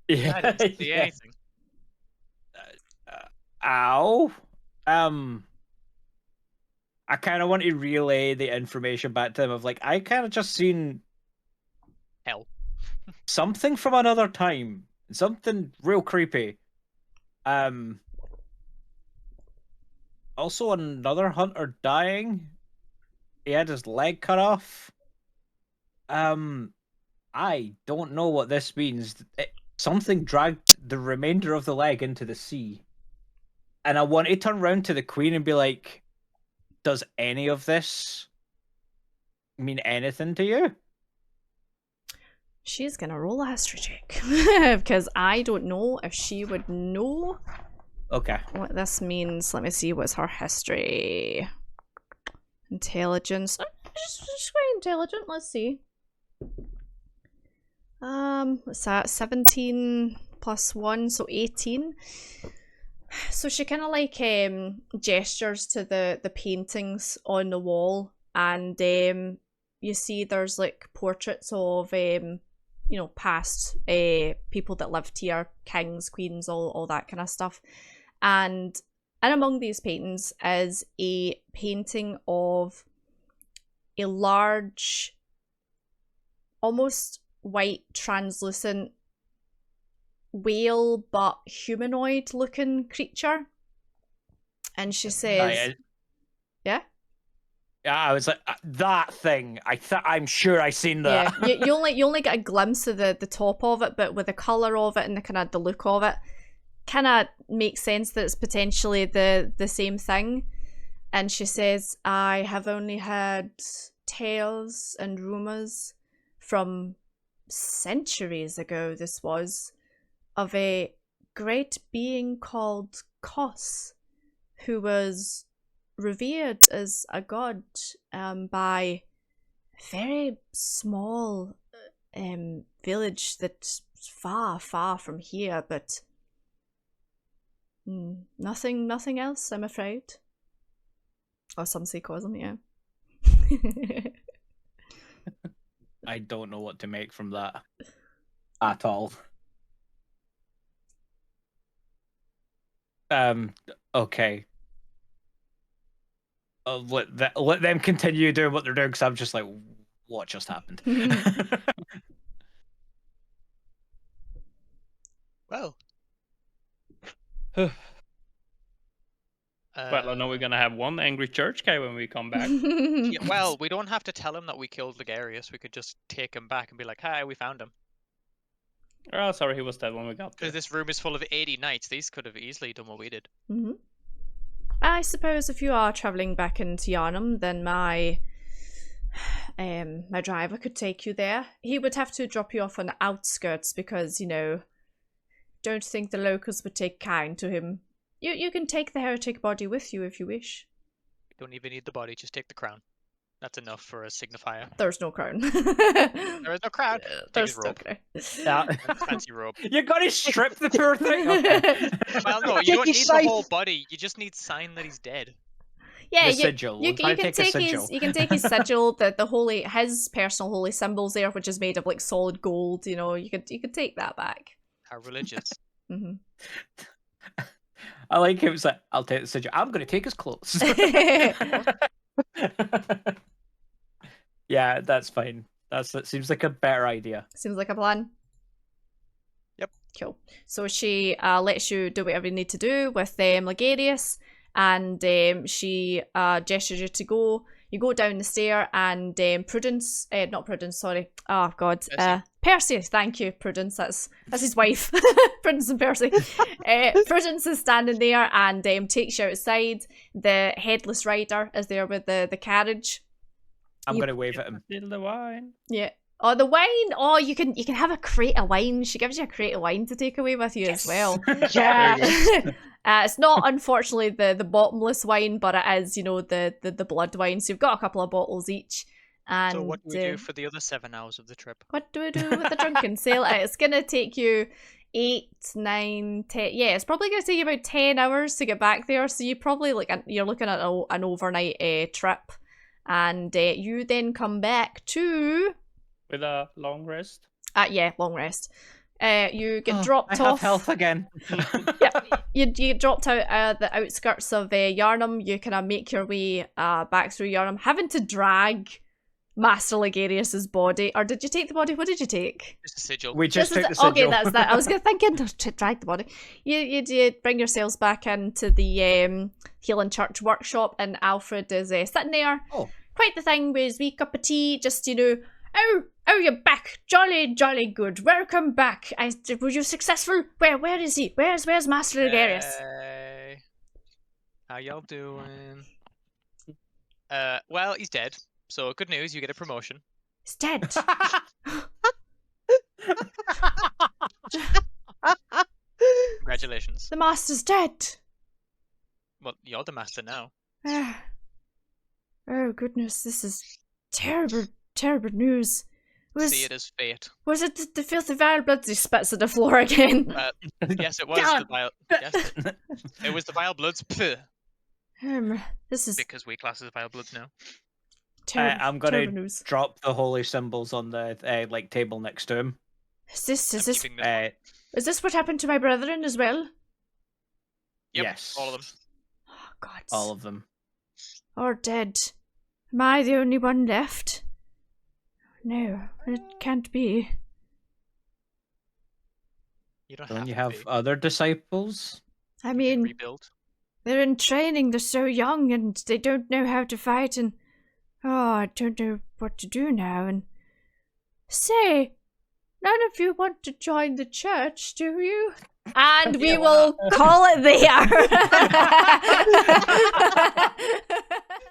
Yeah. I didn't see anything. Ow. I kind of want to relay the information back to him of like, I kind of just seen hell. Something from another time. Something real creepy. Also another hunter dying. He had his leg cut off. I don't know what this means. Something dragged the remainder of the leg into the sea. And I want to turn around to the queen and be like, does any of this mean anything to you? She's gonna roll a history check because I don't know if she would know Okay. what this means. Let me see. What's her history? Intelligence. She's quite intelligent. Let's see. What's that? 17 plus 1, so 18. So she kind of like gestures to the paintings on the wall, and you see there's like portraits of you know, past people that lived here, kings, queens, all that kind of stuff. And among these paintings is a painting of a large, almost white, translucent whale, but humanoid looking creature. And she says, yeah? Yeah, I was like, that thing. I'm sure I seen that. Yeah, you only get a glimpse of the top of it, but with the colour of it and the kind of the look of it, kind of makes sense that it's potentially the same thing. And she says, I have only heard tales and rumours from centuries ago, this was, of a great being called Kos, who was revered as a god by a very small village that's far, far from here, but nothing else, I'm afraid. Or some say Cosm, yeah. I don't know what to make from that at all. Okay. Let them continue doing what they're doing, because I'm just like, what just happened? Well. Well, I know we're gonna have one angry church guy when we come back. Yeah, well, we don't have to tell him that we killed Ligarius. We could just take him back and be like, "Hi, we found him." Oh, sorry, he was dead when we got there. Because this room is full of 80 knights. These could have easily done what we did. I suppose if you are travelling back into Yarnum, then my driver could take you there. He would have to drop you off on the outskirts because, you know, don't think the locals would take kind to him. You can take the heretic body with you if you wish. Don't even need the body, just take the crown. That's enough for a signifier. There's no crown. There is no crown. There's his robe. Yeah. Fancy robe. You gotta strip the poor thing. Okay. Well, no, you don't need the whole body. You just need sign that he's dead. Yeah, the sigil. You can take his sigil, the holy, his personal holy symbols there, which is made of like solid gold. You know, you could take that back. How religious. I like him. It's like, I'll take the sigil. I'm gonna take his clothes. Yeah, that's fine. That seems like a better idea. Seems like a plan. Yep. Cool. So she lets you do whatever you need to do with Ligarius, and she gestures you to go. You go down the stair, and Prudence, not Prudence, sorry. Oh God, Percy. Thank you, Prudence. That's his wife, Prudence and Percy. Prudence is standing there and takes you outside. The headless rider is there with the carriage. I'm gonna wave at him. Still the wine. Yeah. Oh, the wine. Oh, you can have a crate of wine. She gives you a crate of wine to take away with you as well. Yeah. It's not, unfortunately, the bottomless wine, but it is, you know, the blood wine. So you've got a couple of bottles each. And so what do we do for the other 7 hours of the trip? What do we do with the drunken sail? It's gonna take you 8, 9, 10. Yeah, it's probably gonna take you about 10 hours to get back there. So you probably you're looking at an overnight trip, and you then come back to with a long rest. Yeah, long rest. You get dropped I off. have health again. Yeah, you get dropped out the outskirts of Yarnum. You kind of make your way back through Yarnum, having to drag Master Ligarius's body. Or did you take the body? What did you take? Just a sigil. We just took the sigil. Okay, that's that. I was thinking to drag the body. You bring yourselves back into the Healing Church workshop, and Alfred is sitting there. Oh. Quite the thing with his wee cup of tea, just, you know, oh, you're back. Jolly good. Welcome back. Were you successful? Where is he? Where's Master Ligarius? Hey. How y'all doing? Well, he's dead. So good news, you get a promotion. He's dead. Congratulations. The master's dead. Well, you're the master now. Oh goodness, this is terrible, terrible news. See it as fate. Was it the filthy Vilebloods? He spits at the floor again. Yes, it was yes, it was the Vilebloods. This is because we class as Vilebloods now. I'm gonna drop the holy symbols on the like table next to him. Is this what happened to my brethren as well? Yep, yes, all of them. Oh God, all of them are dead. Am I the only one left? No, it can't be. Don't you have other disciples? I mean, rebuild. They're in training. They're so young, and they don't know how to fight. And I don't know what to do now. And say, none of you want to join the church, do you? And we will call it there.